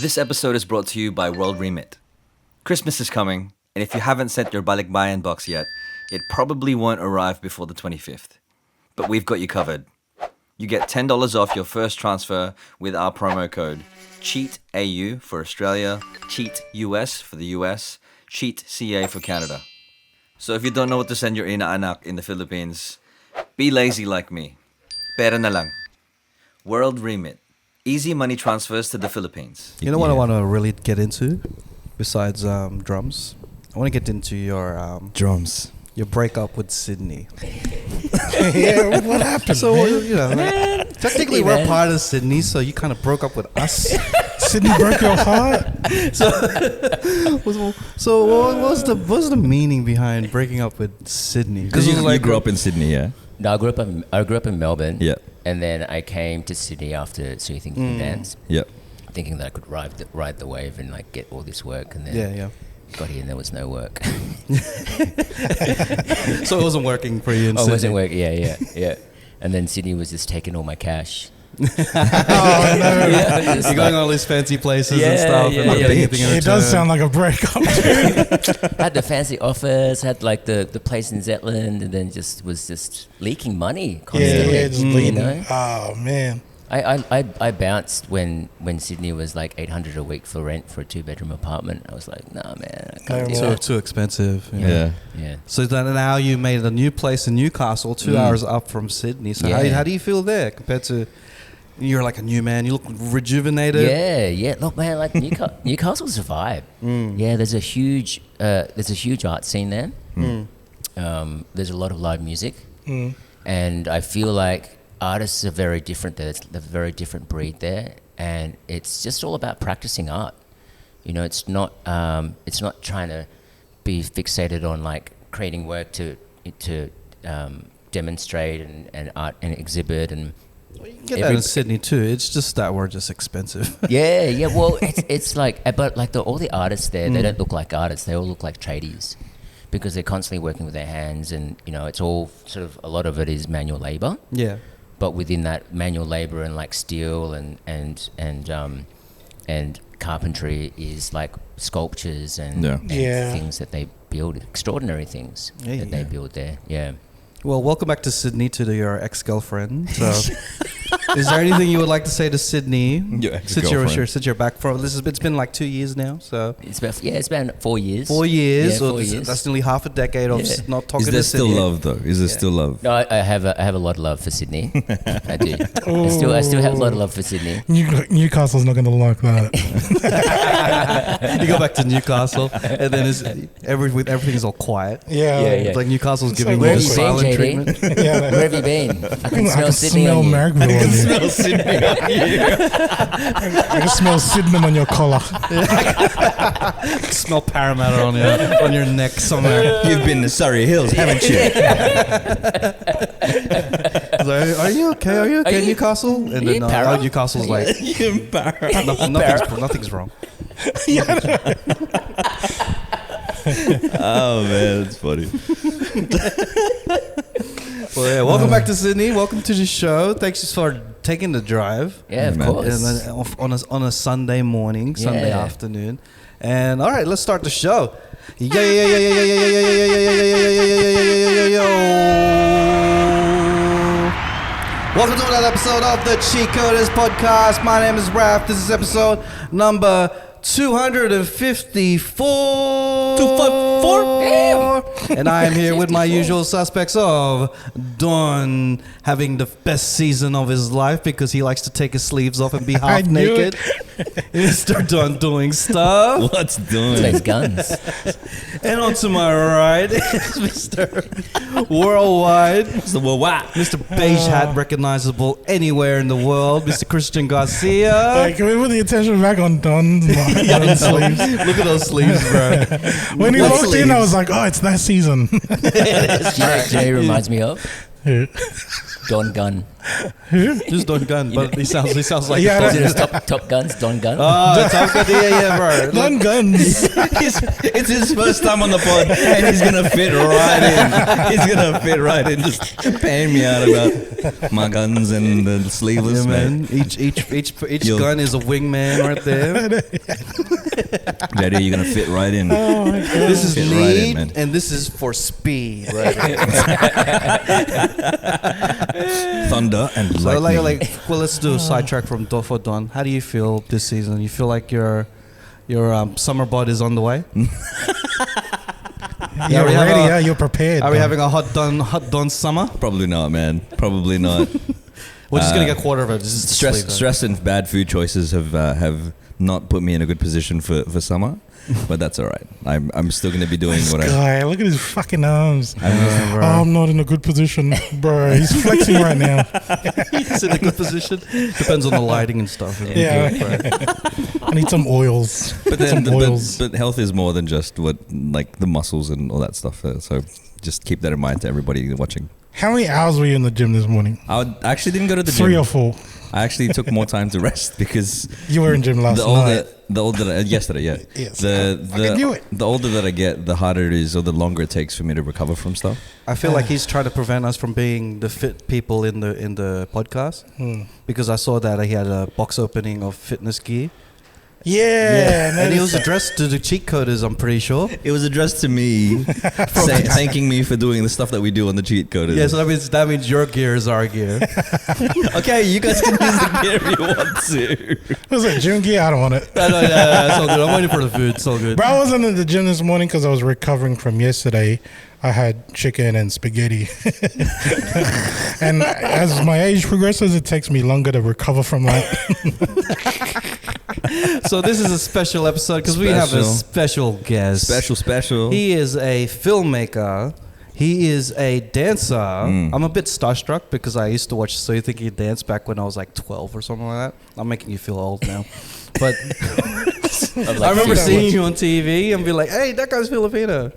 This episode is brought to you by World Remit. Christmas is coming, and if you haven't sent your balikbayan box yet, it probably won't arrive before the 25th. But we've got you covered. You get $10 off your first transfer with our promo code CHEATAU for Australia, CHEATUS for the US, CHEATCA for Canada. So if you don't know what to send your inaanak in the Philippines, be lazy like me. Pera na lang. World Remit. Easy money transfers to the Philippines. You know what I want to really get into? Besides drums? I want to get into your... drums. Your breakup with Sydney. Yeah, what happened? So, you know, technically we're part of Sydney, so you kind of broke up with us. Sydney broke your heart? So what was the meaning behind breaking up with Sydney? Because you grew up in Sydney, yeah? No, I grew up in Melbourne. Yeah. And then I came to Sydney after Soothing Bands. Yeah. Thinking that I could ride the wave and like get all this work, and then got here and there was no work. So it wasn't working for you in Sydney? It wasn't working, yeah. And then Sydney was just taking all my cash. Oh, no. You're going all these fancy places and stuff. And not getting anything in It return. does sound like a breakup. Had the fancy office, had like the place in Zetland, and then was just leaking money constantly. Yeah, just bleeding. You know? Oh, man. I bounced when Sydney was like $800 a week for rent for a 2-bedroom apartment. I was like, nah, man, I can't do it. Too expensive. Yeah. So then now you made a new place in Newcastle, 2 hours up from Sydney. So how do you feel there compared to... You're like a new man. You look rejuvenated. Yeah. Look, man, like Newcastle's a vibe. Yeah, there's a huge art scene there. There's a lot of live music, and I feel like artists are very different. There's a very different breed there, and it's just all about practicing art. You know, it's not trying to be fixated on like creating work to demonstrate and art and exhibit and. You can get that in Sydney too. It's just that we're just expensive. Yeah. Well, it's like, but like all the artists there, they don't look like artists. They all look like tradies, because they're constantly working with their hands, and you know, it's all sort of, a lot of it is manual labor. Yeah. But within that manual labor and like steel and carpentry is like sculptures and things that they build, extraordinary things that they build there. Yeah. Well, welcome back to Sydney to your ex-girlfriend. So, is there anything you would like to say to Sydney? Your ex-girlfriend. Since you're back from it's been like 2 years now. So it's been 4 years. 4 years. Yeah, 4 years. That's nearly half a decade of not talking to Sydney. Is there still love though? Is there still love? No, I have a lot of love for Sydney. I do. I still have a lot of love for Sydney. Newcastle's not going to like that. You go back to Newcastle, and then everything is all quiet. Yeah. It's like Newcastle's giving you where the have you been, silent JD? treatment. Where have you been? I can smell Sydney smell on you. Marrickville on you. Smell Sydney on you. I can smell cinnamon on your collar. Smell Parramatta on your neck somewhere. You've been to Surrey Hills, haven't you? Like, are you okay, Newcastle? And then Newcastle's like, nothing's wrong. Oh man, that's funny. Well, yeah, welcome back to Sydney. Welcome to the show. Thanks for taking the drive. Yeah, of course. And then on a Sunday morning, Sunday afternoon. And all right, let's start the show. Welcome to another episode of the Cheatcoders podcast. My name is Raph. This is episode number 254. 254. And I am here with my usual suspects of Don having the best season of his life because he likes to take his sleeves off and be half naked. Mr. Don doing stuff. What's doing? Plays guns. And on to my right is Mr. Worldwide. Mr. Worldwide. Mr. Beige Hat, recognizable anywhere in the world. Mr. Christian Garcia. Hey, can we put the attention back on Don's sleeves? Look at those sleeves, bro. When he walked in, I was like, oh, it's that season. Do you know who he reminds me of? Don Gunn. Who's Don Gunn? But he sounds like Yeah, Is it his top Guns, Don Gun? Oh, Top Gun, yeah, bro. Don Guns. It's his first time on the pod, and he's gonna fit right in. He's gonna fit right in, just paying me out about my guns and the sleeveless, Yeah, man. man. Each gun is a wingman right there. Daddy, you're gonna fit right in. Oh my God. This is Fit need, right in, man. and this is for speed. Right. Thunder and So lightning. well, let's do a sidetrack from for Don. How do you feel this season? You feel like your summer bod is on the way? You're we have ready, a- yeah? You're prepared. Are we bro. having a hot Don summer? Probably not, man. Probably not. We're just gonna get a quarter of it. Just sleep, Stress and bad food choices have not put me in a good position for summer, but that's all right. I'm still gonna be doing This what I. guy, look at his fucking arms. bro. I'm not in a good position, bro. He's flexing right now. He's in a good position. Depends on the lighting and stuff. Yeah. I need some oils. But then, Some oils. but health is more than just what like the muscles and all that stuff. So just keep that in mind to everybody watching. How many hours were you in the gym this morning? I actually didn't go to the 3 gym. or 4. I actually took more time to rest because You were in gym last night. the older yesterday, yeah. Yes, The I knew it. the older that I get, the harder it is, or the longer it takes for me to recover from stuff. I feel like he's trying to prevent us from being the fit people in the podcast because I saw that he had a box opening of fitness gear. Yeah. And he was addressed to the Cheatcoders, I'm pretty sure. It was addressed to me, thanking me for doing the stuff that we do on the Cheatcoders. Yeah, so that means your gear is our gear. Okay, you guys can use the gear if you want to. Was it gym gear? I don't want it. No, it's all good. I'm waiting for the food. It's all good. Bro, I wasn't in the gym this morning because I was recovering from yesterday. I had chicken and spaghetti. And as my age progresses, it takes me longer to recover from that. So this is a special episode because we have a Special. special guest. Special. He is a filmmaker. He is a dancer. I'm a bit starstruck because I used to watch So You Think You Dance back when I was like 12 or something like that. I'm making you feel old now. But I remember seeing you on TV and be like, hey, that guy's Filipino.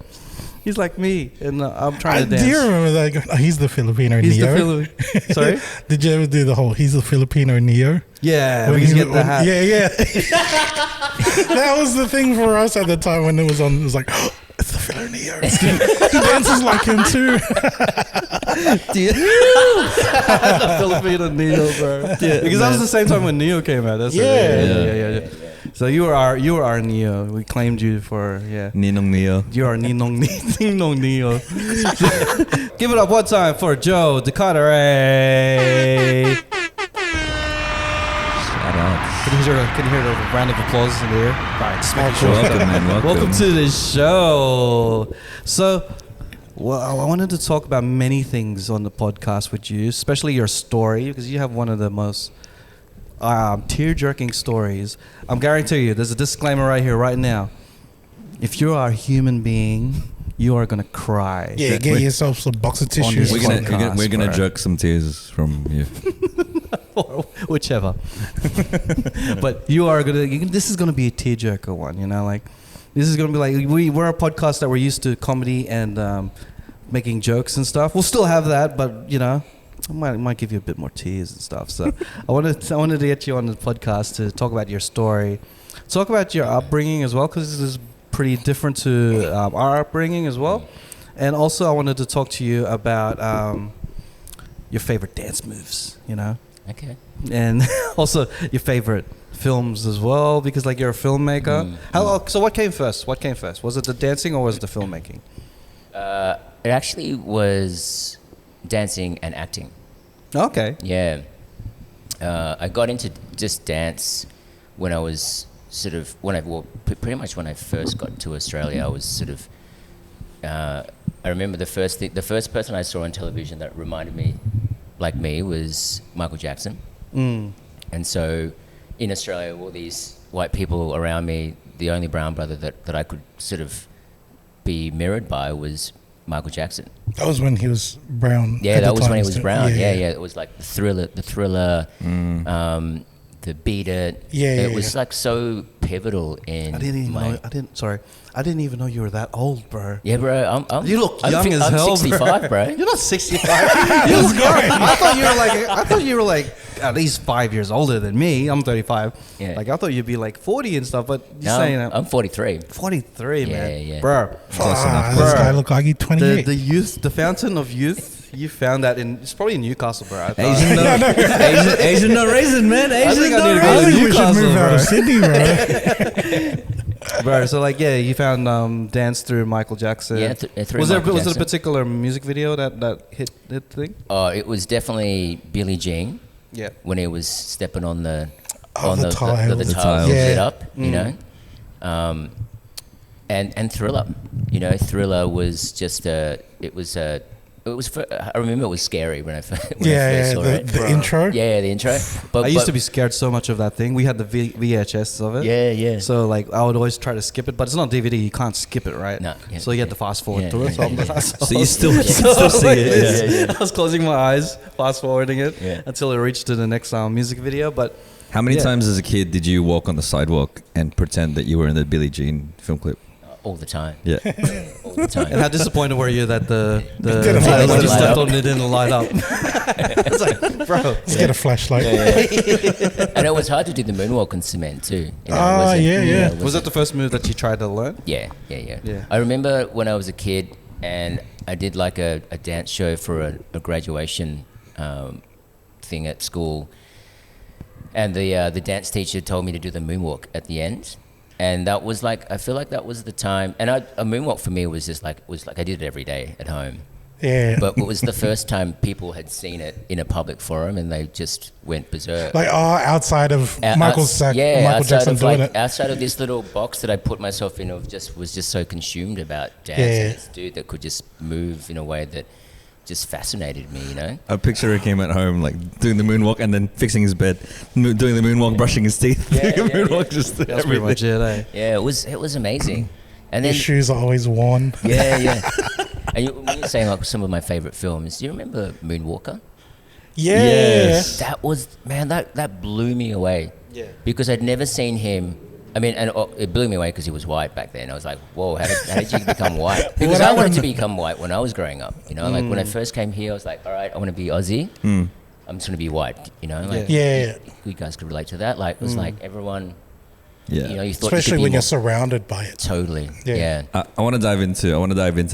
He's like me. And I'm trying to dance. Do you remember that? Oh, he's the Filipino He's Neo. the Filipino. Sorry? Did you ever do the whole he's the Filipino Neo? Yeah, When because he- you get the hat. Yeah. That was the thing for us at the time when it was on. It was like, oh, it's the Filipino Neo. He dances like him too. The Filipino Neo, bro. Yeah, because that was the same time when Neo came out. That's Yeah. yeah. So you were our Neo. We claimed you for Ninong Neo. You are Ninong Neo. Give it up one time for Joe the Carteret. Shout out. Can you hear the round of applause in the air? Right, smack your shoulder. Welcome, man. Welcome to the show. So, well, I wanted to talk about many things on the podcast with you, especially your story, because you have one of the most tear-jerking stories. I'm guaranteeing you, there's a disclaimer right here, right now. If you are a human being, you are gonna cry. Yeah, get yourself some box of tissues. this We're gonna bro. jerk some tears from you. Or whichever. But you are gonna. This is gonna be a tearjerker one. You know, like this is gonna be like we're a podcast that we're used to comedy and making jokes and stuff. We'll still have that, but you know, I might give you a bit more tears and stuff. So I wanted to get you on the podcast to talk about your story, talk about your upbringing as well, because this is pretty different to our upbringing as well. And also, I wanted to talk to you about your favorite dance moves. You know. Okay. And also your favorite films as well, because like you're a filmmaker. So what came first? Was it the dancing or was it the filmmaking? It actually was dancing and acting. Okay. Yeah. I got into just dance when I was pretty much when I first got to Australia. I was sort of, I remember the first person I saw on television that reminded me like me was Michael Jackson. And so in Australia, all these white people around me, the only brown brother that I could sort of be mirrored by was Michael Jackson. That was when he was brown. Yeah, at the that was when time he was still. brown. Yeah. It was like the Thriller, the Beat It. Yeah, It was like so pivotal in I didn't even know. I didn't even know you were that old, bro. Yeah, bro. You look young as hell, I'm 65, bro. You're not 65. You look young. I thought you were like at least 5 years older than me. I'm 35. Yeah. Like I thought you'd be like 40 and stuff, but you're No, saying that. I'm 43. 43, man. Yeah. Bro. This guy look like he's 28. The youth, the fountain of youth. You found that it's probably in Newcastle, bro. I thought. Asian no raisin, man. Asian think I no need to go to raisin. we should Newcastle, move out bro. of Sydney, bro. Bro, so like you found Dance Through Michael Jackson. Yeah, through was Michael there a Jackson. particular music video that hit thing? Oh, it was definitely Billie Jean Yeah. when he was stepping on the the tiles. the The tiles tiles. lit Yeah. up, you know. And Thriller, you know, Thriller was just I remember it was scary when I first saw it. The intro. Yeah, the intro. But I used to be scared so much of that thing. We had the VHS of it. Yeah. So like I would always try to skip it, but it's not DVD. You can't skip it, right? No, yeah, so you had to fast forward yeah. through it. So you still see like it. this. Yeah. I was closing my eyes, fast forwarding it Yeah. until it reached to the next music video. But How many Yeah. times as a kid did you walk on the sidewalk and pretend that you were in the Billie Jean film clip? all the time. Yeah. All the time. and how disappointed were you that the didn't tiles light you up. stepped on it didn't light up? It's like, bro. Let's get a flashlight. And it was hard to do the moonwalk on cement too. You know, Ah, it wasn't- yeah, yeah. it Was that the first move that you tried to learn? Yeah. Yeah. I remember when I was a kid and I did like a dance show for a graduation thing at school, and the dance teacher told me to do the moonwalk at the end, and that was like, I feel like that was the time. And a moonwalk for me was just like I did it every day at home. Yeah. But it was the first time people had seen it in a public forum, and they just went berserk. Like outside of Michael outside Jackson of doing like, it. outside of this little box that I put myself in, was just so consumed about dance. Yeah. And this dude that could just move in a way that just fascinated me, you know. I picture him at home, like doing the moonwalk and then fixing his bed, doing the moonwalk, brushing his teeth, doing the moonwalk, just That's pretty much it, eh? Yeah, it was amazing. And His then shoes are always worn. yeah. And when you're saying like some of my favorite films, do you remember Moonwalker? Yeah. Yes. That was, man, that blew me away. Yeah. Because I'd never seen him. I mean, and it blew me away because he was white back then. I was like, whoa, how did you become white? Because I wanted to become white when I was growing up. You know, like when I first came here, I was like, all right, I want to be Aussie. I'm just going to be white. You know, like Yeah. you guys could relate to that. Like, it was like everyone, Yeah. you know, you thought Especially you could be when you're more, surrounded by it. totally. Yeah. Yeah. I want to dive into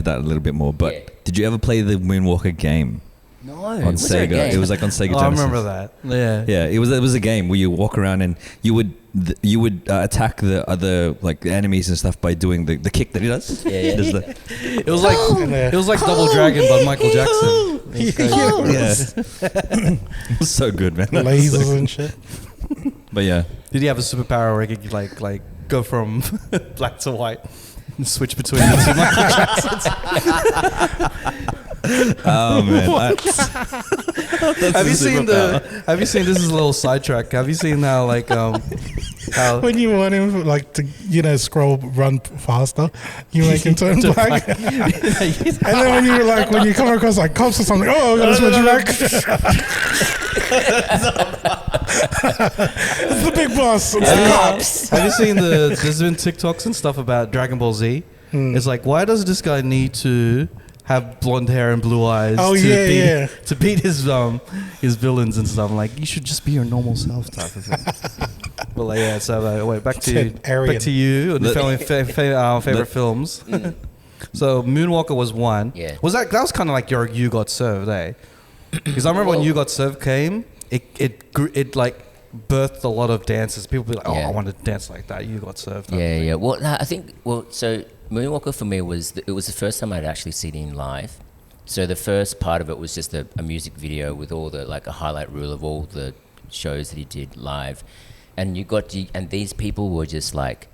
that a little bit more. But Yeah. did you ever play the Moonwalker game No, on was there a Sega? game? It was like on Sega Oh, I Genesis. remember that. Yeah. Yeah, it was a game where you walk around and you would attack the other like the enemies and stuff by doing the kick that he does. Yeah. Does the- It was like Double Dragon, but Michael Jackson. yeah. It was so good, man. Lasers and shit. But yeah. Did he have a superpower where he could like go from black to white and switch between the two Michael Jacksons? Oh man. Have you seen this is a little sidetrack. Have you seen how how When you want him like to, run faster, you make him turn black. And then when you come across like cops or something, oh, I gotta switch back. It's the big boss. It's the cops. Have you seen there's been TikToks and stuff about Dragon Ball Z? It's like, why does this guy need to have blonde hair and blue eyes to beat his villains and stuff? I'm like, you should just be your normal self type of thing. But like, yeah, so wait, back to you and our favorite films. So Moonwalker was one. Yeah. That was kind of like your You Got Served, eh? Because I remember when You Got Served came, it like birthed a lot of dances. People be like, oh, Yeah. I want to dance like that. You Got Served. Yeah. Well, no, I think, so Moonwalker for me it was the first time I'd actually seen him live. So the first part of it was just a music video with all the, like a highlight reel of all the shows that he did live. And and these people were just like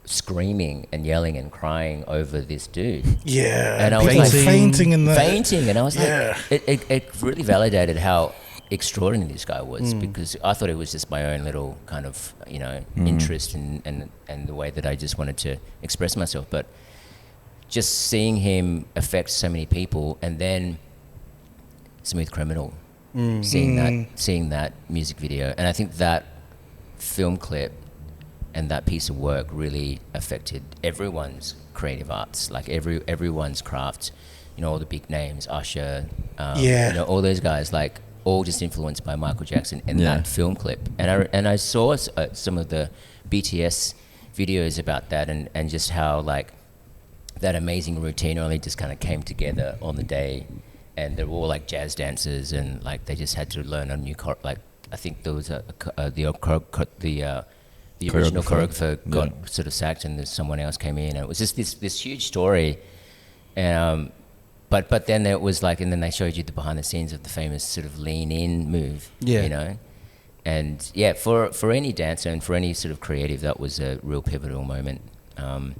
screaming and yelling and crying over this dude. Yeah. And I was fainting in the fainting, and I was Yeah. like, it really validated how extraordinary this guy was, because I thought it was just my own little kind of, interest and the way that I just wanted to express myself. But just seeing him affect so many people, and then Smooth Criminal, seeing that music video, and I think that film clip that piece of work really affected everyone's creative arts, like everyone's craft. You know, all the big names, Usher, you know, all those guys, like all just influenced by Michael Jackson in that film clip. And I saw some of the BTS videos about that, and just how like that amazing routine only just kind of came together on the day, and they were all like jazz dancers, and like they just had to learn a new like I think there was the original choreographer got sort of sacked, and there's someone else came in, and it was just this huge story. But then it was like, and then they showed you the behind the scenes of the famous sort of lean in move, you know, and for any dancer and for any sort of creative, that was a real pivotal moment. And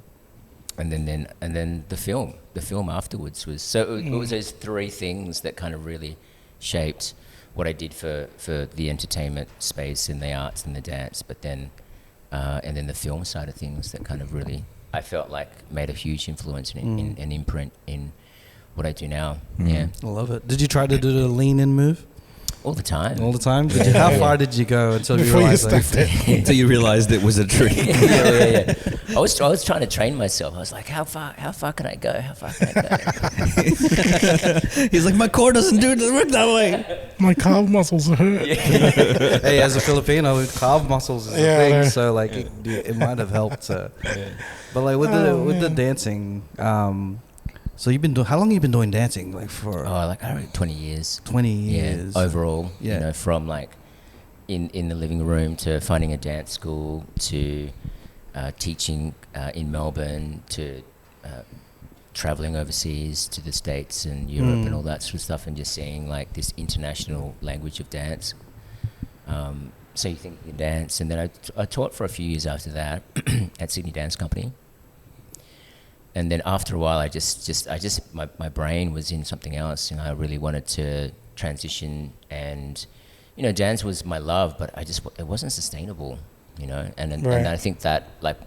then the film afterwards was, so it was those three things that kind of really shaped what I did for the entertainment space and the arts and the dance, but then and then the film side of things that kind of really, I felt like made a huge influence and an imprint in what I do now. Yeah, I love it. Did you try to do the lean in move? All the time. All the time? How far did you go until you realized until you realized it was a trick? yeah. I was trying to train myself. I was like, how far can I go? How far can I go? He's like, my core doesn't work that way. My calf muscles hurt. Hey, as a Filipino, calf muscles is a thing, so like it might have helped. But like with the dancing, so you've been how long have you been doing dancing? Like for like I don't know, 20 years. 20 years overall. You know, from like in the living room to finding a dance school to teaching in Melbourne to traveling overseas to the States and Europe and all that sort of stuff, and just seeing like this international language of dance. So you think you can dance, and then I taught for a few years after that at Sydney Dance Company. And then after a while, I just my brain was in something else, and I really wanted to transition. And you know, dance was my love, but it wasn't sustainable, you know. And I think that like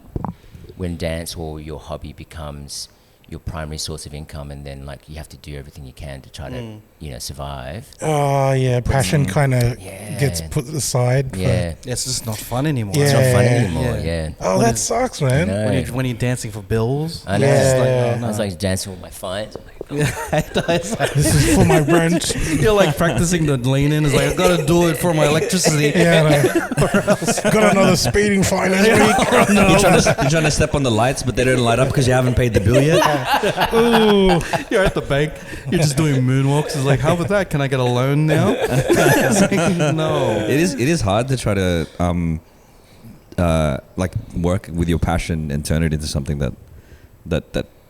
when dance or your hobby becomes your primary source of income, and then like you have to do everything you can to try to survive. Oh yeah, passion kind of gets put aside. It's just not fun anymore. It's not fun anymore. Oh, that sucks, man. When you're dancing for bills. I know. I was like dancing with my fines. This is for my rent. You're like practicing the lean in. It's like, I've got to do it for my electricity. Got another speeding fine this week. No. You're trying to step on the lights, but they don't light up because you haven't paid the bill yet. Ooh. You're at the bank. You're just doing moonwalks. It's like, how about that? Can I get a loan now? It's like, no. It is hard to try to like work with your passion and turn it into something that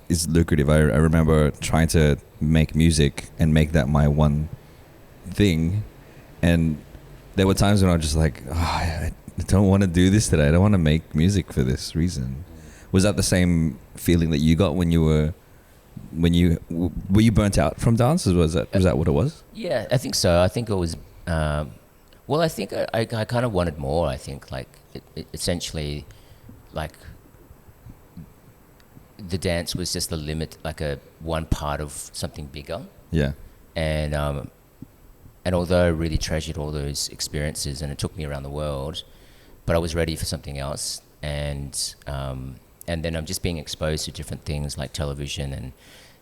is lucrative. I remember trying to make music and make that my one thing, and there were times when I was just like, I don't want to do this today. I don't want to make music for this reason. Was that the same feeling that you got when you were burnt out from dance? Was that what it was? Yeah, I think so. I think it was. Well, I think I kind of wanted more. I think like it essentially, like. The dance was just the limit, like one part of something bigger. Yeah. And although I really treasured all those experiences, and it took me around the world, but I was ready for something else. And then I'm just being exposed to different things like television. And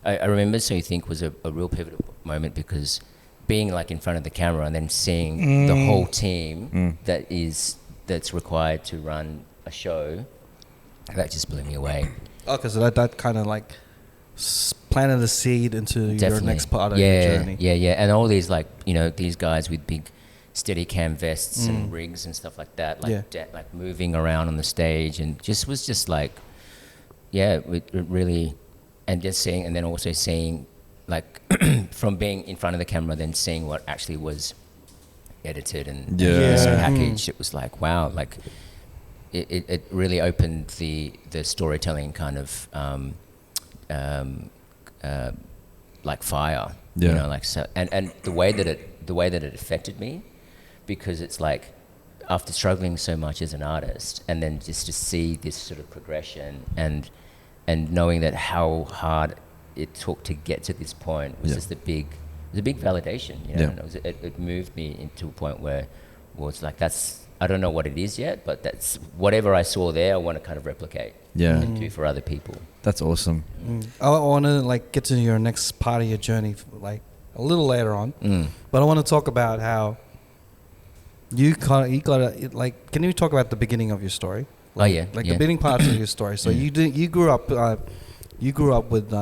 I remember So You Think was a real pivotal moment, because being like in front of the camera and then seeing the whole team that's required to run a show, that just blew me away. Okay, so that kind of like planted a seed into your next part of your journey. Yeah. And all these like, you know, these guys with big steady cam vests and rigs and stuff like that, like like moving around on the stage, and was just like, it really, and just seeing, and then also seeing like from being in front of the camera, then seeing what actually was edited and packaged. It was like, wow, like. It really opened the storytelling kind of like fire, you know, like so, and the way that it affected me, because it's like after struggling so much as an artist, and then just to see this sort of progression and knowing that how hard it took to get to this point was just a big validation, you know. And it moved me into a point where it's like I don't know what it is yet, but that's whatever I saw there. I want to kind of replicate. Yeah. And do for other people. That's awesome. I want to like get to your next part of your journey, like a little later on. But I want to talk about how you got like. Can you talk about the beginning of your story? Like, the beginning parts of your story. So you grew up with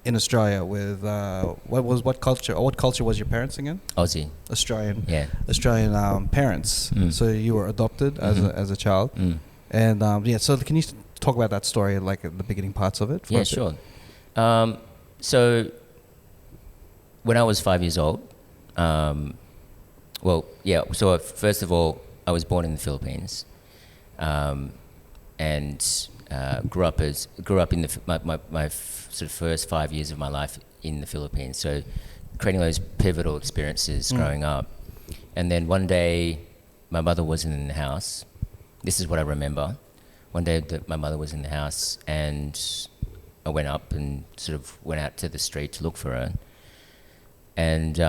in Australia with what culture was your parents again? Aussie. Australian. Yeah. Australian parents. So you were adopted as a child. And so can you talk about that story, like the beginning parts of it? Yeah, sure. So when I was 5 years old, so first of all, I was born in the Philippines, and grew up in my sort of first 5 years of my life in the Philippines. So creating those pivotal experiences growing up, and then one day my mother wasn't in the house. This is what I remember. One day my mother was in the house, and I went up and sort of went out to the street to look for her, and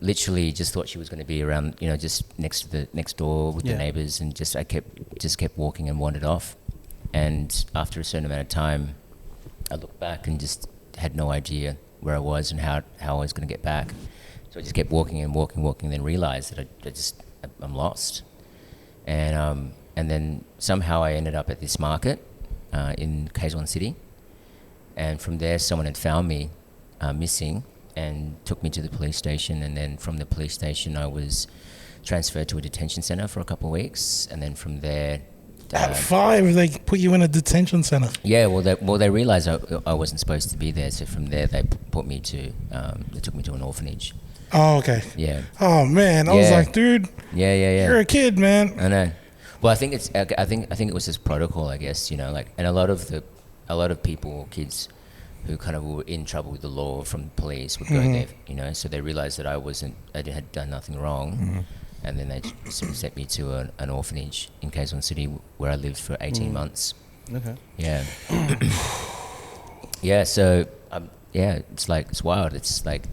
literally just thought she was going to be around, just next door with the neighbors, and I kept walking and wandered off. And after a certain amount of time, I looked back and just had no idea where I was and how I was going to get back. So I just kept walking and then realized that I'm lost. And then somehow I ended up at this market in Quezon City. And from there, someone had found me missing and took me to the police station. And then from the police station, I was transferred to a detention center for a couple of weeks. And then from there... At 5, they put you in a detention center. Yeah, they realized I wasn't supposed to be there. So from there, they took me to an orphanage. Oh, okay. Yeah. Oh man, I was like, dude. Yeah. You're a kid, man. I know. Well, I think it was this protocol, I guess, and a lot of people or kids who kind of were in trouble with the law from the police would go there, so they realized that I had done nothing wrong, and then they sort of sent me to an orphanage in Quezon City where I lived for 18 months. Okay. Yeah. Yeah. So it's wild. It's like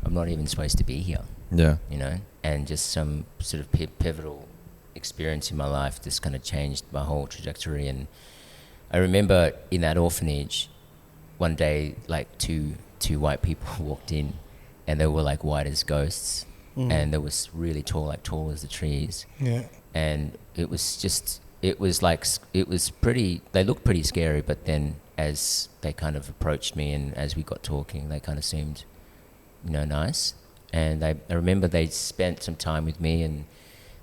I'm not even supposed to be here. Yeah. And just some sort of pivotal experience in my life just kind of changed my whole trajectory. And I remember in that orphanage one day, like two white people walked in, and they were like white as ghosts, and they was really tall as the trees. Yeah. And they looked pretty scary, but then as they kind of approached me and as we got talking, they kind of seemed nice. And I remember they spent some time with me, and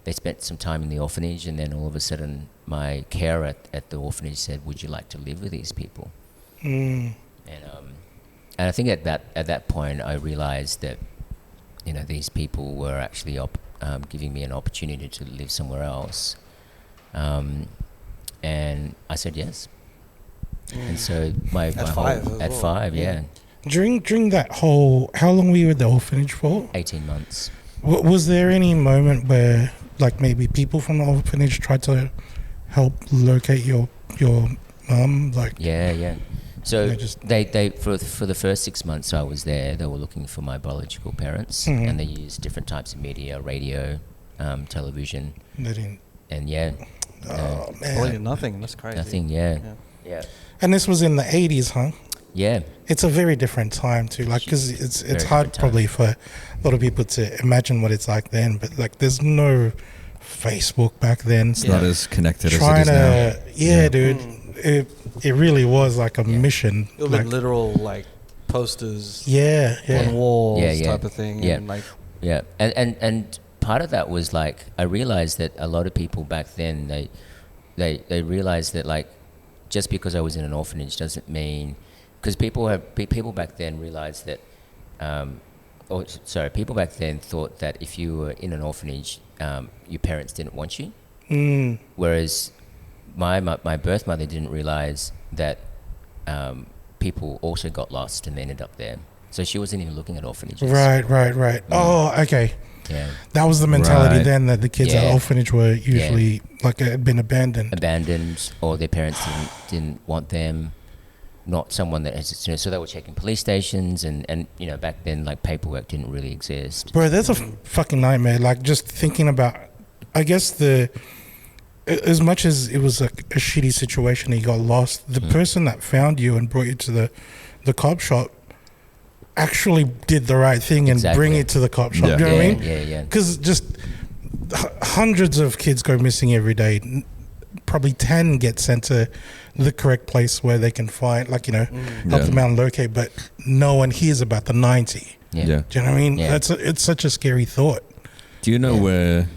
they spent some time in the orphanage, and then all of a sudden my carer at the orphanage said, "Would you like to live with these people?" And I think at that point I realized that these people were actually giving me an opportunity to live somewhere else, and I said yes. And so at 5, yeah. During that whole, how long were you at the orphanage for? 18 months. Was there any moment where, like, maybe people from the orphanage tried to help locate your mum? Like, yeah. So they for the first 6 months I was there, they were looking for my biological parents, and they used different types of media, radio, television. They didn't. And oh man, nothing. That's crazy. Nothing. Yeah. And this was in the 80s, huh? Yeah. It's a very different time too, like, because it's hard probably for a lot of people to imagine what it's like then, but like there's no Facebook back then. It's not as connected as it is now. Yeah, dude. It really was like a mission. It was like literal like posters. On walls type of thing. And part of that was like I realized that a lot of people back then they realized that like just because I was in an orphanage doesn't mean, because people back then realized that people back then thought that if you were in an orphanage, your parents didn't want you. Whereas my birth mother didn't realize that people also got lost and ended up there. So she wasn't even looking at orphanages. Right. Oh, okay. Yeah. That was the mentality then, that the kids at orphanage were usually like had been abandoned, or their parents didn't want them. Not someone that has, so they were checking police stations, and back then like paperwork didn't really exist. Bro, that's a fucking nightmare. Like just thinking about I guess as much as it was like a shitty situation, he got lost. The person that found you and brought you to the cop shop actually did the right thing and bring it to the cop shop. Yeah. Do you know what I mean? Yeah. Because just hundreds of kids go missing every day. Probably 10 get sent to the correct place where they can find, like, help them out and locate, but no one hears about the 90. Yeah. Do you know what I mean? Yeah. It's such a scary thought. Do you know where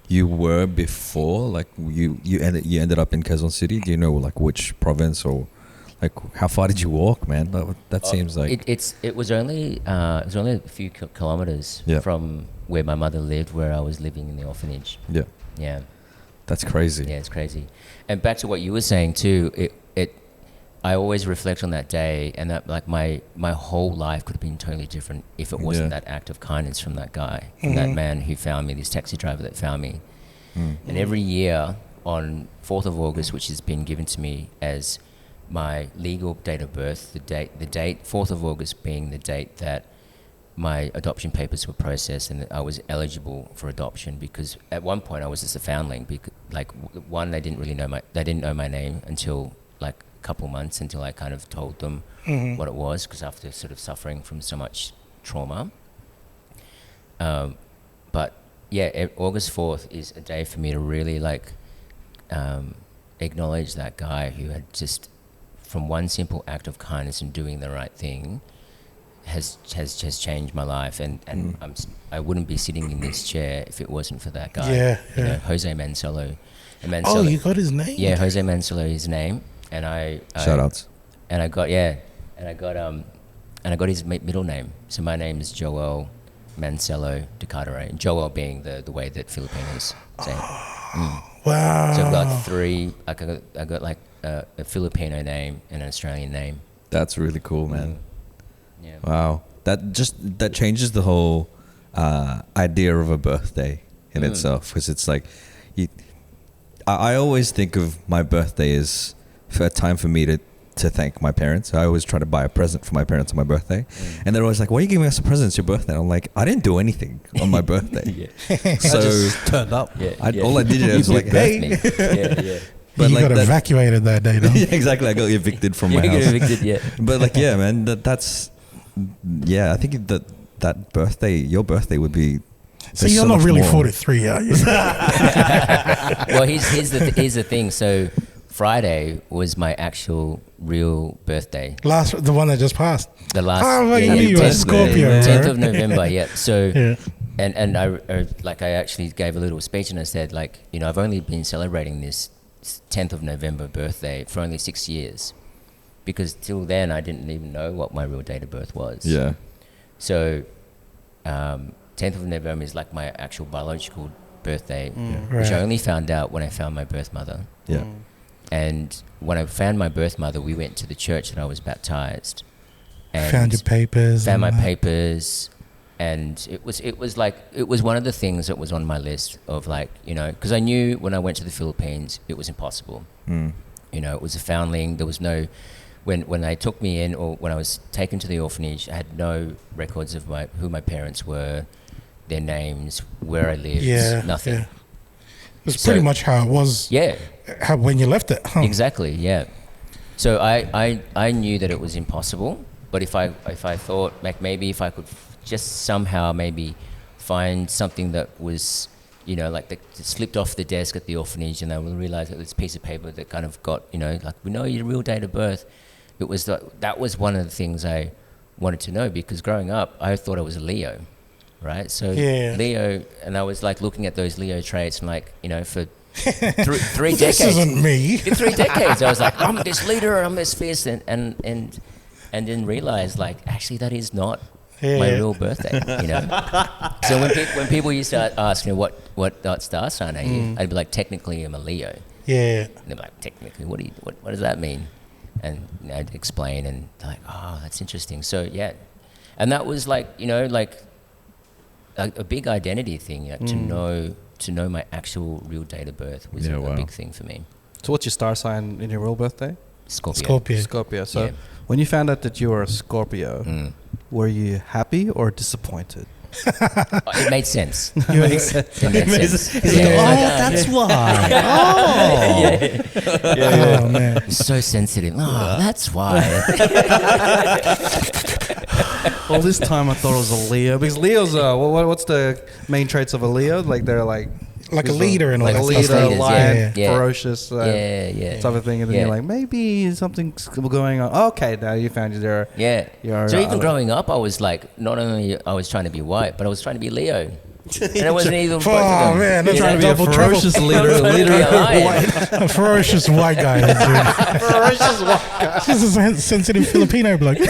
you were before? Like you ended up in Quezon City. Do you know like which province or like how far did you walk, man? That seems like it was only a few kilometers from where my mother lived, where I was living in the orphanage. Yeah. Yeah. That's crazy. Yeah, it's crazy. And back to what you were saying too, I always reflect on that day, and that like my whole life could have been totally different if it wasn't that act of kindness from that guy, from that man who found me, this taxi driver that found me. And every year on 4th of August, which has been given to me as my legal date of birth, the date 4th of August being the date that my adoption papers were processed and I was eligible for adoption, because at one point I was just a foundling. Because, like, one, they didn't know my name until like a couple months, until I kind of told them what it was, because after sort of suffering from so much trauma. But yeah, August 4th is a day for me to really like acknowledge that guy who had just, from one simple act of kindness and doing the right thing, has changed my life, and I wouldn't be sitting in this chair if it wasn't for that guy. Yeah. Jose Mansolo. Oh, you got his name? Yeah, Jose Mansolo, his name, and shout outs. And I got his middle name. So my name is Joel Mansolo de Carteret. Joel being the way that Filipinos say it. Wow. So I've got three. I got like a Filipino name and an Australian name. That's really cool, man. Yeah. Wow. That changes the whole idea of a birthday in itself, because it's like I always think of my birthday as a time for me to thank my parents. I always try to buy a present for my parents on my birthday, and they're always like, "Why are you giving us a present? It's your birthday." And I'm like, "I didn't do anything on my birthday." So I just turned up. All I did was like, "Hey." Yeah. But you got evacuated that day, though. Yeah, exactly. I got evicted from my house. You got evicted, yeah. But like, yeah, man, that's I think that birthday, your birthday would be. So you're not really 43, are you? Well, here's the thing. So Friday was my actual real birthday. The one that just passed. The last. Oh, well, you were a Scorpio. 10th of November. Yeah. So. And I actually gave a little speech, and I said, like, I've only been celebrating this 10th of November birthday for only 6 years, because till then I didn't even know what my real date of birth was. Yeah. So 10th of November is like my actual biological birthday, Right. which I only found out when I found my birth mother. Yeah. And when I found my birth mother, we went to the church that I was baptized. And found your papers. Found my papers. And it was one of the things that was on my list of, like, because I knew when I went to the Philippines, it was impossible. It was a foundling. There was no, when they took me in, or when I was taken to the orphanage, I had no records of who my parents were, their names, where I lived, nothing. Yeah. It was pretty much how it was. Yeah. When you left it. Huh? Exactly. Yeah. So I knew that it was impossible, but if I thought, like, maybe if I could just somehow maybe find something that was, like that slipped off the desk at the orphanage, and they will realize that this piece of paper that kind of got, like, we know your real date of birth. It was that was one of the things I wanted to know, because growing up, I thought I was a Leo, right? So Leo, and I was like looking at those Leo traits, and like, for three decades. This isn't me. For 3 decades, I was like, I'm this leader, I'm this fierce, and then realized, like, actually that is not my real birthday, So when people used to ask me what star sign are you, I'd be like, technically I'm a Leo. Yeah. And they'd be like, technically, what does that mean? And I'd explain, and they're like, oh, that's interesting. So yeah, and that was like, like a big identity thing, to know my actual real date of birth was a big thing for me. So what's your star sign in your real birthday? Scorpio. So when you found out that you were a Scorpio, were you happy or disappointed? It made sense. It makes sense. It made sense. He's like, that's why. Oh man. I'm so sensitive. Oh, that's why. All this time I thought it was a Leo because Leo's what's the main traits of a Leo? Like they're like a leader and all like that a stuff. leader, Leaders, lion, yeah. ferocious, type of thing, and then you're like, maybe something's going on. Okay, now you found your So even growing up, I was like, not only I was trying to be white, but I was trying to be Leo. And it wasn't even both of Oh them. man, that's trying to be a double trouble. ferocious leader, A ferocious white guy. ferocious white guy. This is a sensitive Filipino bloke.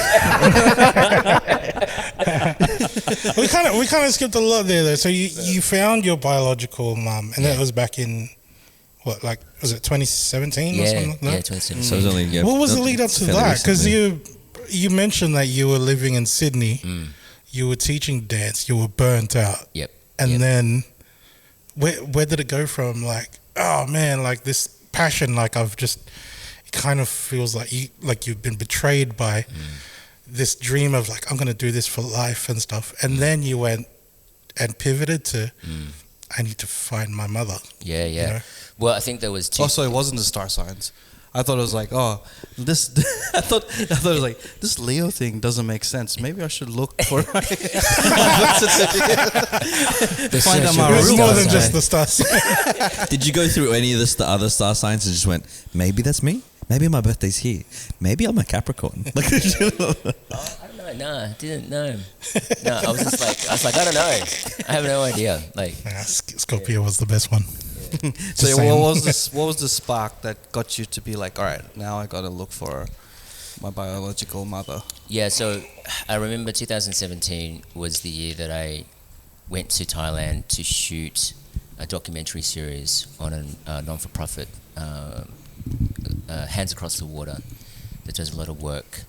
we kind of skipped a lot there though. So you found your biological mum, and that was back in what, like, was it 2017 or something like that? Yeah, 2017. So it was only, What was the lead up to that? Because you mentioned that you were living in Sydney, you were teaching dance, you were burnt out. Yep. And then where did it go from, like, oh man, like this passion, like it kind of feels like you've been betrayed by this dream of like, I'm going to do this for life and stuff. And then you went and pivoted to, I need to find my mother. Yeah. You know? Well, I think there was two. Also, it wasn't the star signs. I thought it was like, this. I thought it was like, this Leo thing doesn't make sense. Maybe I should look for my birth certificate. Find out my It was real more birth than just sign. the stars. Did you go through any of the other star signs and just went, maybe that's me? Maybe my birthday's here. Maybe I'm a Capricorn. Like, I don't know. No, didn't know. No, I was like, I don't know. I have no idea. Like, Scorpio was the best one. So what was the spark that got you to be like, all right, now I got to look for my biological mother? yeah. So I remember 2017 was the year that I went to Thailand to shoot a documentary series on a non-for-profit, Hands Across the Water, that does a lot of work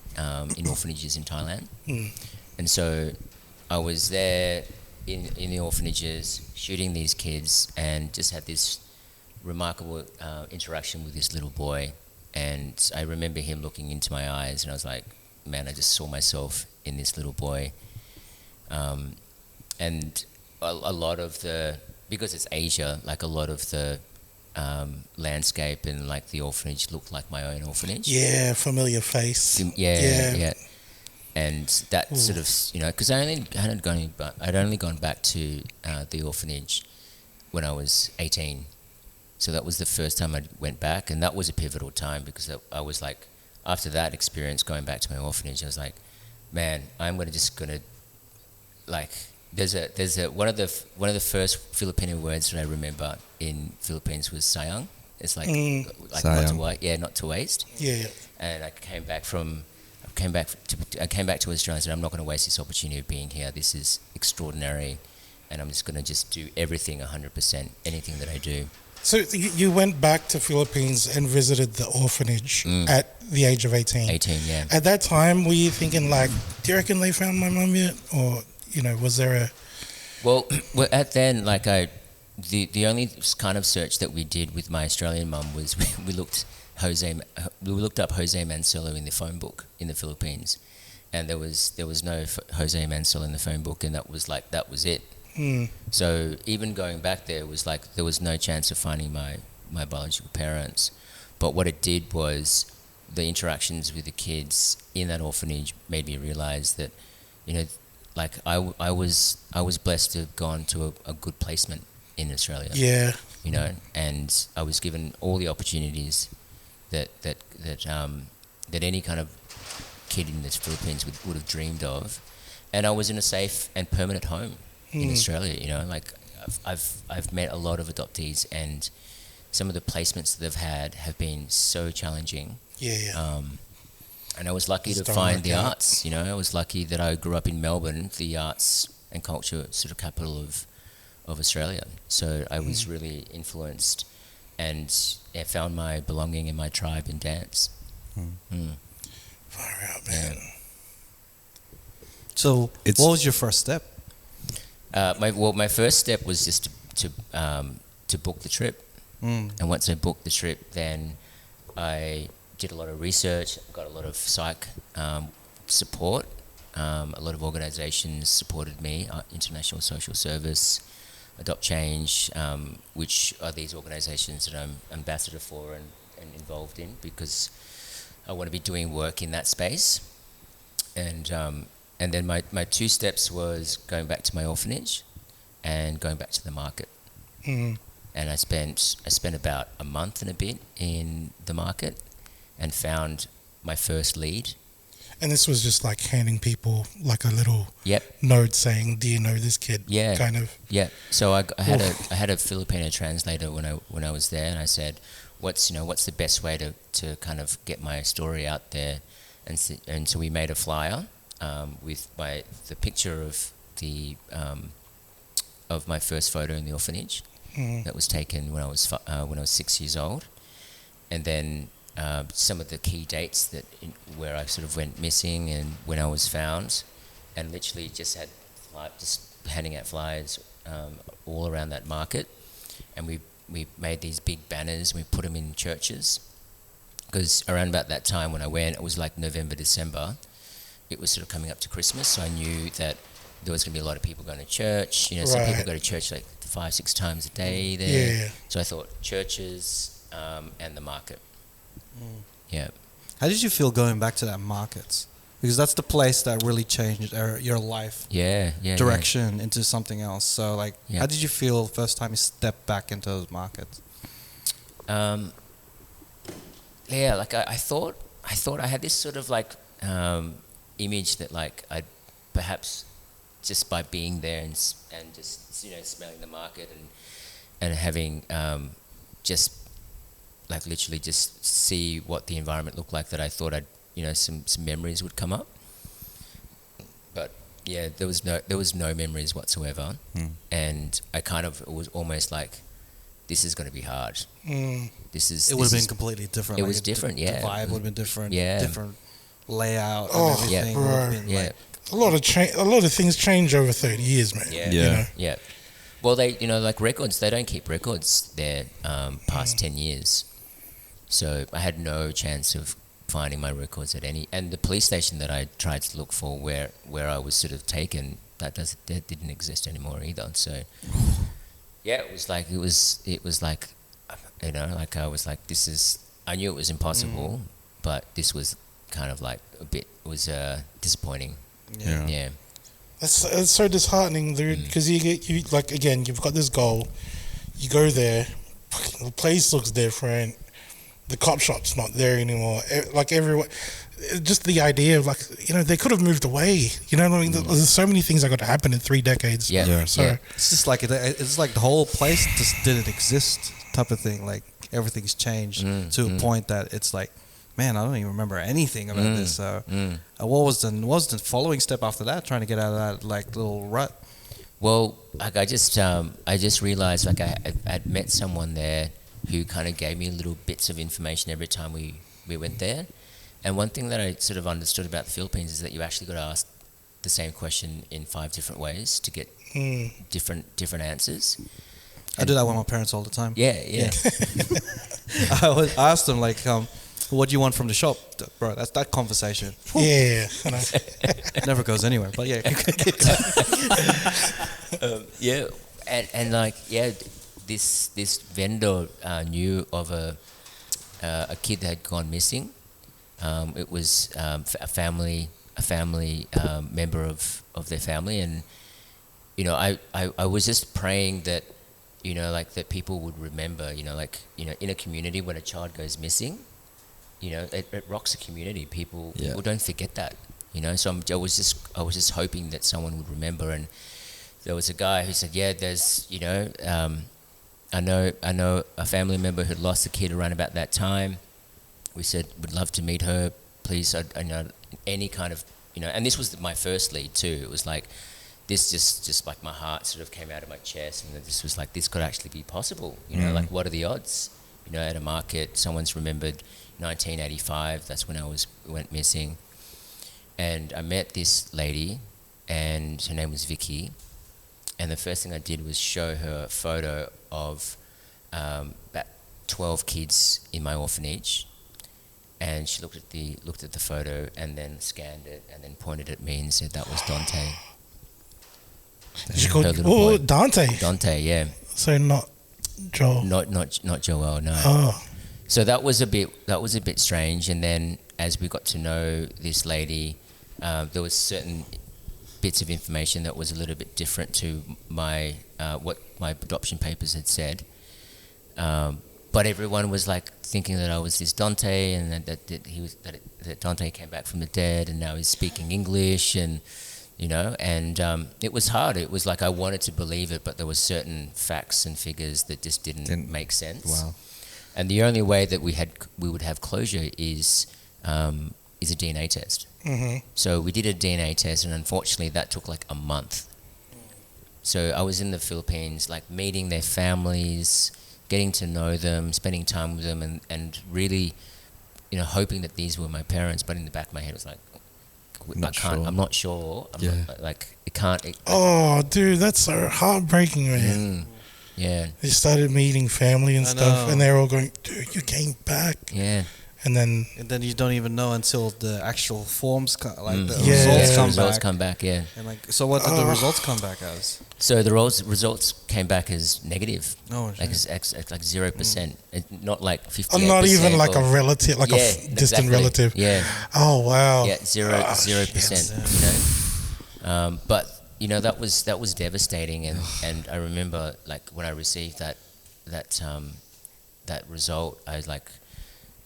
in orphanages in Thailand. And so I was there in the orphanages shooting these kids, and just had this remarkable interaction with this little boy. And I remember him looking into my eyes, and I was like, man, I just saw myself in this little boy. And a lot of because it's Asia, like a lot of the landscape and like the orphanage looked like my own orphanage. Yeah, familiar face. Yeah. And that sort of, because I'd only gone back to the orphanage when I was 18. So that was the first time I went back, and that was a pivotal time because I was like, after that experience going back to my orphanage, I was like, man, I'm just gonna like, there's one of the first Filipino words that I remember in Philippines was sayang. It's like not to waste. Yeah. And I came back to Australia and said, I'm not going to waste this opportunity of being here. This is extraordinary, and I'm just going to just do everything 100%, anything that I do. So you went back to Philippines and visited the orphanage at the age of 18. 18, yeah. At that time, were you thinking like, do you reckon they found my mum yet? Or, was there a... Well, at then, like the only kind of search that we did with my Australian mum was we looked up Jose Mancello in the phone book in the Philippines, and there was no Jose Mancello in the phone book, and that was it. So even going back there was like there was no chance of finding my biological parents. But what it did was the interactions with the kids in that orphanage made me realize that, like I was blessed to have gone to a good placement in Australia. Yeah. And I was given all the opportunities that any kind of kid in the Philippines would have dreamed of, and I was in a safe and permanent home in Australia. Like I've met a lot of adoptees, and some of the placements that they've had have been so challenging. Yeah. And I was lucky to find the arts. I was lucky that I grew up in Melbourne, the arts and culture sort of capital of Australia. So I was really influenced, and I found my belonging in my tribe in dance. Far out, man. Yeah. So what was your first step? My first step was just to book the trip. And once I booked the trip, then I did a lot of research, got a lot of psych support, A lot of organisations supported me, International Social Service, Adopt Change, which are these organisations that I'm ambassador for and involved in, because I want to be doing work in that space. And then my two steps was going back to my orphanage and going back to the market. Mm. And I spent about a month and a bit in the market and found my first lead. And this was just like handing people like a little note saying, "Do you know this kid?" Yeah, kind of. Yeah. So I had a Filipino translator when I was there, and I said, "What's the best way to kind of get my story out there?" And so we made a flyer with the picture of of my first photo in the orphanage that was taken when I was 6 years old, and then some of the key dates where I sort of went missing and when I was found, and literally just handing out flyers all around that market, and we made these big banners. We put them in churches, because around about that time when I went, it was like November, December. It was sort of coming up to Christmas, so I knew that there was going to be a lot of people going to church. Some people go to church like 5-6 times a day there. Yeah. So I thought churches and the market. Mm. Yeah. How did you feel going back to that market? Because that's the place that really changed your life direction into something else. So, like, how did you feel first time you stepped back into those markets? Like I thought I had this sort of like image that like I'd perhaps just by being there and just smelling the market and having just like literally just see what the environment looked like, that I thought I'd some memories would come up. But yeah, there was no memories whatsoever. And it was almost like, this is going to be hard. It would have been completely different. It was different. The vibe would have been different. Yeah. Different layout and everything. Yeah. A lot of things change over 30 years, man. Yeah. Well, they like records, they don't keep records there past 10 years. So I had no chance of finding my records and the police station that I tried to look for where I was sort of taken, that didn't exist anymore either. So yeah, it was like I was like, I knew it was impossible, but this was kind of like disappointing. Yeah. It's so disheartening, dude, because you've got this goal, you go there, the place looks different, the cop shop's not there anymore, like everyone, just the idea of like, they could have moved away, you know what I mean? There's so many things that got to happen in 3 decades. So it's just like it's like the whole place just didn't exist type of thing. Like everything's changed to a point that it's like, man, I don't even remember anything about this. So, what was the following step after that? Trying to get out of that like little rut. Well, like I just realized like I'd met someone there who kind of gave me little bits of information every time we went there. And one thing that I sort of understood about the Philippines is that you actually got to ask the same question in 5 different ways to get different answers. I do that with my parents all the time. Yeah. I asked them like, what do you want from the shop? Bro, that's that conversation. Yeah. It never goes anywhere, but yeah. And like, this vendor knew of a kid that had gone missing. It was a family member of their family, and I was just praying that that people would remember, in a community when a child goes missing, it rocks a community. People don't forget that, So I was just hoping that someone would remember. And there was a guy who said, there's I know a family member who'd lost a kid around about that time. We said, would love to meet her, please. I know any kind of, and this was my first lead too. It was like, this just like my heart sort of came out of my chest, and this was like, this could actually be possible. Like, what are the odds? At a market, someone's remembered 1985. That's when went missing, and I met this lady, and her name was Vicky. And the first thing I did was show her a photo of about 12 kids in my orphanage. and she looked at the photo and then scanned it and then pointed at me and said that was Dante. She called Dante. Dante, yeah. So not Joel. Not Joel, no. Oh. So that was a bit strange. And then as we got to know this lady, there was certain bits of information that was a little bit different to my what my adoption papers had said. But everyone was like thinking that I was this Dante, and that Dante came back from the dead, and now he's speaking English, and it was hard. It was like I wanted to believe it, but there were certain facts and figures that just didn't make sense. Wow. And the only way that we would have closure is a DNA test. Mm-hmm. So we did a DNA test, and unfortunately that took like a month. So I was in the Philippines, like meeting their families, getting to know them, spending time with them, and really, hoping that these were my parents. But in the back of my head, it was like, I'm not sure. It can't. Oh, dude, that's so heartbreaking, man. Yeah. They started meeting family and stuff, and they were all going, dude, you came back. Yeah. And then you don't even know until the actual forms, results come back. Yeah. And so what did the results come back as? So the results came back as negative. Oh, like 0%. Not like 50%. Not even like a relative, like a distant relative. Yeah. Oh wow. Yeah, 0%. But that was devastating, and I remember like when I received that result, I like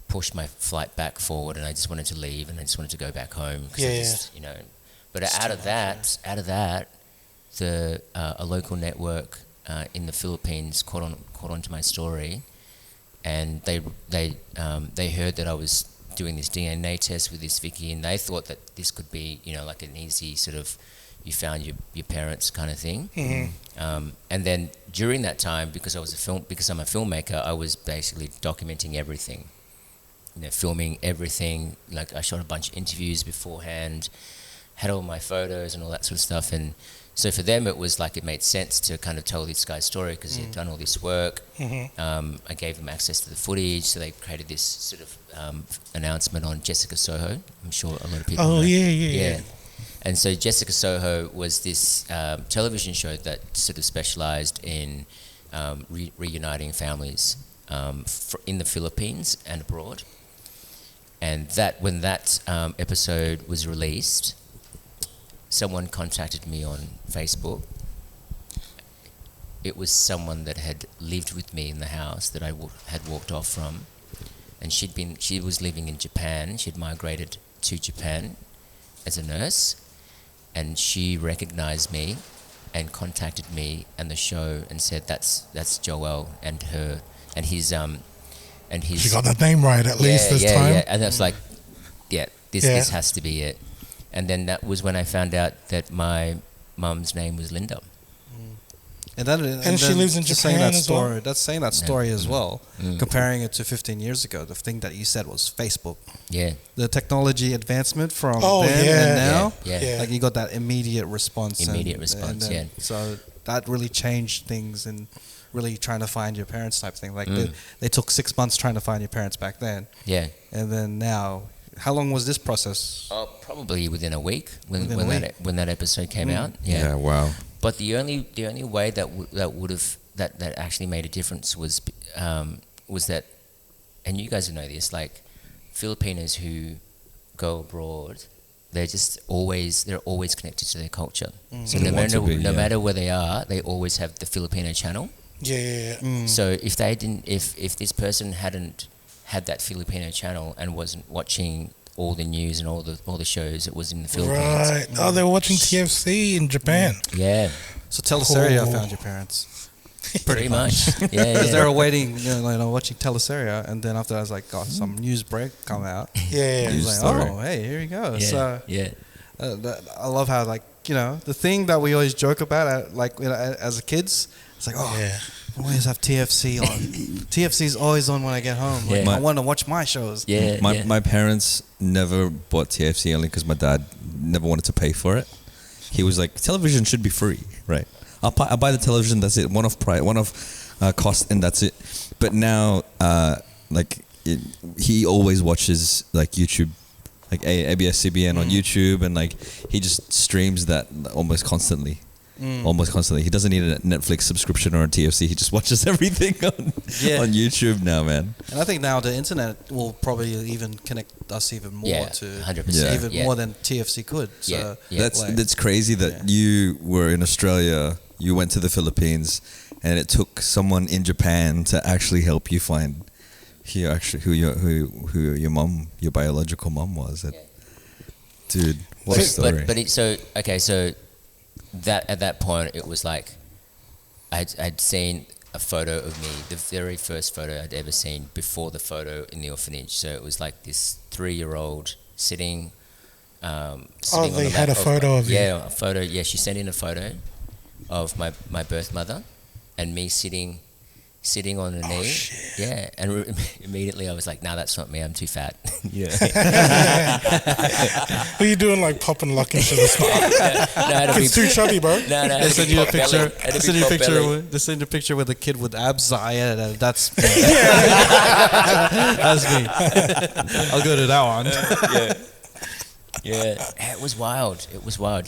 pushed my flight back forward, and I just wanted to leave, and I just wanted to go back home. But out of that, a local network in the Philippines caught on to my story, and they heard that I was doing this DNA test with this Vicky, and they thought that this could be like an easy sort of you found your parents kind of thing. Mm-hmm. And then during that time, because I'm a filmmaker, I was basically documenting everything. Filming everything. Like I shot a bunch of interviews beforehand, had all my photos and all that sort of stuff. And so for them, it was like it made sense to kind of tell this guy's story because he had done all this work. Mm-hmm. I gave them access to the footage, so they created this sort of announcement on Jessica Soho. I'm sure a lot of people know. Oh, yeah. And so Jessica Soho was this television show that sort of specialized in reuniting families in the Philippines and abroad. And when that episode was released, someone contacted me on Facebook. It was someone that had lived with me in the house that I had walked off from, and she was living in Japan. She'd migrated to Japan as a nurse, and she recognized me and contacted me and the show and said that's Joel and his. She got that name right at least this time. Yeah, and that's like, this has to be it. And then that was when I found out that my mum's name was Linda. And she lives in Japan as well. That's saying that story as well. Comparing it to 15 years ago, the thing that you said was Facebook. Yeah. The technology advancement from then and now. Yeah. Like you got that immediate response. Yeah. So that really changed things and really trying to find your parents type thing. Like they took 6 months trying to find your parents back then. Yeah. And then now, how long was this process? Probably within a week when that episode came out. Yeah. Wow. But the only way that actually made a difference was that, and you guys know this, like Filipinos who go abroad, they're always connected to their culture. So no matter where they are, they always have the Filipino channel. So if this person hadn't had that Filipino channel and wasn't watching all the news and all the shows that was in the Philippines. Right. Oh, they were watching TFC in Japan. Yeah. So Teleseria found your parents. Pretty much. Yeah. Because they were waiting, watching Teleseria, and then after I was like, got some news break come out. Yeah. I was like, oh, hey, here we go. Yeah. So I love how the thing that we always joke about, as kids, it's like, I always have TFC on. TFC's always on when I get home. Like, I want to watch my shows. My parents never bought TFC only because my dad never wanted to pay for it. He was like, television should be free, right? I'll buy the television. That's it. One of cost, and that's it. But now, he always watches like YouTube, like ABS-CBN on YouTube, and like he just streams that almost constantly. Almost constantly. He doesn't need a Netflix subscription or a TFC. He just watches everything on YouTube now, man. And I think now the internet will probably even connect us even more to 100%. Even more than TFC could. So that's crazy that you were in Australia, you went to the Philippines, and it took someone in Japan to actually help you find who your mom, your biological mom was. Dude, what a story. So that at that point it was like I'd seen a photo of me, the very first photo I'd ever seen before the photo in the orphanage. So it was like this 3-year-old sitting they had a photo of you. Yeah, a photo. Yeah, she sent in a photo of my birth mother and me sitting on a knee. Shit. Yeah, and immediately I was like, "No, that's not me. I'm too fat." Yeah. What are you doing, like popping luck into the spot? It's too chubby, bro. No. They send you a picture. They send you a picture with a kid with abs. That's me. That's me. I'll go to that one. Yeah. It was wild.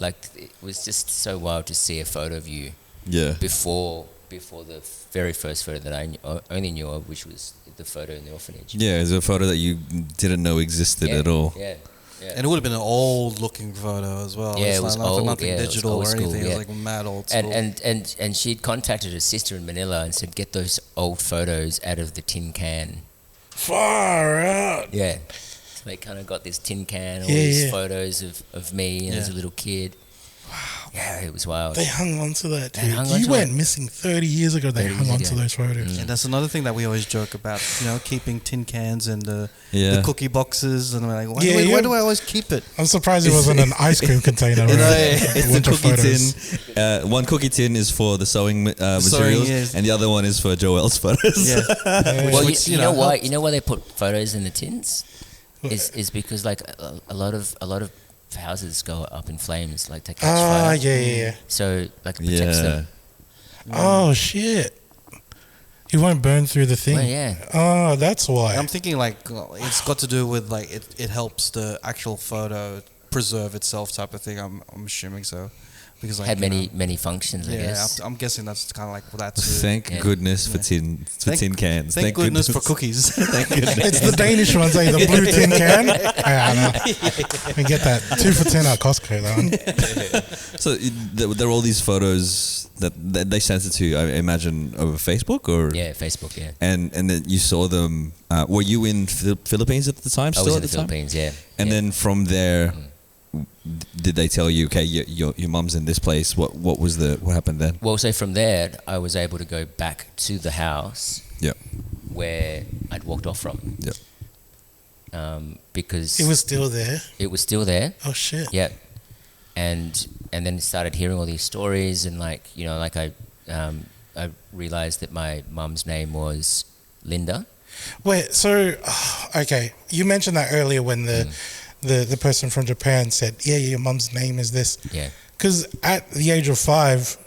Like it was just so wild to see a photo of you. Yeah. Before the very first photo that I only knew of, which was the photo in the orphanage. Yeah, it's a photo that you didn't know existed at all. Yeah. And it would have been an old-looking photo as well. Yeah, it's it was like old. Nothing digital or anything. School, It was like mad old school. And she'd contacted her sister in Manila and said, "Get those old photos out of the tin can." Far out. Yeah. So they kind of got this tin can, all these photos of me as a little kid. Wow. Yeah, it was wild. They hung on to that, dude. You went missing 30 years ago. They hung on to those photos. And that's another thing that we always joke about, keeping tin cans and the cookie boxes. And we're like, why do I always keep it? I'm surprised it wasn't an ice cream container. It's the cookie tin. One cookie tin is for the sewing materials, and the other one is for Joel's photos. Yeah. Well, you know why? You know why they put photos in the tins? Is because like a lot of houses go up in flames, like to catch fire. Yeah. So like it protects them. Oh shit! You won't burn through the thing. Well, yeah. Oh, that's why. I'm thinking like it's got to do with like it helps the actual photo preserve itself type of thing. I'm assuming so. Because like, had many functions, I guess. I'm guessing that's kind of like that too. Thank goodness for tin cans. Thank goodness for cookies. Thank goodness. It's the Danish ones, the blue tin can. I know. We get that 2 for 10 at Costco. That one. So there are all these photos that they sent it to, I imagine, over Facebook or Facebook, yeah. And then you saw them. Were you in Philippines at the time? I was in the Philippines, yeah. And then from there. Did they tell you, okay, your mum's in this place? What happened then? Well, so from there, I was able to go back to the house. Yeah. Where I'd walked off from. Yeah. Because it was still there. It was still there. Oh shit. Yeah. And then started hearing all these stories, and I realized that my mum's name was Linda. Wait, so okay, you mentioned that earlier when the person from Japan said, your mum's name is this. Yeah. Because at the age of 5,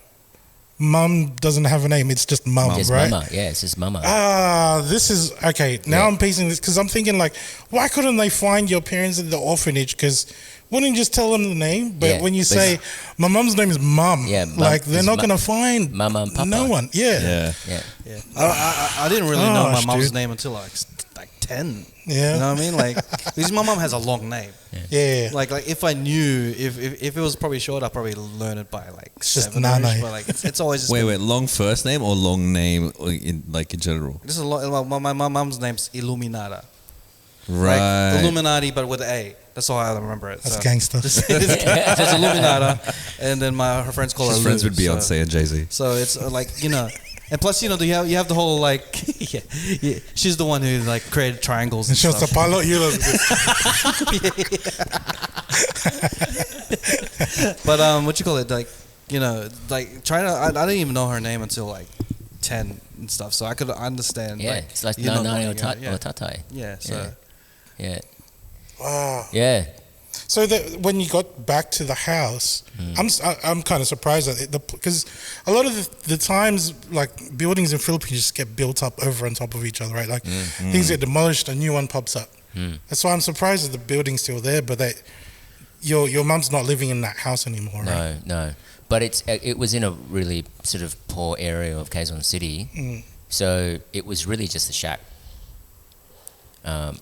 mum doesn't have a name. It's just mum, right? Mama. Yeah, it's just mama. This is, okay, now I'm piecing this, because I'm thinking like, why couldn't they find your parents at the orphanage? Because wouldn't you just tell them the name? But when you say, my mum's name is Mum, they're not going to find Mama and Papa. No one. Yeah. I didn't really know my mum's name until like 10. Yeah. You know what I mean? Like, because my mum has a long name. Yeah. Like if I knew, if it was probably short, I'd probably learn it by like just 7. Nana. But like it's always just wait, long first name or long name in general? This is my mum's name's Illuminata. Right. Like Illuminati, but with A. That's all I remember it. That's gangster. So it's Illuminata, and then her friends call her. She's friends with Beyonce and Jay-Z. So it's like and plus you have the whole like she's the one who like created triangles and stuff. But what you call it, like like trying to I didn't even know her name until like 10 and stuff, so I could understand. Yeah, it's like Nani or Tatai. Yeah, so yeah. Wow. Yeah. So that when you got back to the house, I'm kind of surprised at it because a lot of the times like buildings in Philippines just get built up over on top of each other, right? Like things get demolished, a new one pops up. That's why I'm surprised that the building's still there, but that your mum's not living in that house anymore, right? No. But it was in a really sort of poor area of Quezon City, so it was really just a shack.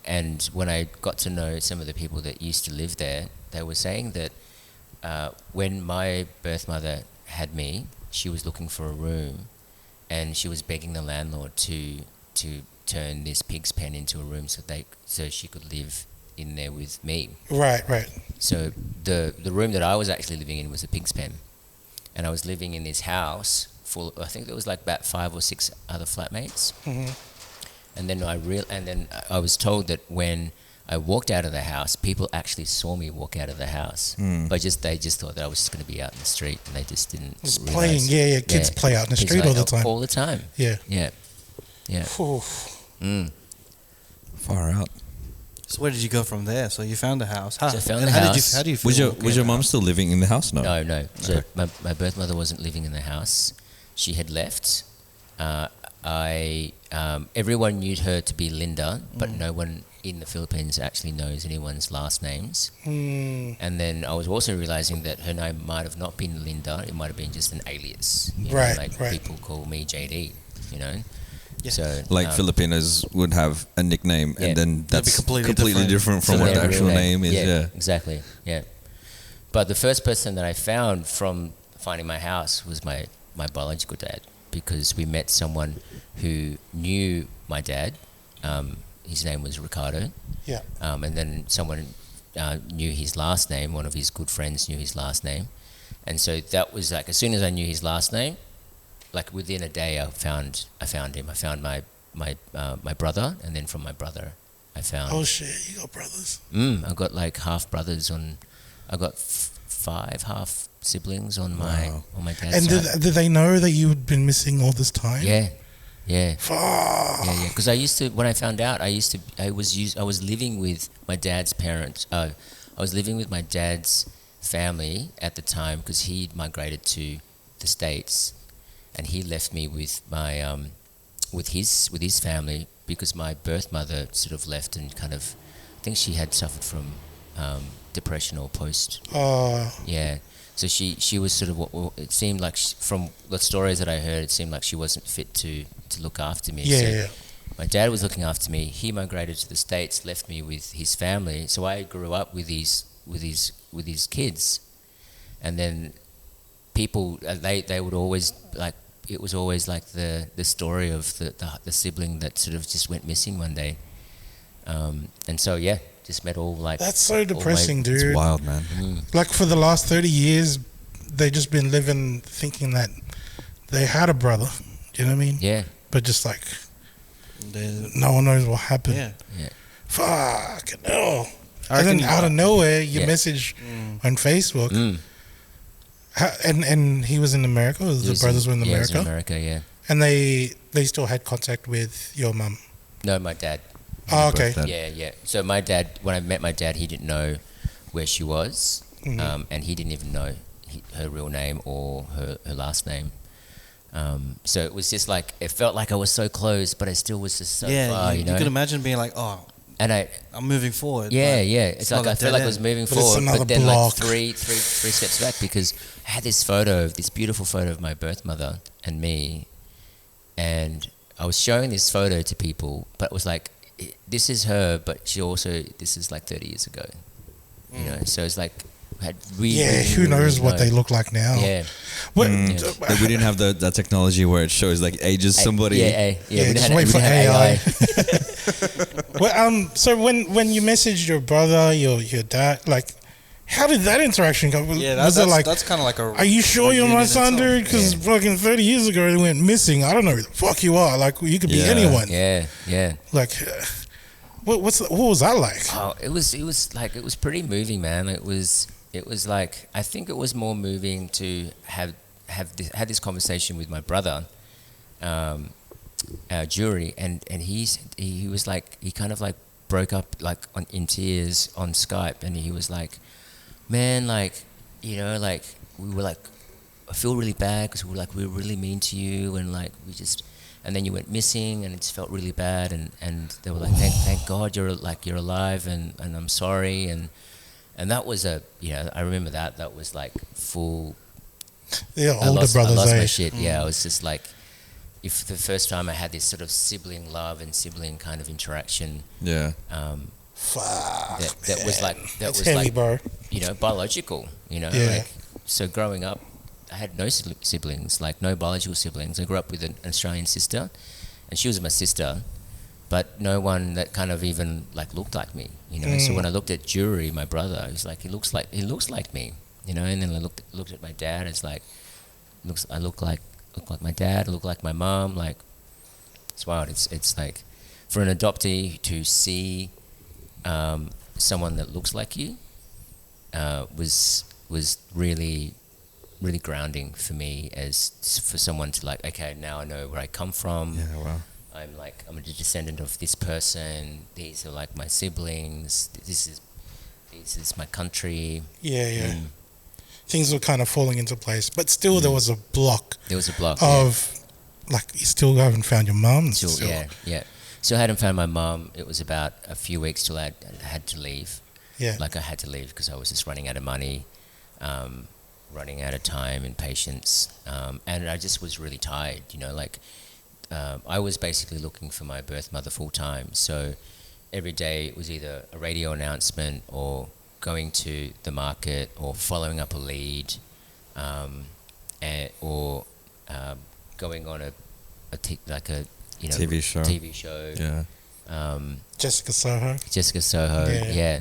And when I got to know some of the people that used to live there, they were saying that when my birth mother had me, she was looking for a room, and she was begging the landlord to turn this pig's pen into a room so she could live in there with me. Right. So the room that I was actually living in was a pig's pen, and I was living in this house full. I think there was like about 5 or 6 other flatmates. And then I was told that when I walked out of the house, people actually saw me walk out of the house. But they just thought that I was just going to be out in the street, and they just didn't Just realize. playing, kids play out in the street all the time. All the time. Yeah. Far out. So where did you go from there? So you found a house. So I found the house. How do you feel? Was your mum still living in the house? No. So my birth mother wasn't living in the house. She had left. Everyone knew her to be Linda, but no one in the Philippines actually knows anyone's last names. And then I was also realizing that her name might have not been Linda; it might have been just an alias. Right. People call me JD. Yeah. So Filipinos would have a nickname, and then that's completely different from what the actual name is. Yeah, exactly. Yeah. But the first person that I found from finding my house was my biological dad, because we met someone who knew my dad. His name was Ricardo. Yeah. And then someone knew his last name. One of his good friends knew his last name. And so that was like, as soon as I knew his last name, like within a day I found him. I found my brother, and then from my brother I found... Oh shit, you got brothers? I got like half brothers I got 5 half siblings on my dad's side. And did they know that you had been missing all this time? Yeah. Fuck. Yeah. Because when I found out, I was living with my dad's parents. I was living with my dad's family at the time, because he'd migrated to the States, and he left me with my with his family, because my birth mother sort of left and kind of, I think she had suffered from depression or post. Yeah. So she was sort of it seemed like from the stories that I heard, it seemed like she wasn't fit to look after me. Yeah. My dad was looking after me. He migrated to the States, left me with his family. So I grew up with these kids, and then people they would always like, it was always like the story of the sibling that sort of just went missing one day, and so just met all like... That's so depressing, dude. It's wild, man. Like for the last 30 years, they just been living thinking that they had a brother. Do you know what I mean? Yeah. But just like, no one knows what happened. Yeah. Fucking hell. And then out of nowhere, you message on Facebook. And he was in America? Or the brothers were in America? He was in America, yeah. And they still had contact with your mum? No, my dad. Oh, okay. Yeah. So my dad, when I met my dad, he didn't know where she was, and he didn't even know her real name or her last name. So it was just like, it felt like I was so close, but I still was just so far, you know? You could imagine being like, and I'm moving forward. Yeah. It's like I felt like I was moving forward, but then block. like three steps back, because I had this beautiful photo of my birth mother and me, and I was showing this photo to people, but it was like, this is her, but this is like 30 years ago, you know. So it's like, who knows what they look like now? Yeah. What, we didn't have that technology where it shows like ages somebody. Yeah. Just wait for AI. Well, so when you messaged your brother, your dad, like, how did that interaction go? Yeah, that's kind of like a... Are you sure you're my son, dude? Because fucking 30 years ago they went missing. I don't know who the fuck you are. Like, you could be anyone. Yeah. Like, what was that like? Oh, it was pretty moving, man. It was like, I think it was more moving to had this conversation with my brother, Jury, and he was like, he kind of like broke up like in tears on Skype, and he was like, man, like, you know, like we were like, I feel really bad because we were really mean to you, and like and then you went missing, and it just felt really bad, and they were like, thank God you're alive, and I'm sorry, and that was I remember that was like full. Yeah, older brothers. I lost my shit. Yeah, I was just like, if the first time I had this sort of sibling love and sibling kind of interaction. Yeah. Fuck. That was like heavy, like, bro. you know, biological. You know, Yeah. like, so growing up, I had no siblings, like no biological siblings. I grew up with an Australian sister, and she was my sister, but no one that kind of even like looked like me, you know. So when I looked at Jury, my brother, he was like, he looks like me, you know. And then I looked at my dad. It's like, I look like my dad. I look like my mom. Like, it's wild. It's like, for an adoptee to see someone that looks like you was really grounding for me, as for someone to like, okay, now I know where I come from. Yeah, wow. I'm a descendant of this person. These are like my siblings. This is my country. Yeah. Things were kind of falling into place, but still there was a block. There was a block of like, you still haven't found your mum. Yeah. So I hadn't found my mum. It was about a few weeks till I had to leave. Yeah. Like I had to leave because I was just running out of money, running out of time and patience, and I just was really tired. You know, like I was basically looking for my birth mother full time. So every day it was either a radio announcement or going to the market or following up a lead, or going on a TV show. Yeah. Jessica Soho. Yeah.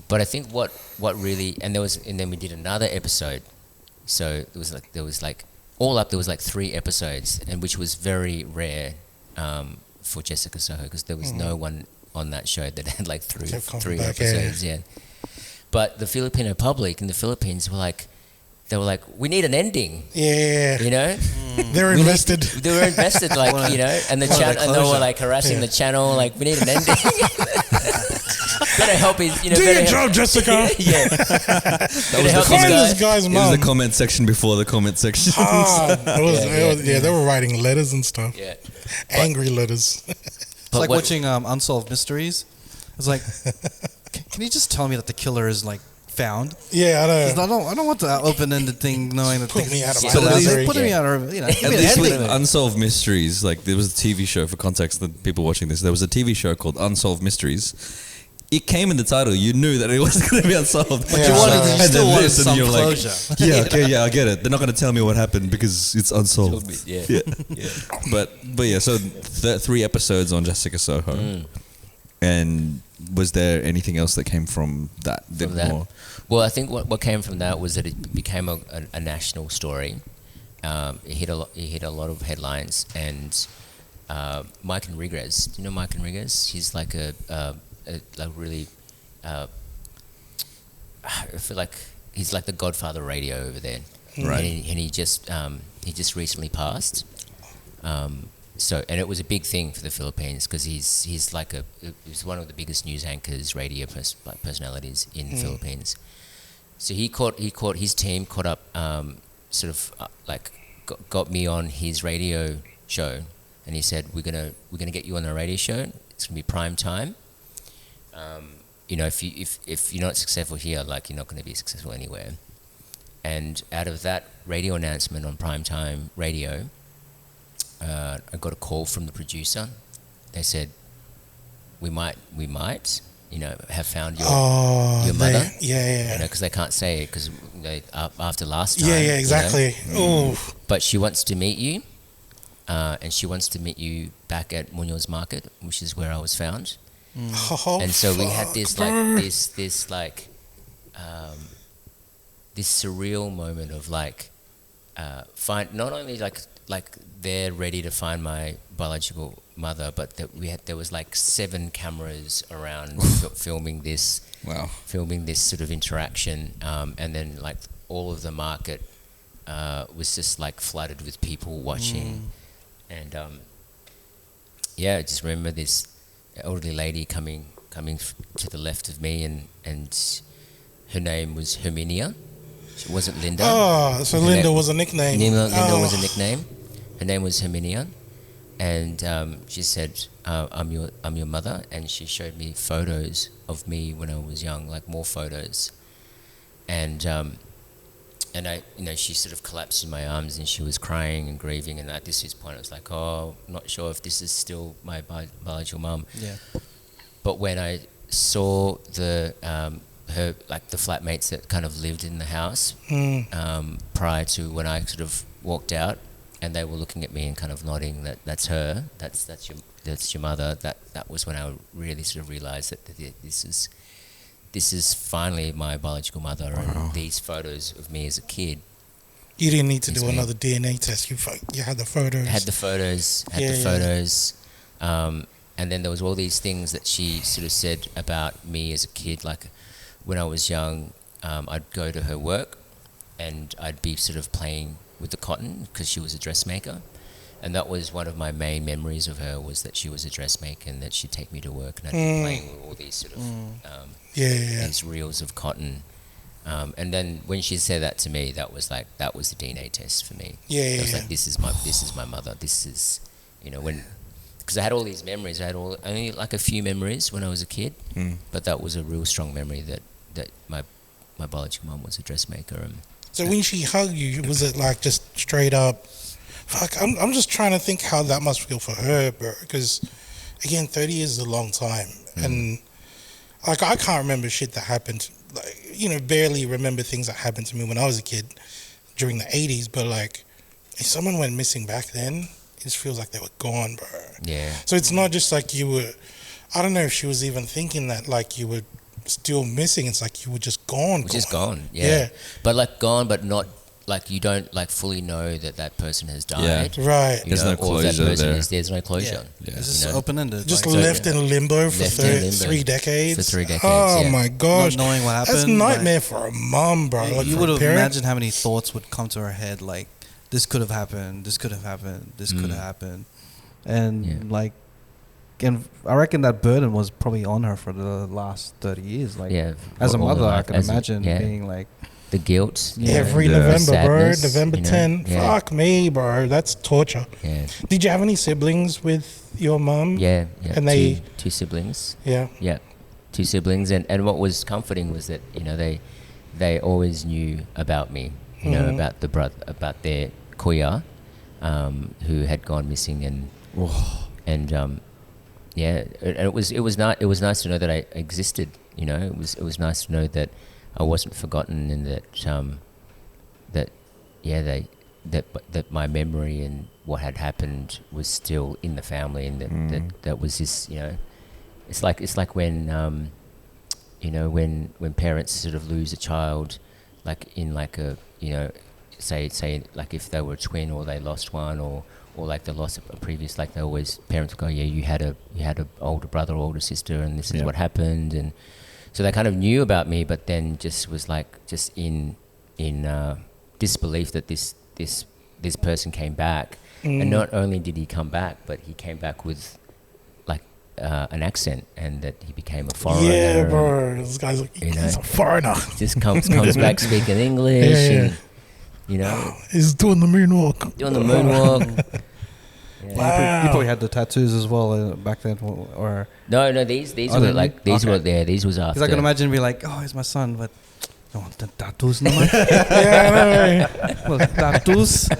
But I think what really, and then we did another episode. So there was like all up there was like 3 episodes, and which was very rare for Jessica Soho, because there was no one on that show that had like three episodes. Yeah. But the Filipino public in the Philippines were like, we need an ending. Yeah. You know? They're invested. They were invested, like, you know, and the channel, and they were like harassing the channel, like, we need an ending. Better help his, you know. Do your job, Jessica. Yeah. Find this guy's mum. It was the comment section before the comment section. They were writing letters and stuff. Yeah. Angry letters. It's like watching Unsolved Mysteries. It's like, can you just tell me that the killer is like found? Yeah, I know. I don't want the open-ended thing, knowing that Put me out of my misery. Put me out of, you know. At least with Unsolved Mysteries, like there was a TV show, for context, that people watching this, there was a TV show called Unsolved Mysteries. It came in the title. You knew that it wasn't going to be unsolved, but you still wanted some closure. Like, I get it. They're not going to tell me what happened because it's unsolved. Yeah. But yeah. So 3 episodes on Jessica Soho. And was there anything else that came from that? More? Well, I think what came from that was that it became a national story. It hit a lot of headlines, and Mike Enriquez. Do you know Mike Enriquez? He's like really, I feel like he's like the godfather of radio over there. Right. And he just recently passed. So, and it was a big thing for the Philippines, because he's one of the biggest news anchors, radio personalities in the Philippines. So his team caught up, got me on his radio show, and he said, we're gonna get you on the radio show. It's gonna be prime time. You know, if you're not successful here, like, you're not going to be successful anywhere. And out of that radio announcement on primetime radio, I got a call from the producer. They said, we might, you know, have found your mother. Yeah. You know, because they can't say it, because after last time. Yeah, exactly. You know, but she wants to meet you, and she wants to meet you back at Munoz Market, which is where I was found. And so we had this surreal moment of like, not only like they're ready to find my biological mother, but that there was like 7 cameras around filming this sort of interaction, and then like all of the market was just like flooded with people watching, and I just remember this elderly lady coming coming to the left of me, and her name was Herminia. She wasn't Linda. Oh, so Linda was a nickname. Linda was a nickname. Her name was Herminia, and she said, "I'm your mother," and she showed me photos of me when I was young, like more photos, and I, she sort of collapsed in my arms and she was crying and grieving, and at this point I was like, oh, I'm not sure if this is still my biological mum. Yeah. But when I saw her, like the flatmates that kind of lived in the house prior to when I sort of walked out, and they were looking at me and kind of nodding that that's her, that's your mother. That was when I really sort of realised that this is finally my biological mother. Wow. And these photos of me as a kid. You didn't need to do another DNA test. You had the photos. Had the photos. And then there was all these things that she sort of said about me as a kid. Like when I was young, I'd go to her work and I'd be sort of playing with the cotton because she was a dressmaker. And that was one of my main memories of her, was that she was a dressmaker and that she'd take me to work and I'd be playing with all these sort of these reels of cotton. And then when she said that to me, that was the DNA test for me. I was like, this is my mother. This is, because I had all these memories. I had only like a few memories when I was a kid, but that was a real strong memory that my biological mum was a dressmaker. So when she hugged you, was it like just straight up? Fuck, I'm just trying to think how that must feel for her, bro. Because again, 30 years is a long time, and like I can't remember shit that happened. Like, barely remember things that happened to me when I was a kid during the 80s. But like, if someone went missing back then, it just feels like they were gone, bro. Yeah. So it's not just like you were. I don't know if she was even thinking that like you were still missing. It's like you were just gone. Just gone. Yeah. But like gone, but not. Like you don't like fully know that person has died. Yeah. Right. There's no closure there. There's no closure. Yeah. It's just open-ended. Just left in limbo for 3 decades. For 3 decades. Oh my gosh. Not knowing what happened. That's a nightmare for a mom, bro. Like you would have imagined how many thoughts would come to her head. Like, this could have happened. This could have happened. This could have happened. And and I reckon that burden was probably on her for the last 30 years. Like, as a mother, I can imagine being like. The guilt. Every November, bro. November 10. Fuck me, bro. That's torture. Yeah. Did you have any siblings with your mum? Yeah. And two siblings. Yeah. Yeah. 2 siblings. And what was comforting was that, they always knew about me, about about their kuya, who had gone missing, and it was nice to know that I existed, it was nice to know that I wasn't forgotten, and that my memory and what had happened was still in the family, and that was this, it's like when when parents sort of lose a child, like in like a say like if they were a twin or they lost one, or like they lost a previous, like they always, parents go, you had a older brother or older sister, and this is what happened. And so they kind of knew about me, but then just was like just in disbelief that this person came back. And not only did he come back, but he came back with like an accent, and that he became a foreigner. Yeah, bro. This guy's like, he's a foreigner. Just comes back speaking English. And, he's doing the moonwalk. Yeah. Wow. You probably had the tattoos as well back then, or no. These were like these were there. These was after. Because I can imagine be like, oh, he's my son, but I want the tattoos no well, tattoos.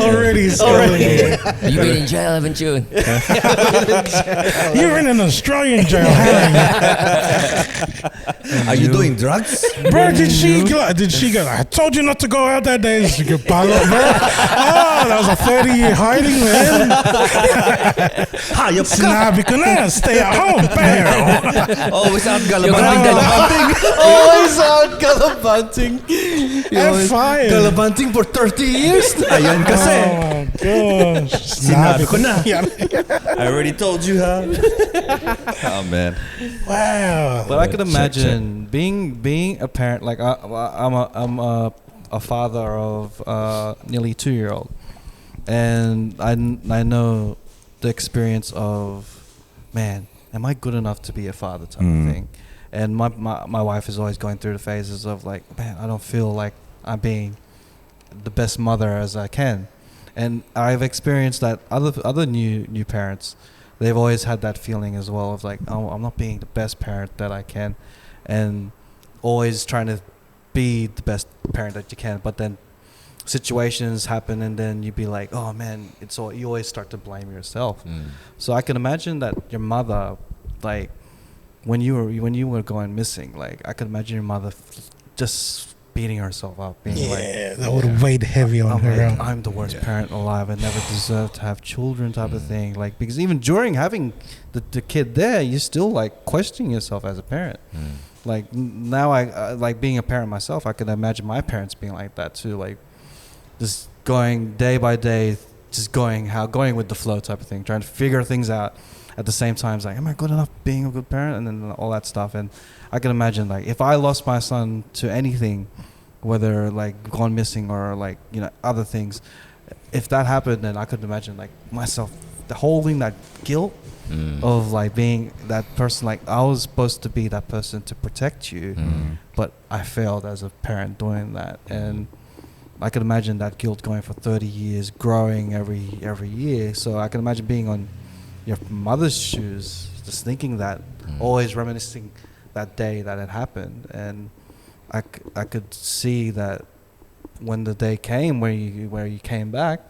Already. You've been in jail, haven't you? You're in an Australian jail. Are you doing drugs? Bro, did she go, I told you not to go out that day. She could pile up, bro. Oh, that was a 30-year hiding, man. Snappy can stay at home, bam. Always out gallivanting. Always out gallivanting. I'm fired. Gallivanting for 30 years. Ayan kasi. Oh, gosh. Sinabi ko na. I already told you, huh? Oh, man. Wow. But I could imagine being a parent. Like I'm a father of nearly 2-year-old, and I know the experience of, man, am I good enough to be a father type of thing? And my wife is always going through the phases of like, man, I don't feel like I'm being the best mother as I can. And I've experienced that other new parents, they've always had that feeling as well of like, oh, I'm not being the best parent that I can, and always trying to be the best parent that you can. But then situations happen, and then you'd be like, oh man, you always start to blame yourself. So I can imagine that your mother, like when you were going missing, like I could imagine your mother just beating herself up, being like, that would have weighed heavy on her. Like, I'm the worst parent alive. I never deserved to have children, type of thing. Like, because even during having the kid there, you still like questioning yourself as a parent. Like now, I like being a parent myself. I can imagine my parents being like that too. Like just going day by day, just going with the flow type of thing, trying to figure things out. At the same time, it's like, am I good enough being a good parent? And then all that stuff. And I can imagine, like, if I lost my son to anything, whether, like, gone missing or, like, you know, other things, if that happened, then I could imagine, like, myself holding that guilt of, like, being that person. Like, I was supposed to be that person to protect you, but I failed as a parent doing that. And I can imagine that guilt going for 30 years, growing every year. So I can imagine being on your mother's shoes, just thinking that, always reminiscing that day that it happened. And I could see that when the day came where you came back,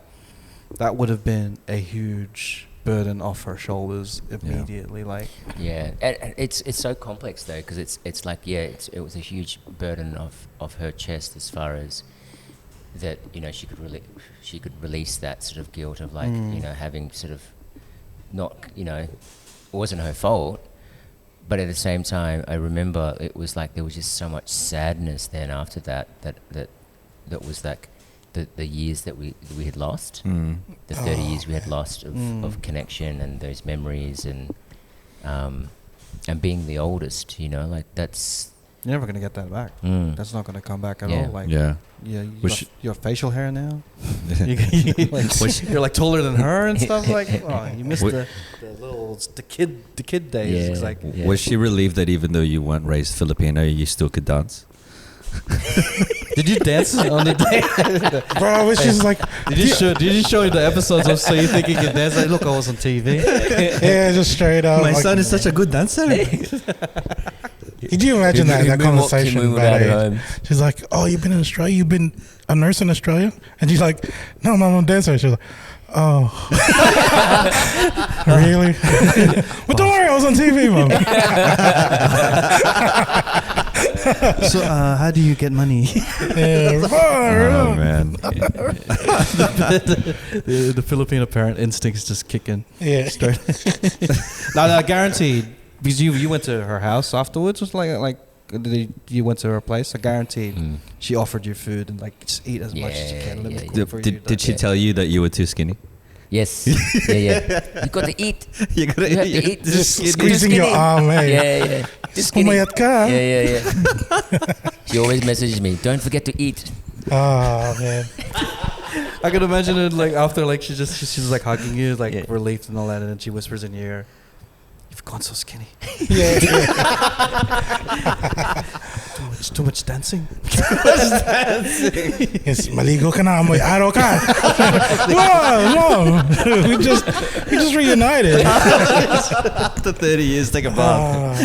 that would have been a huge burden off her shoulders immediately. And it's so complex though, because it's like it was a huge burden off her chest, as far as that, you know, she could release that sort of guilt of like, you know, having sort of not, you know, it wasn't her fault, but at the same time, I remember it was like there was just so much sadness then after that was like the years that we had lost, the 30 years we had lost of connection and those memories, and being the oldest, you know, like that's, you're never gonna get that back. That's not gonna come back at all. Like, your facial hair now. You're like taller than her and stuff. Like, oh, you missed the kid days. It's like, was she relieved that even though you weren't raised Filipino, you still could dance? Did you dance on the day? Bro, I was just like, did you show the episodes of So You Think You Can Dance? Like, look, I was on TV. Yeah, just straight up. My son is such a good dancer. Could you imagine that conversation about age? She's like, oh, you've been in Australia? You've been a nurse in Australia? And she's like, no, Mom, I'm a dancer. She's like, oh. Really? Well, don't worry, I was on TV, Mom. So, how do you get money? Oh, man. The Filipino parent instincts just kick in. Yeah. No, guaranteed. Because you went to her house afterwards, was like you went to her place. I guaranteed she offered you food and like just eat as much as you can. Let me cook for you. Did she tell you that you were too skinny? Yes. Yeah. You got to eat. You have to eat. Just squeezing your arm, hey. Yeah. Just kidding. Yeah. She always messages me, don't forget to eat. Oh man. I can imagine it like after like she's like hugging you, like relieved and all that, and then she whispers in your ear, "You've gone so skinny." Yeah. Too much dancing. Yes, maligo ka na, amoy araw ka. Whoa. We just reunited. After 30 years, take a bath.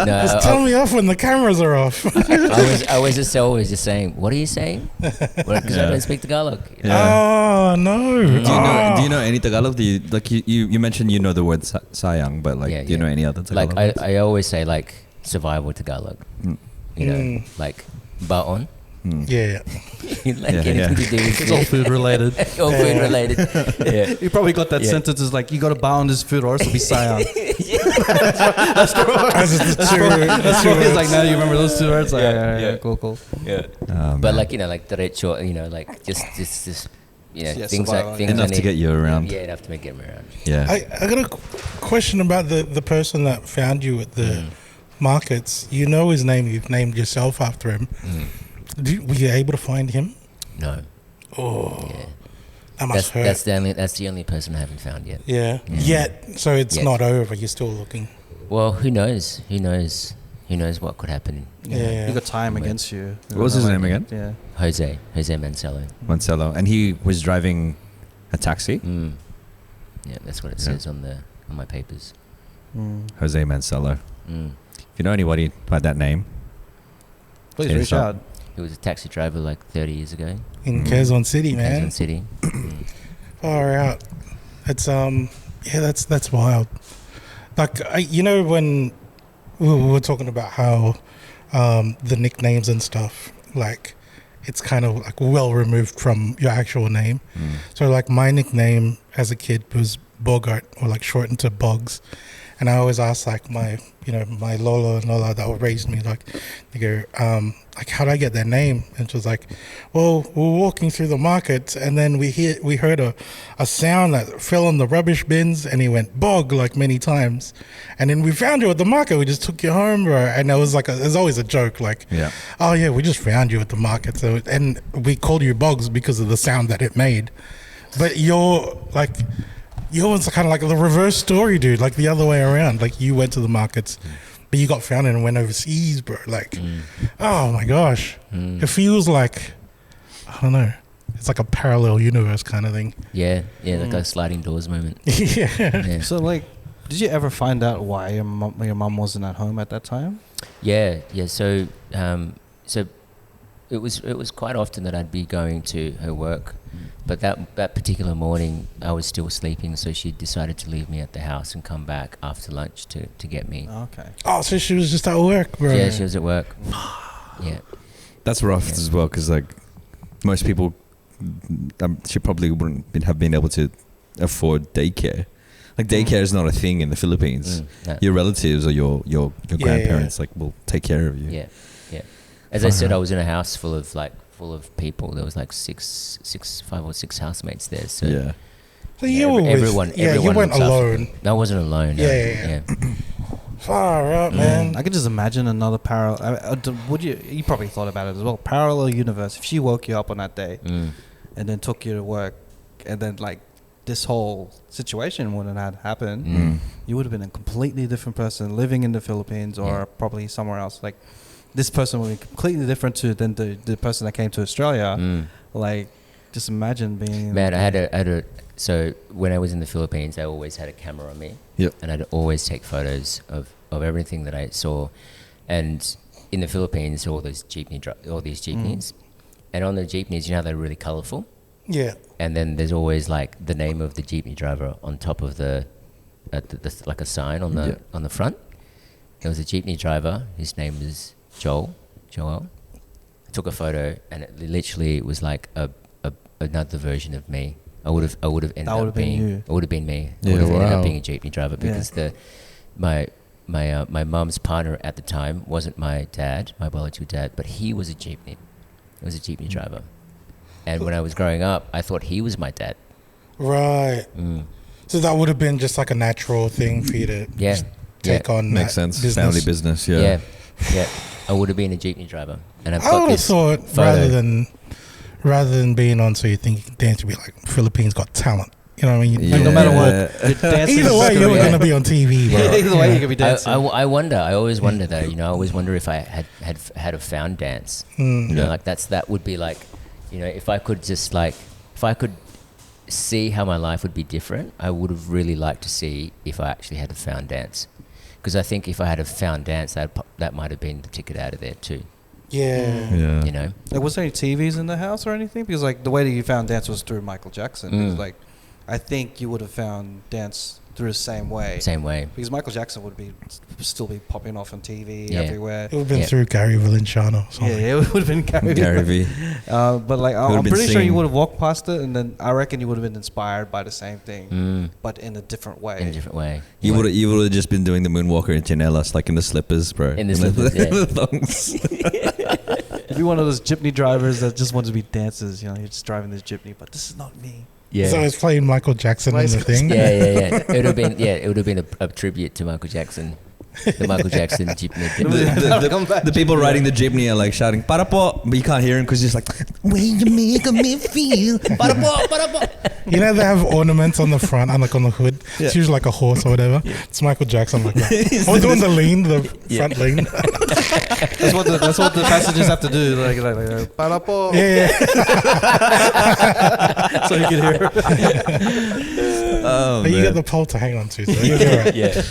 Just tell me off when the cameras are off. I was just always just saying, what are you saying? Because I don't speak Tagalog. Oh no. Do you know any Tagalog? You mentioned you know the word sayang, but like do you know any other Tagalog? Like I always say like survival Tagalog. You know, like baon. Yeah. Anything to do with it's all food related. All food related. Yeah. You probably got that sentence is like, you got to bow on this food or else it'll be sayang. That's true. It's like, now you remember those two words? Like, yeah. Cool. Yeah. But like, you know, like derecho, you know, like just you know, things enough to get you around. Yeah, enough to make him around. Yeah. I got a question about the person that found you at the markets. You know his name. You've named yourself after him. Were you able to find him? No. Oh. Yeah. That must hurt. That's the only person I haven't found yet. Yeah. Yet. So it's not over. You're still looking. Well, who knows? Who knows what could happen? You got time against you. What was his name again? Yeah. Jose Mancello. Mancello. And he was driving a taxi? Yeah, that's what it says on my papers. Jose Mancello. If you know anybody by that name, please reach out. He was a taxi driver like 30 years ago. In Quezon City, man. Quezon City. Far out. It's that's wild. Like when we were talking about how the nicknames and stuff, like it's kind of like well removed from your actual name. So like my nickname as a kid was Bogart, or like shortened to Boggs. And I always ask like my Lolo and Lola that raised me, like, they go, like, how'd I get their name? And she was like, well, we were walking through the market and then we heard a sound that fell in the rubbish bins, and he went bog like many times. And then we found you at the market. We just took you home, bro. And it was like, there's always a joke like, oh yeah, we just found you at the market. So, and we called you Boggs because of the sound that it made. But yours kind of like the reverse story, dude. Like the other way around. Like you went to the markets, but you got found and went overseas, bro. Like, oh my gosh, it feels like, I don't know. It's like a parallel universe kind of thing. Yeah, like a sliding doors moment. Yeah. So like, did you ever find out why your mom wasn't at home at that time? Yeah. So it was quite often that I'd be going to her work. But that particular morning, I was still sleeping, so she decided to leave me at the house and come back after lunch to get me. Okay. Oh, so she was just at work, bro. Yeah, she was at work. Yeah. that's rough as well, because like most people, she probably wouldn't have been able to afford daycare. Like daycare is not a thing in the Philippines. No. Your relatives or your grandparents like will take care of you. Yeah. As I said, I was in a house full of people. There was like 5 or 6 housemates there. So yeah. So you were everyone you weren't alone. I wasn't alone. Yeah. Far out, man. I could just imagine another parallel. Would you? You probably thought about it as well. Parallel universe. If she woke you up on that day, and then took you to work, and then like this whole situation wouldn't have happened, you would have been a completely different person living in the Philippines or probably somewhere else. Like this person would be completely different than the person that came to Australia. Like, just imagine being. Man, I had a. So when I was in the Philippines, I always had a camera on me. Yep. And I'd always take photos of everything that I saw. And in the Philippines, all these jeepneys. And on the jeepneys, you know how they're really colourful? Yeah. And then there's always like the name of the jeepney driver on top of the like a sign on the front. There was a jeepney driver. His name was Joel. I took a photo, and it literally was like another version of me. I would have ended up being you. It would have been me. I would have ended up being a jeepney driver because my mum's partner at the time wasn't my dad, my biological dad, but he was a jeepney. He was a jeepney driver. And when I was growing up, I thought he was my dad. Right. So that would have been just like a natural thing for you to take on. Makes sense. Business. Family business. Yeah. I would have been a jeepney driver. And I've I got would have this thought photo. rather than being on So You Think You Can Dance, to be like Philippines Got Talent. You know what I mean? No matter what, either way, you're going to be on TV. Bro. Either way, you could be dancing. I wonder. I always wonder that. I always wonder if I had a found dance. Like that would be like, if I could see how my life would be different, I would have really liked to see if I actually had a found dance. Because I think if I had a found dance, that might have been the ticket out of there too. Yeah. Like, was there any TVs in the house or anything? Because like the way that you found dance was through Michael Jackson. It was like, I think you would have found dance through the same way. Because Michael Jackson would still be popping off on TV everywhere. It would have been through Gary Valenciano. Yeah, it would have been Gary V. But like, I'm pretty sure you would have walked past it, and then I reckon you would have been inspired by the same thing, but in a different way. You would have just been doing the moonwalker in Janellas, like in the slippers, bro. In the slippers, the thongs. You'd be one of those jeepney drivers that just wants to be dancers. You're just driving this jeepney, but this is not me. Yeah. So it's playing Michael Jackson in the thing. Yeah. It would have been a tribute to Michael Jackson. The Michael Jackson jeepney. The people riding the jeepney are like shouting "para po," but you can't hear him because he's like, "Way you make me feel para po, para po." You know they have ornaments on the front and like on the hood. Yeah. It's usually like a horse or whatever. Yeah. It's Michael Jackson like that. Or doing the lean, the front lean. That's what the passengers have to do. Like para po. Yeah. So you can hear. But you got the pole to hang on to, so you're right. Yeah.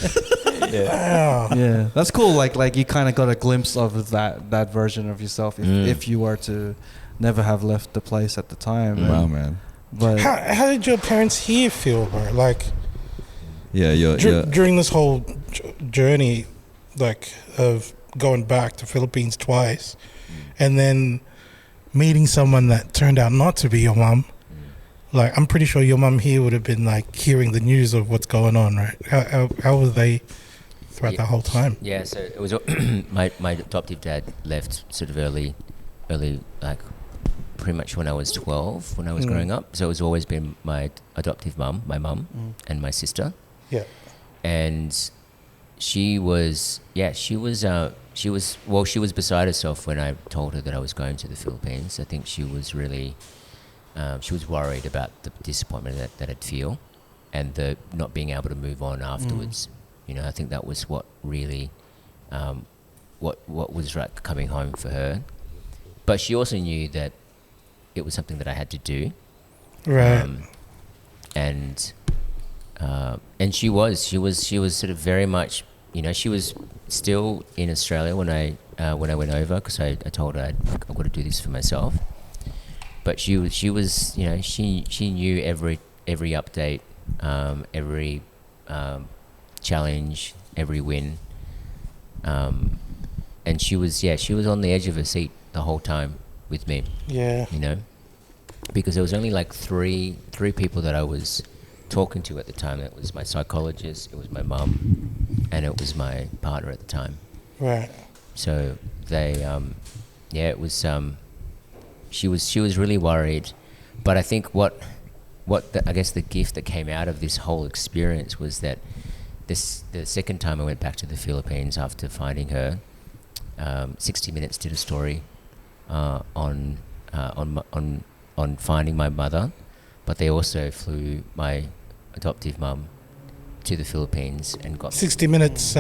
Wow. Yeah, that's cool. Like you kind of got a glimpse of that version of yourself if you were to never have left the place at the time. Wow, man. But how did your parents here feel, bro? Like, during this whole journey, like of going back to Philippines twice, and then meeting someone that turned out not to be your mum. Like, I'm pretty sure your mum here would have been like hearing the news of what's going on, right? How were they throughout the whole time? Yeah, so it was my adoptive dad left sort of early, like pretty much when I was 12, when I was growing up. So it was always been my adoptive mum, my mum, and my sister. Yeah. And she was beside herself when I told her that I was going to the Philippines. I think she was really, she was worried about the disappointment that I'd feel and the not being able to move on afterwards. You know, I think that was what really, what was like coming home for her. But she also knew that it was something that I had to do. Right. And she was sort of very much, you know, she was still in Australia when I went over, because I told her I've got to do this for myself. But she was, you know, she knew every update, every challenge, every win, and she was on the edge of her seat the whole time with me. Yeah. You know, because there was only like three people that I was talking to at the time. It was my psychologist, it was my mum, and it was my partner at the time. Right. So they, it was. She was really worried, but I think I guess the gift that came out of this whole experience was that the second time I went back to the Philippines after finding her, 60 Minutes did a story on finding my mother, but they also flew my adoptive mum to the Philippines and got 60 Minutes.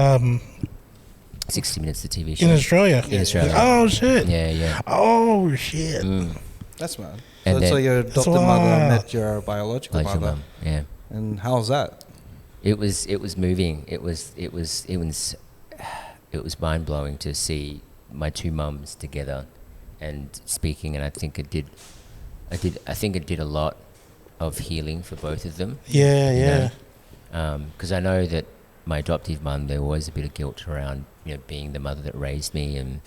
60 Minutes, the TV show in Australia. In Australia. Oh shit. Yeah. Oh shit. that's mad. And So your adopted mother met your biological mother. mum, yeah. And how's that? It was moving. It was mind blowing to see my two mums together and speaking, and I think it did a lot of healing for both of them. Yeah. Because I know that my adoptive mum, there was a bit of guilt around, you know, being the mother that raised me, and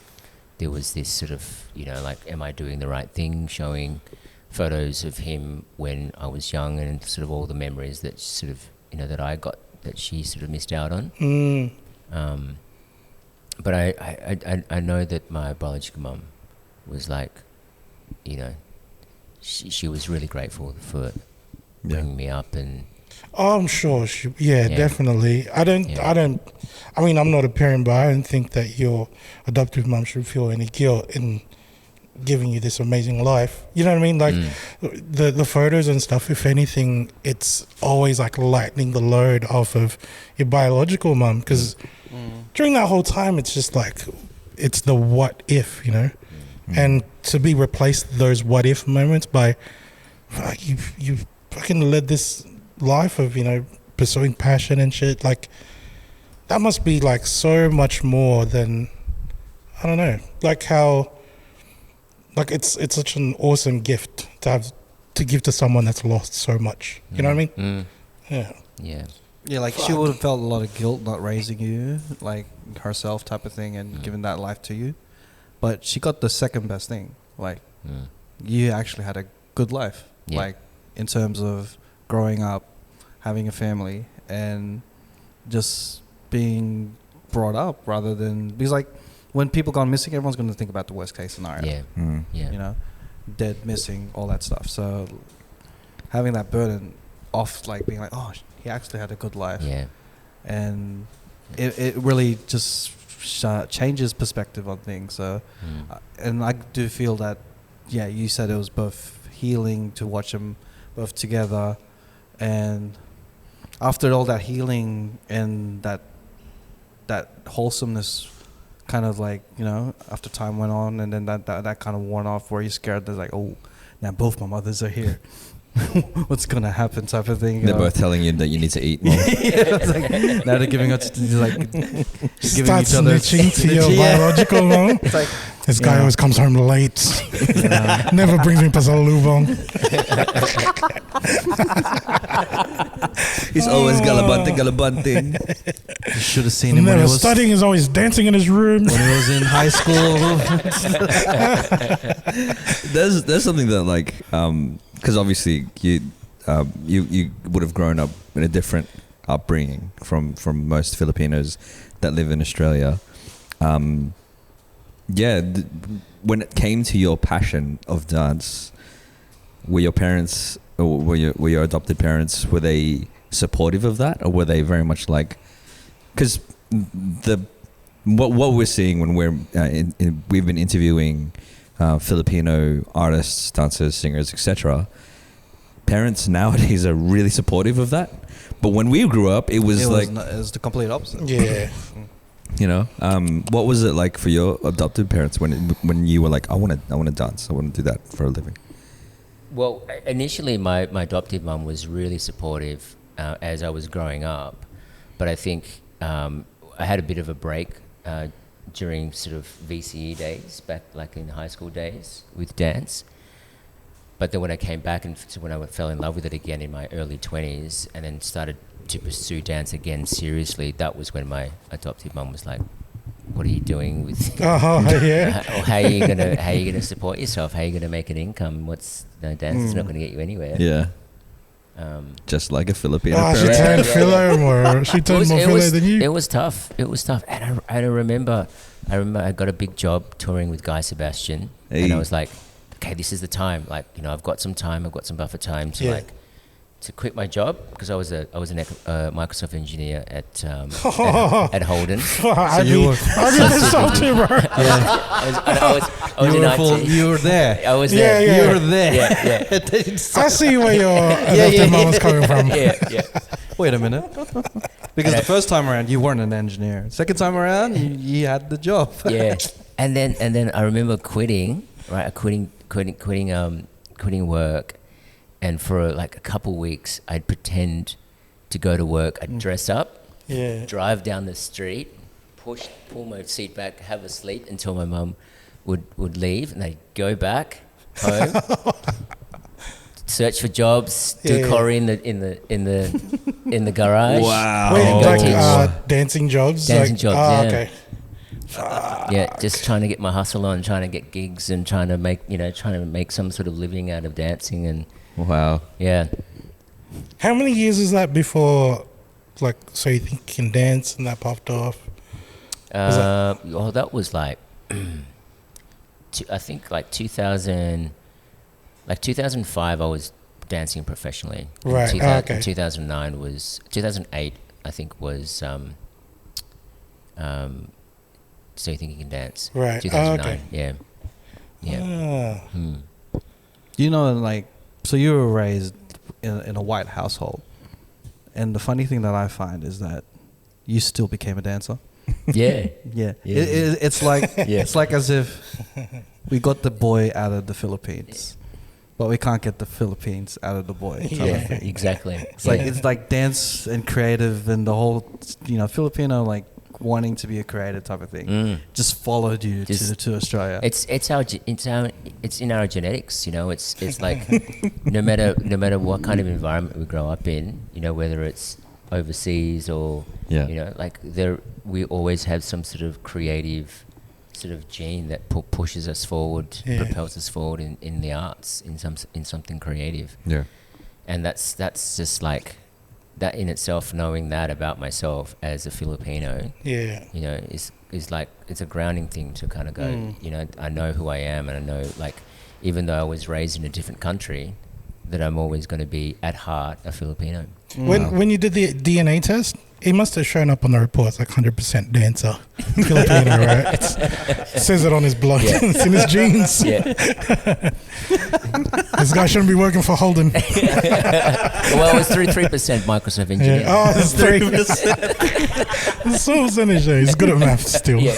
there was this sort of, you know, like, am I doing the right thing? Showing photos of him when I was young, and sort of all the memories that sort of, you know, that I got that she sort of missed out on. But I know that my biological mum was like, you know, she was really grateful for bringing me up. And Oh, I'm sure. Definitely. I mean, I'm not a parent, but I don't think that your adoptive mum should feel any guilt in giving you this amazing life. You know what I mean? Like the photos and stuff, if anything, it's always like lightening the load off of your biological mum, because during that whole time, it's just like, it's the what if, you know? And to be replaced those what if moments by, you fucking led this life of, you know, pursuing passion and shit, like, that must be like so much more than, I don't know, like how, like, it's such an awesome gift to give to someone that's lost so much. You know what I mean? Yeah, like she would have felt a lot of guilt not raising you, like herself type of thing, and giving that life to you. But she got the second best thing. Like, you actually had a good life. Yeah. Like, in terms of growing up, having a family, and just being brought up, rather than, because like when people gone missing, everyone's going to think about the worst case scenario. You know, dead, missing, all that stuff. So having that burden off, like being like, oh, he actually had a good life. Yeah. And it really just changes perspective on things. So, and I do feel that, yeah, you said it was both healing to watch them both together, and after all that healing and that wholesomeness, kind of like, you know, after time went on, and then that kind of worn off, where you're scared that like, oh, now both my mothers are here. What's gonna happen, type of thing. They're both telling you that you need to eat more. It's like, now they're giving us like giving Start each other snitching to your biological mom. It's like, This guy always comes home late. Never brings me pasal lubong. He's always galabante. you should have seen him when he Never was studying, is always dancing in his room. when he was in high school. There's something that like because obviously you would have grown up in a different upbringing from most Filipinos that live in Australia. When it came to your passion of dance, were your parents or were your adopted parents, were they supportive of that, or were they very much like, because what we're seeing when we've been interviewing Filipino artists, dancers, singers, etc. Parents nowadays are really supportive of that, but when we grew up, it was the complete opposite. Yeah. You know, what was it like for your adopted parents when you were like, I want to dance, I want to do that for a living? Well, initially my adoptive mum was really supportive as I was growing up, but I think I had a bit of a break during sort of VCE days, back like in high school days with dance. But then when I came back and when I fell in love with it again in my early 20s, and then started to pursue dance again seriously, that was when my adoptive mum was like, "What are you doing with? Yeah. Or how are you gonna support yourself? How are you gonna make an income? Dance is not gonna get you anywhere." Yeah. Just like a Filipino Oh, she parent. turned philo more. She turned more philo than you. It was tough. And I remember I got a big job touring with Guy Sebastian, and I was like, okay, this is the time. Like, you know, I've got some time. I've got some buffer time to to quit my job, because I was a Microsoft engineer at Holden. I did this job too, bro. I was in IT. You were there. I was there. Yeah. You were there. Yeah. I see where your adopted mom was coming from. Yeah. Wait a minute. Because the first time around, you weren't an engineer. Second time around, you had the job. Yeah. And then I remember quitting. Right, quitting work, and for like a couple weeks, I'd pretend to go to work. I'd dress up, drive down the street, pull my seat back, have a sleep until my mum would leave, and I'd go back home, search for jobs, do Corey in the garage. Wow. Wait, like dancing jobs? Dancing jobs, yeah. Okay. Yeah, just trying to get my hustle on, trying to get gigs, and trying to make some sort of living out of dancing. And Wow. yeah. How many years is that before, like, so you think you can dance and that popped off? Well, that was like, I think like 2005. I was dancing professionally. Right. Okay. 2008. I think was. So You Think You Can Dance. Right. 2009. Okay. Yeah. You know, like, so you were raised in a white household. And the funny thing that I find is that you still became a dancer. Yeah. Yeah. It's like it's like as if we got the boy out of the Philippines, but we can't get the Philippines out of the boy. Yeah, exactly. It's like dance and creative and the whole, you know, Filipino, like, wanting to be a creator type of thing just followed you to Australia. It's in our genetics, you know. It's like no matter what kind of environment we grow up in, you know, whether it's overseas or you know, like we always have some sort of creative sort of gene that pushes us forward, propels us forward in the arts, in something creative. Yeah. And that's just like that in itself, knowing that about myself as a Filipino, you know, is like, it's a grounding thing to kind of go, you know, I know who I am, and I know, like, even though I was raised in a different country, that I'm always going to be at heart a Filipino. When you did the DNA test, it must have shown up on the report. It's like 100% dancer, Filipino, right? It says it on his blood. Yeah. It's in his genes. Yeah. This guy shouldn't be working for Holden. Well, it was 3% Microsoft engineer. Yeah. Oh, it's 3%. It's so percentage there. He's good at maths still. Yeah.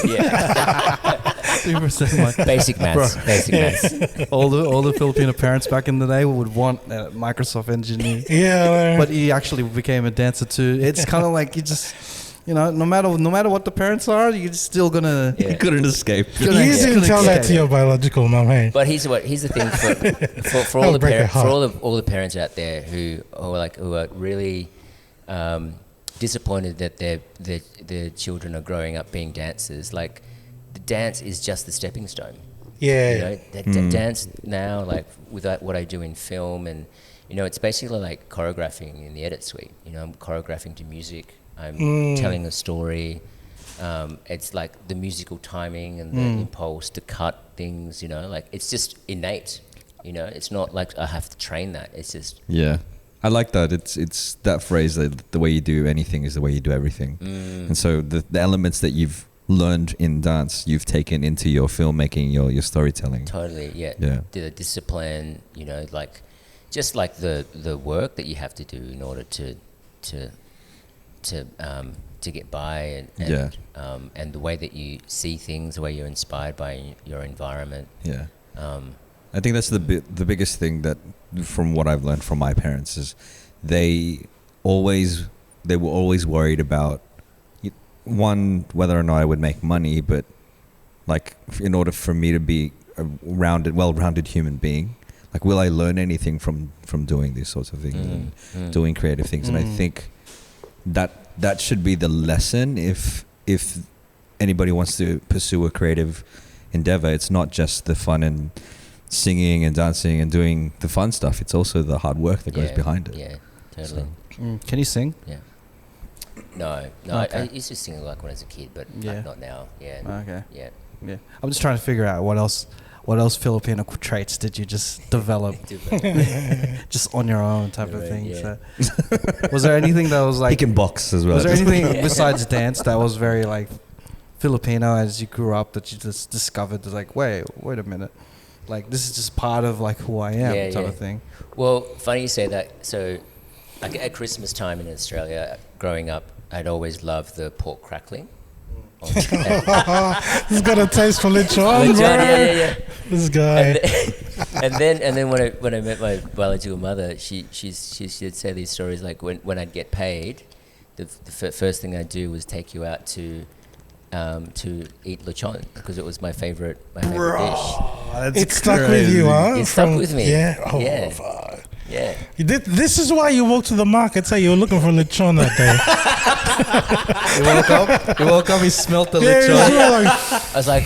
3% Basic maths. Basic maths. All the Filipino parents back in the day would want a Microsoft engineer. Yeah. But he actually became a dancer too. It's kind of like you just, no matter what the parents are, you're still gonna. You couldn't escape. You didn't tell that to your biological mom, hey? But here's the thing for all the parents, all the parents out there who are really disappointed that their children are growing up being dancers. Like, the dance is just the stepping stone. Yeah. Dance now, like with what I do in film, and it's basically like choreographing in the edit suite. I'm choreographing to music. I'm telling a story. It's like the musical timing and the impulse to cut things. Like, it's just innate. It's not like I have to train that. It's just I like that. It's that phrase that the way you do anything is the way you do everything. And so the elements that you've learned in dance, you've taken into your filmmaking, your storytelling. Totally, yeah. The discipline, like just like the work that you have to do in order to get by, and the way that you see things, the way you're inspired by your environment. Yeah. I think that's the biggest thing that, from what I've learned from my parents, is they were always worried about, one, whether or not I would make money, but like, in order for me to be a well-rounded human being, like, will I learn anything from doing these sorts of things and doing creative things? And I think that should be the lesson. If anybody wants to pursue a creative endeavor, it's not just the fun and singing and dancing and doing the fun stuff. It's also the hard work that goes behind it. Yeah, totally. Can you sing? Yeah. No. Okay. I used to sing like when I was a kid, but not now. Yeah. Okay. Yeah. I'm just trying to figure out what else Filipino traits did you just develop just on your own type of thing. Yeah. So, was there anything that was like, He can box as well. was there anything besides dance that was very like Filipino as you grew up that you just discovered, like, wait a minute, like, this is just part of like who I am type of thing? Well, funny you say that. So at Christmas time in Australia, growing up, I'd always loved the pork crackling. He's got a taste for lechon, bro. Yeah. This guy. And then when I met my biological mother, she'd say these stories like when I'd get paid, the first thing I'd do was take you out to eat lechon because it was my favorite dish. It stuck with you, huh? It stuck with me. Yeah. Fuck. Yeah. This is why you walked to the market. Say you were looking for lechon that day. He woke up, he smelt the lechon. I was like,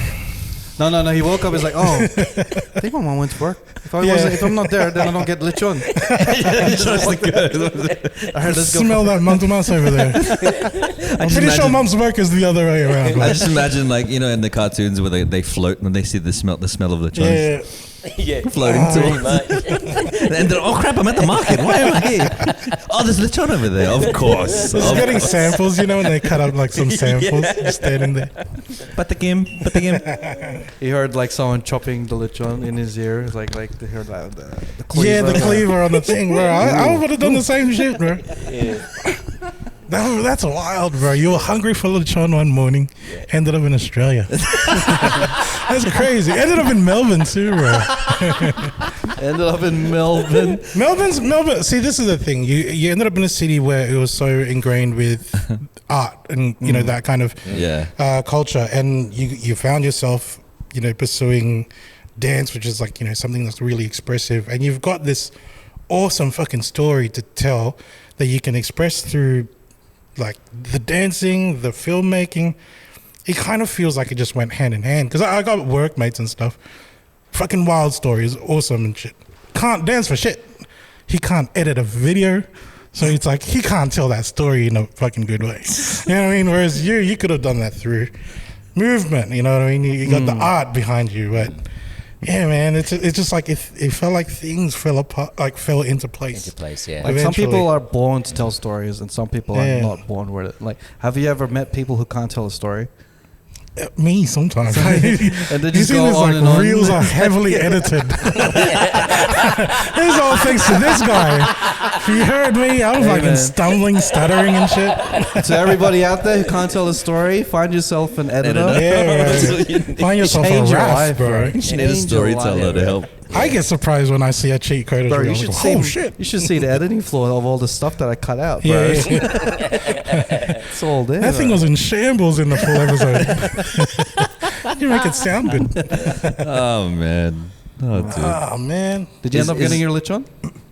No. He woke up, he's like, I think my mom went to work. If I'm not there, then I don't get lechon. I heard this smell that mantumas over there. I'm pretty sure mom's work is the other way around. I just imagine, like, in the cartoons where they float when they see the smell of lechon. Floating pretty much. And they're, oh crap, I'm at the market. Why am I here? Oh, there's lechon over there. Of course. Just getting samples, when they cut up like some samples, just standing there. Patikim. He heard like someone chopping the lechon in his ear. It's like they heard the cleaver. Yeah, the cleaver on the thing, bro. I would have done the same shit, bro. Yeah. That's wild, bro. You were hungry for lechon one morning, ended up in Australia. That's crazy. Ended up in Melbourne too, bro. Ended up in Melbourne. Melbourne. See, this is the thing. You ended up in a city where it was so ingrained with art and that kind of culture, and you found yourself pursuing dance, which is like something that's really expressive, and you've got this awesome fucking story to tell that you can express through like the dancing, the filmmaking. It kind of feels like it just went hand in hand, because I got workmates and stuff. Fucking wild stories, awesome and shit. Can't dance for shit. He can't edit a video, so it's like he can't tell that story in a fucking good way. You know what I mean? Whereas you could have done that through movement. You know what I mean? You got the art behind you, but Yeah, man. It's just like it felt like things fell apart, like fell into place. Yeah. Like some people are born to tell stories, and some people are not born with it. Like, have you ever met people who can't tell a story? Me sometimes. And they just go on like and on. reels are heavily edited. It's all thanks to this guy. If you heard me, I was like stumbling, stuttering and shit. So everybody out there who can't tell a story, find yourself an editor. Yeah, right. Find yourself Change a your rap, life, bro. You need a storyteller to help. I get surprised when I see a Cheatcoders Bro, reel. you should Like, see. oh shit. You should see the editing floor of all the stuff that I cut out, bro. Yeah, It's all there. that thing was in shambles in the full episode. You make it sound good. Oh man. Oh dude. Oh man. Did you end up getting your lechon?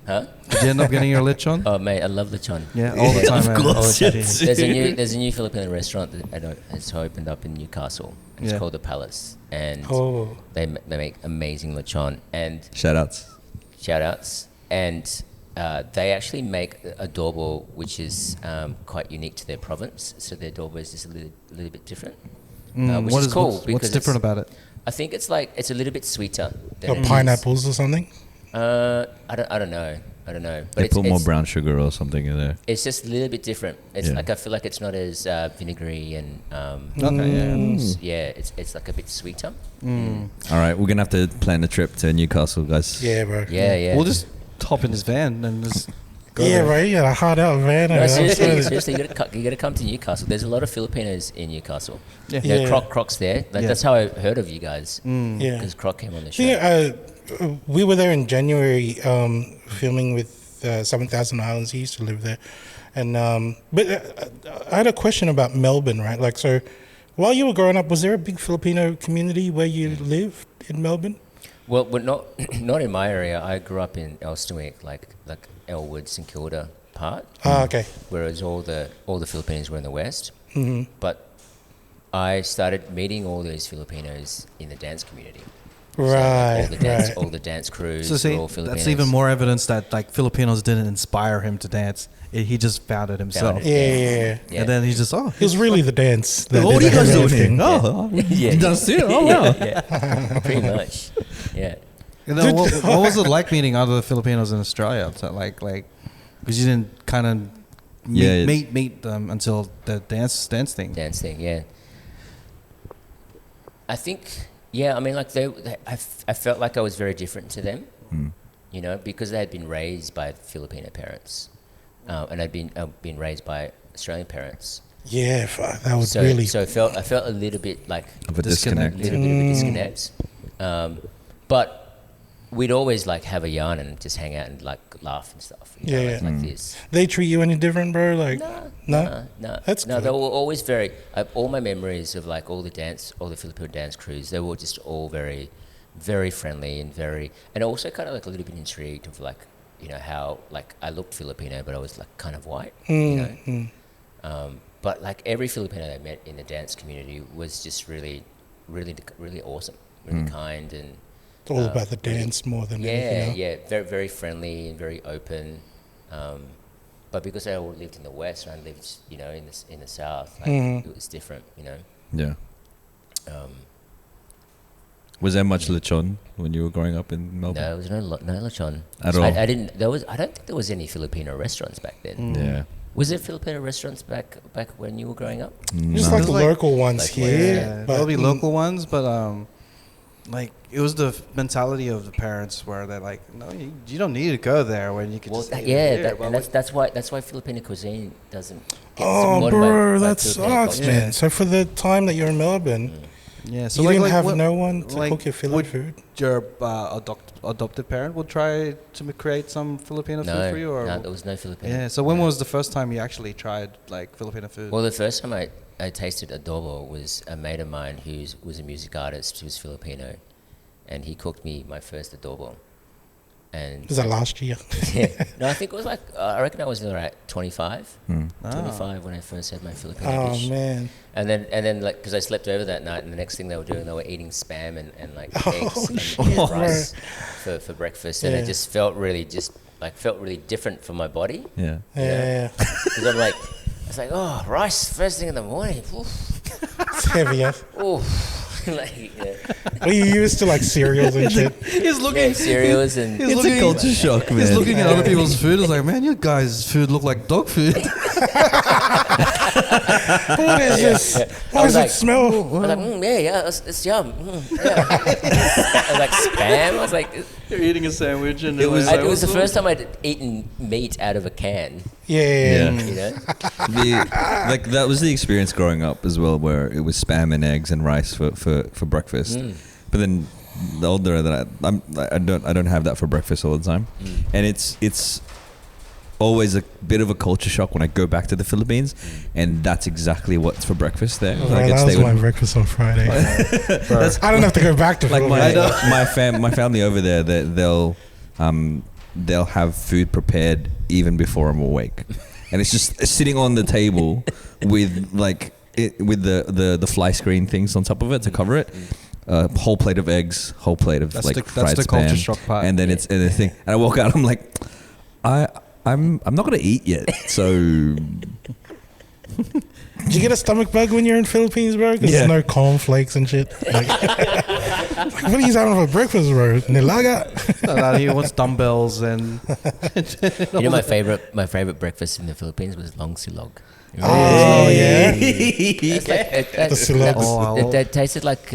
Huh? Did you end up getting your lechon? Oh mate, I love lechon. Yeah, all the time. Of course. There's a new Filipino restaurant that has opened up in Newcastle. It's called the Palace, and they make amazing lechon and Shout outs. and they actually make adobo which is quite unique to their province. So their adobo is just a little bit different, which is cool. What's different about it? I think it's like it's a little bit sweeter. Got pineapples or something? I don't know. But They put more brown sugar or something in there. It's just a little bit different. It's like I feel like it's not as vinegary and it's like a bit sweeter. All right, we're gonna have to plan a trip to Newcastle, guys. Yeah, bro. Yeah. We'll just hop in his van and just go Yeah, there. bro. You got a hard out van. No, over seriously, you gotta come to Newcastle. There's a lot of Filipinos in Newcastle. Yeah. You know, Croc's there. Like, that's how I heard of you guys. Yeah. Because Croc came on the show. Yeah, we were there in January filming with 7,000 Islands. He used to live there. And but I had a question about Melbourne, right? Like, so while you were growing up, was there a big Filipino community where you lived in Melbourne? Well, not in my area. I grew up in Elsternwick, like Elwood, St Kilda part. Okay. Whereas all the Filipinos were in the west. Mm-hmm. But I started meeting all those Filipinos in the dance community. Right, So all the dance crews So see, were all Filipinos. that's even more evidence that like Filipinos didn't inspire him to dance. He just found it himself. Found it. Yeah. And then he just It was really the dance. What are you guys doing? Yeah. That's it. Oh wow. Yeah. Pretty much. Yeah. You know, what was it like meeting other Filipinos in Australia? So like, because you didn't kind of meet them until the dance thing. Dance thing, yeah. I think, I mean, like I felt like I was very different to them, you know, because they had been raised by Filipino parents, and I'd been raised by Australian parents. Yeah, fuck, that was So I felt a little bit like Of a disconnect. a little bit of a disconnect. But we'd always like have a yarn and just hang out and like laugh and stuff. You know, like this. They treat you any different, bro? Like, No. That's no. good. They were always very. All my memories of like all the Filipino dance crews, they were just all very, very friendly and also kind of like a little bit intrigued of like, you know, how like I looked Filipino, but I was like kind of white, you know. But like every Filipino I met in the dance community was just really, really, really awesome, really kind and. It's all about the dance more than anything else. Yeah, very, very friendly and very open. But because I all lived in the West and I lived, you know, in the South, like, it was different, you know. Yeah. Was there much lechon when you were growing up in Melbourne? No, there was no lechon At all? I didn't. I don't think there was any Filipino restaurants back then. Yeah. Was there Filipino restaurants back when you were growing up? Just like local ones here. Yeah, there'll be local ones, but like it was the mentality of the parents where they're like, no, you don't need to go there when you can. Well, just eat it here. that's why Filipino cuisine doesn't. Get Oh, supported bro, by that Filipino sucks, culture. man. So for the time that you're in Melbourne, Yeah, so you like, didn't have what- no one to like, cook your Philly food? Your adopted parent would try to create some Filipino food for you, or No, there was no Filipino. yeah. So when was the first time you actually tried like Filipino food? Well, the first time I tasted adobo was a mate of mine who was a music artist who was Filipino, and he cooked me my first adobo. And Was that last year? yeah, no, I think it was like I reckon I was like 25, 25 when I first had my Filipino Oh dish. man. And then like because I slept over that night, and the next thing they were doing, they were eating spam and like eggs and rice for breakfast, and it just felt really different for my body. Yeah. Yeah. Because I was like, oh, rice first thing in the morning. Oof. It's heavy, yeah. Oof. Like, Are you used to like cereals and shit? He's looking. cereals and It's a culture shock, man. He's looking at other people's food. He's like, man, your guys' food look like dog food. What is this? What does it smell? I was like, it's yum. Yeah. I was like, spam. I was like, You're eating a sandwich, and it was the first time I'd eaten meat out of a can. Yeah. You know, Like that was the experience growing up as well, where it was spam and eggs and rice for breakfast. But then the older that I don't have that for breakfast all the time, and it's always a bit of a culture shock when I go back to the Philippines, and that's exactly what's for breakfast there. Right, that was my breakfast on Friday. I don't have to go back to like Philippines. my family over there. They'll have food prepared even before I'm awake, and it's just sitting on the table with the fly screen things on top of it to cover it. Whole plate of eggs, whole plate of fried that's the spam, culture shock part. and then it's and the thing. And I walk out, I'm like, I'm not gonna eat yet. So Did you get a stomach bug when you're in Philippines, bro? Because there's no cornflakes and shit. Like, what are you having for breakfast, bro? Nilaga? No, he wants dumbbells and. you know, my favorite breakfast in the Philippines was long silog. Oh yeah. It's like, The silogs. It tasted like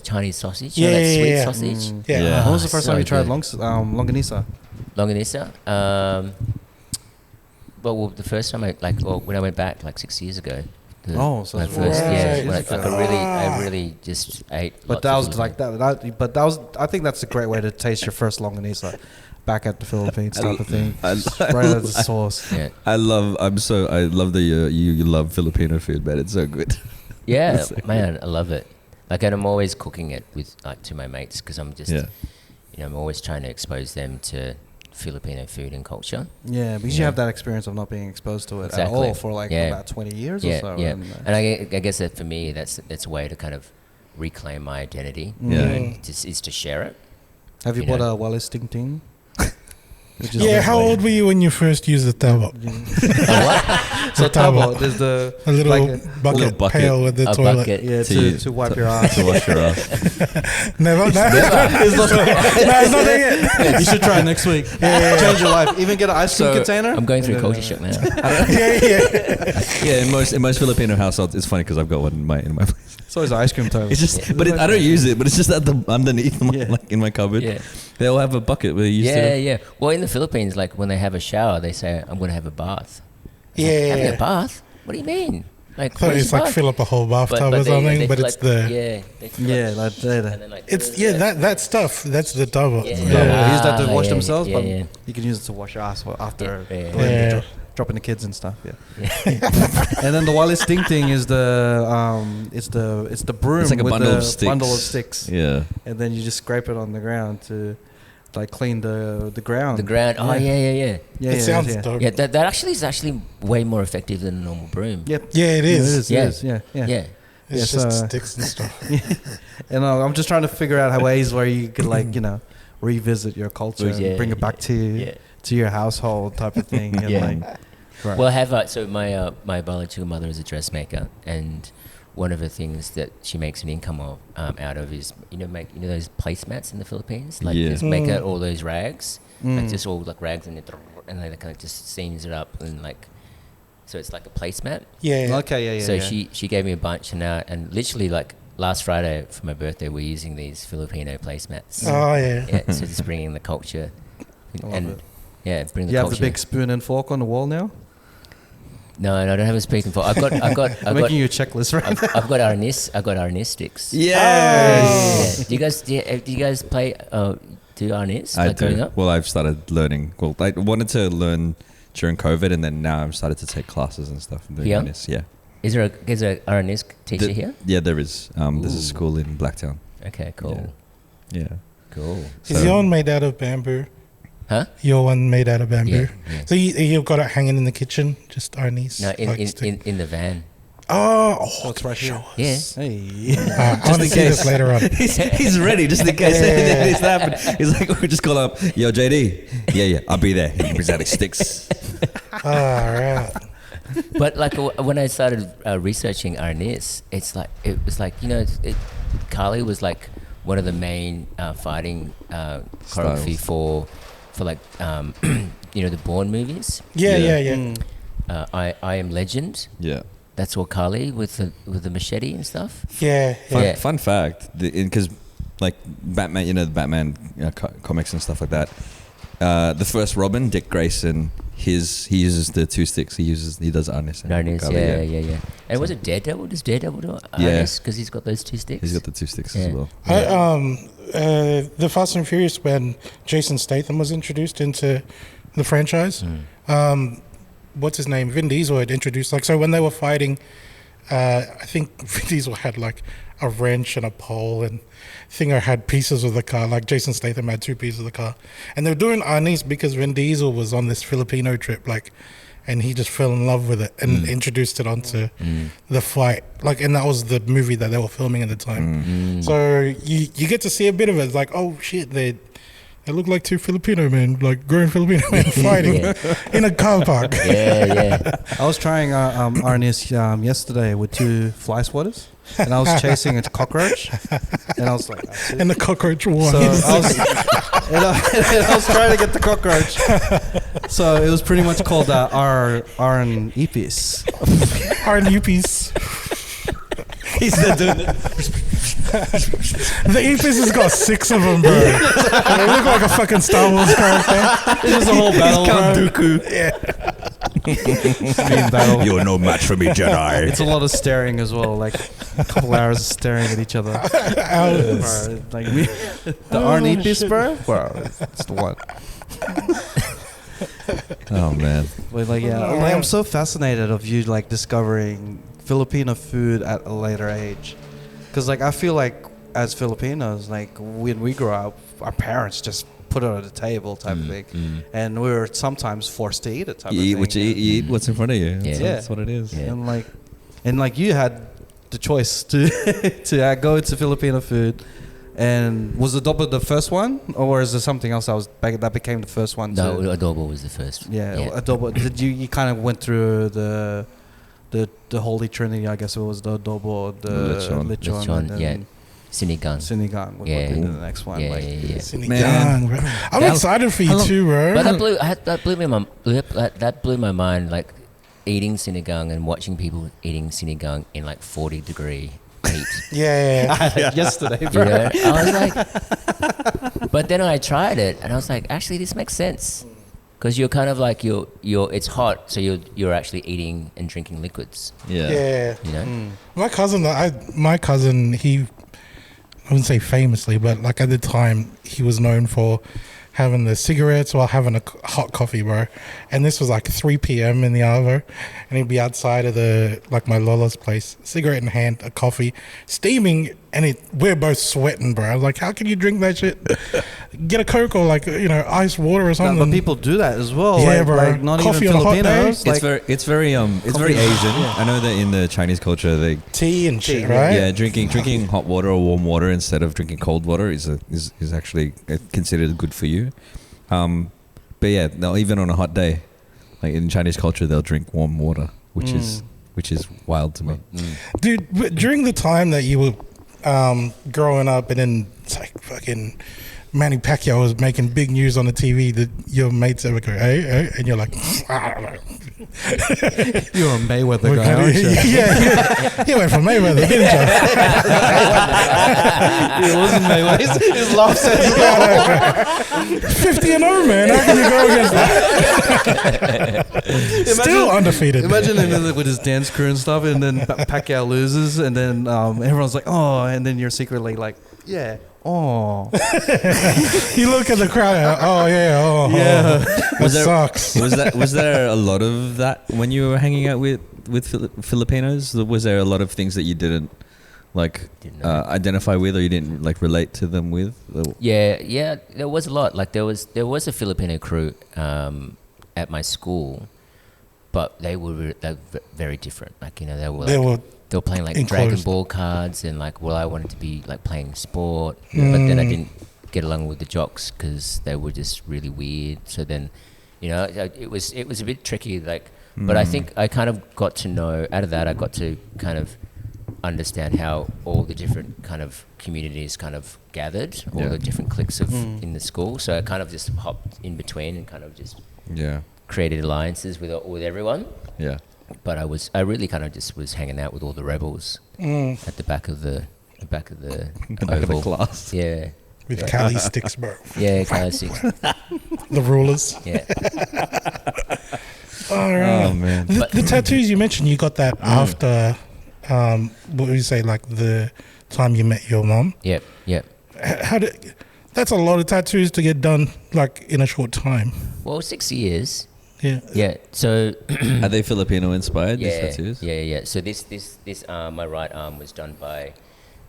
Chinese sausage. Yeah, you know, that sweet yeah. sausage. Yeah. When was the first so time you tried good. longanisa? Longanisa. Well, the first time when I went back 6 years ago. So my it's first, right. I really just ate. But that was like that. I think that's a great way to taste your first longanisa, back at the Philippines type of thing. Right out of the sauce. Yeah. I love that you love Filipino food, man. It's so good. Yeah, It's so man, I love it. Like, and I'm always cooking it with to my mates because I'm just, I'm always trying to expose them to Filipino food and culture. Yeah, because you have that experience of not being exposed to it at all for about 20 years or so. Yeah, and I guess that for me, that's a way to kind of reclaim my identity. Yeah. You know, is to share it. Have you bought a Wallace Ting Ting? How old were you when you first used the tabo? So tabo is the a little bucket pail with the A toilet. bucket. yeah to wipe your ass. To wash your ass. Never. No, it's not there yet. You should try it next week. Change your life. Even get an ice cream container. I'm going through culture shock now. Yeah, in most Filipino households, it's funny because I've got one in my place. It's always an ice cream toilet. It's just, but I don't use it. But it's just at the underneath, in my cupboard. Yeah. They all have a bucket where they used to. Yeah. Well, in the Philippines, like when they have a shower, they say, "I'm going to have a bath." Yeah. Having a bath? What do you mean? Like, I thought it's like fill up a whole bathtub or something, but it's the that stuff. That's the tabo. Yeah. They use that to wash yeah, themselves, yeah, but yeah. you can use it to wash your ass after Yeah. dropping the kids and stuff. Yeah. And then the Wallace Ting Ting is it's the broom. It's like a with bundle the of sticks. Bundle of sticks. Yeah. And then you just scrape it on the ground to like clean the ground. The ground. Oh yeah. It sounds dope. Yeah, that actually is way more effective than a normal broom. Yep. Yeah, it is. It is. Yeah. It's just sticks and stuff. And I'm just trying to figure out ways where you could revisit your culture and bring it back to your household type of thing. And Right. Well, I have so my biological mother is a dressmaker, and one of the things that she makes an income out of is make those placemats in the Philippines, just make out all those rags, like just all like rags and they kind of just seams it up and so it's like a placemat. Yeah. Okay. So she gave me a bunch and literally last Friday for my birthday we're using these Filipino placemats. Oh yeah. Yeah. So just bringing the culture bring the culture. You have the big spoon and fork on the wall now? No, I don't have a speaking for. I've got. I'm making you a checklist right now. I've got arnis. I've got arnis sticks. Yes. Yeah. Do you guys play? Do arnis? I do. Well, I've started learning. Well, I wanted to learn during COVID, and then now I've started to take classes and stuff. And doing arnis. Yeah. Is there a arnis teacher here? Yeah, there is. There's a school in Blacktown. Okay. Cool. Yeah. Cool. Is your one made out of bamboo? Huh? Your one made out of bamboo. Yeah. So you've got it hanging in the kitchen, just arnis. No, in the van. Oh, it's right here. Yeah. Hey. I want to see this later on. He's ready just in case anything needs to happen. He's like, we just call up, yo, JD. Yeah, I'll be there. He brings out his sticks. All right. But like when I started researching Arnis, it was like Carly was like one of the main fighting choreography for like the Bourne movies. Yeah. I Am Legend. Yeah. That's all Carly with the machete and stuff. Yeah. Fun fact, because like Batman, the Batman comics and stuff like that. The first Robin, Dick Grayson, he uses the two sticks. He does Arnis. Yeah. And was it Daredevil? Does Daredevil do Arnis? Because he's got those two sticks. He's got the two sticks as well. The Fast and Furious, when Jason Statham was introduced into the franchise, what's his name? Vin Diesel had introduced, so when they were fighting, I think Vin Diesel had like a wrench and a pole, and Thinger had pieces of the car, like Jason Statham had two pieces of the car. And they were doing Arnis because Vin Diesel was on this Filipino trip, and he just fell in love with it and introduced it onto the fight. And that was the movie that they were filming at the time. So you get to see a bit of it. It's like, oh shit, they look like two Filipino men, like grown Filipino men fighting in a car park. I was trying Arnis yesterday with two fly swatters, and I was chasing a cockroach, and I was like, and the cockroach won. So I was trying to get the cockroach. So it was pretty much called Arn Epis. Arn Epis. He's still doing it. The Epis has got 6 of them, bro. They look like a fucking Star Wars character. This is a whole battle, Count bro. Dooku. Mean battle. You're no match for me, Jedi. It's a lot of staring as well, like a couple hours of staring at each other. Hours. Like the Arn Epis, bro. Bro, it's the one. Oh man. But I'm so fascinated of you discovering Filipino food at a later age, because I feel like as Filipinos, when we grow up, our parents just put it on the table type of thing, and we were sometimes forced to eat it type of thing. You eat what's in front of you. That's what it is. Yeah. And you had the choice to to go into Filipino food. And was adobo the first one, or is there something else that became the first one? No, adobo was the first. Yeah. Adobo. Did you kind of went through the Holy Trinity? I guess it was the adobo, the lechon, and then sinigang would be the next one. Sinigang, bro. I'm excited for you too, bro. But that blew my mind. Like eating sinigang and watching people eating sinigang in 40-degree heat. Yesterday, bro. I was like, but then I tried it and I was like, actually, this makes sense. Because you're kind of it's hot, so you're actually eating and drinking liquids. Yeah. My cousin, he, I wouldn't say famously, but at the time, he was known for having the cigarettes while having a hot coffee, bro. And this was 3 p.m. in the hour, and he'd be outside of my Lola's place, cigarette in hand, a coffee, steaming, and we're both sweating, bro. I was like, how can you drink that shit? Get a Coke or ice water or something. But people do that as well. Yeah, bro. Not coffee even on a hot day. Filipinos. It's very Asian. Yeah. I know that in the Chinese culture, they tea and shit, right? Yeah, drinking hot water or warm water instead of drinking cold water is actually considered good for you. But yeah, even on a hot day, in Chinese culture, they'll drink warm water, which is wild to me. Dude, but during the time that you were growing up, and then fucking Manny Pacquiao was making big news on the TV, that your mates ever go, hey, and you're like, you're a Mayweather guy, aren't you? Yeah. You went for Mayweather, didn't you? It wasn't Mayweather. His laugh says 50 and 0, man. How can you go against that? Still undefeated. Imagine him with his dance crew and stuff, and then Pacquiao loses, and then everyone's like, oh, and then you're secretly like, yeah. Oh, you look at the crowd. Sucks. Was there a lot of that when you were hanging out with Filipinos? Was there a lot of things that you didn't identify with, or you didn't relate to them with? Yeah, there was a lot. There was a Filipino crew at my school, but they were very different. They were playing enclosed. Dragon Ball cards, and I wanted to be playing sport, but then I didn't get along with the jocks because they were just really weird. So then, it was a bit tricky. But I think I kind of got to know, out of that, I got to kind of understand how all the different kind of communities kind of gathered, all the different cliques of in the school. So I kind of just hopped in between and kind of just created alliances with everyone. Yeah. But I really kind of just was hanging out with all the rebels at the back of the oval class. Yeah. With Cali sticks, bro. Yeah, Cali sticks. The rulers. Yeah. All right. Oh man. The tattoos you mentioned, you got that after, what would you say, like the time you met your mom? Yep. That's a lot of tattoos to get done, like in a short time. Well, 6 years. Yeah. Yeah. So. Are they Filipino inspired? These tattoos? Yeah. So this my right arm was done by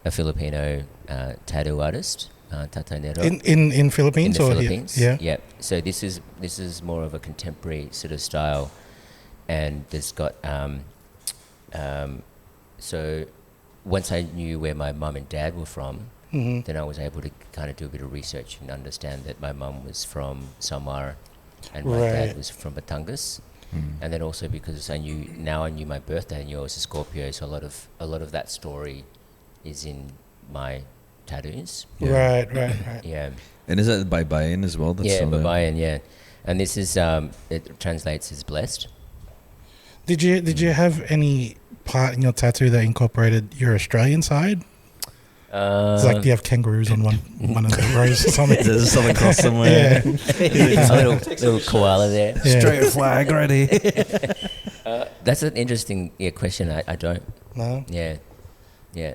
a Filipino tattoo artist, Tatanero. In Philippines In the or Philippines. here? Yeah. So this is more of a contemporary sort of style, and there's got so once I knew where my mum and dad were from, then I was able to kind of do a bit of research and understand that my mum was from Samar and my dad was from Batangas. And then also because I knew my birthday, I knew I was a Scorpio, so a lot of that story is in my tattoos. Yeah. Right. Yeah. And is that by buy-in as well? That's Babayan, yeah. And this is it translates as blessed. Did you have any part in your tattoo that incorporated your Australian side? It's like you have kangaroos on one of the rows or something. There's something cross somewhere. A little koala there. Yeah. Straight flag ready. That's an interesting question. I don't. No? Yeah.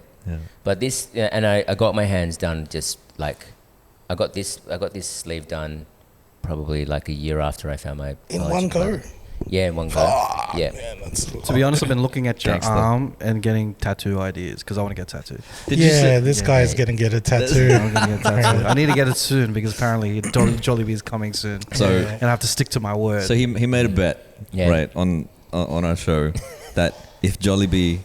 But this, and I got my hands done just like, I got this sleeve done probably like a year after I found my In college one diploma. go? Yeah, in one go. Yeah. Man, that's To be honest, I've been looking at your Gangster. arm and getting tattoo ideas because I want to get tattooed. this guy's going to get a tattoo. I'm gonna get tattooed. I need to get it soon because apparently Jollibee is coming soon. So And I have to stick to my word. So he made a bet, Yeah. right, on our show that if Jollibee,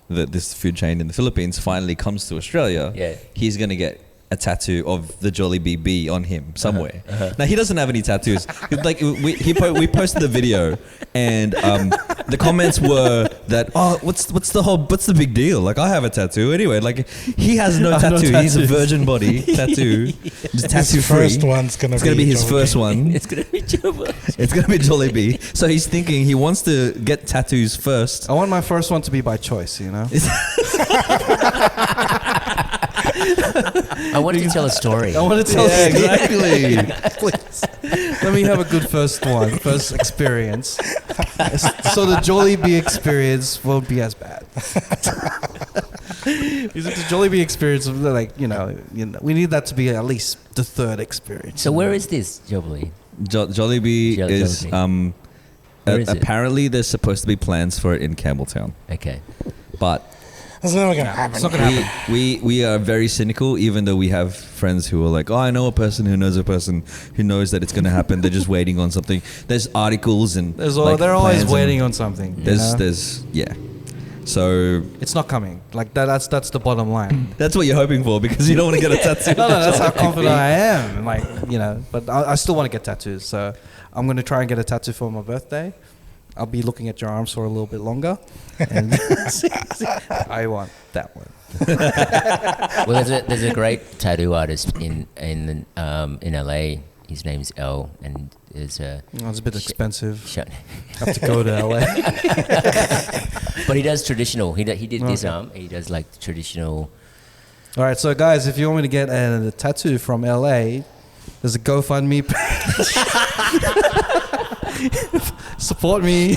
this food chain in the Philippines, finally comes to Australia, he's going to get a tattoo of the Jollibee bee on him somewhere. Now he doesn't have any tattoos. Like we posted the video, and the comments were that what's the big deal? Like I have a tattoo anyway. Like he has no tattoo. He's a virgin body tattoo. Just tattoo free. First one's gonna be his Jollibee. first one. It's gonna be Jollibee. It's gonna be Jollibee. So he's thinking he wants to get tattoos first. I want my first one to be by choice, you know? I wanted to tell a story. I want to tell exactly. Please. Let me have a good first experience. So the Jollibee experience won't be as bad. Because the Jollibee experience, like, you know, we need that to be at least the third experience. So where is this Jollibee? Jollibee is Where is it? apparently there's supposed to be plans for it in Campbelltown, Okay. but That's never going to happen. It's not going to happen. we are very cynical, even though we have friends who are like, I know a person who knows a person who knows that it's going to happen. They're just waiting on something. There's articles and They're always waiting on something. There's So it's not coming. Like that's the bottom line. that's what you're hoping for because you don't want to get a tattoo. No, that's how confident I am. Like, you know, but I still want to get tattoos. So I'm going to try and get a tattoo for my birthday. I'll be looking at your arms for a little bit longer. And I want that one. Well, there's a great tattoo artist in LA. His name's L, and there's a. It's a bit expensive. I have to go to LA. But he does traditional. He did this arm. He does like traditional. All right, so guys, if you want me to get a tattoo from LA, there's a GoFundMe page. Support me.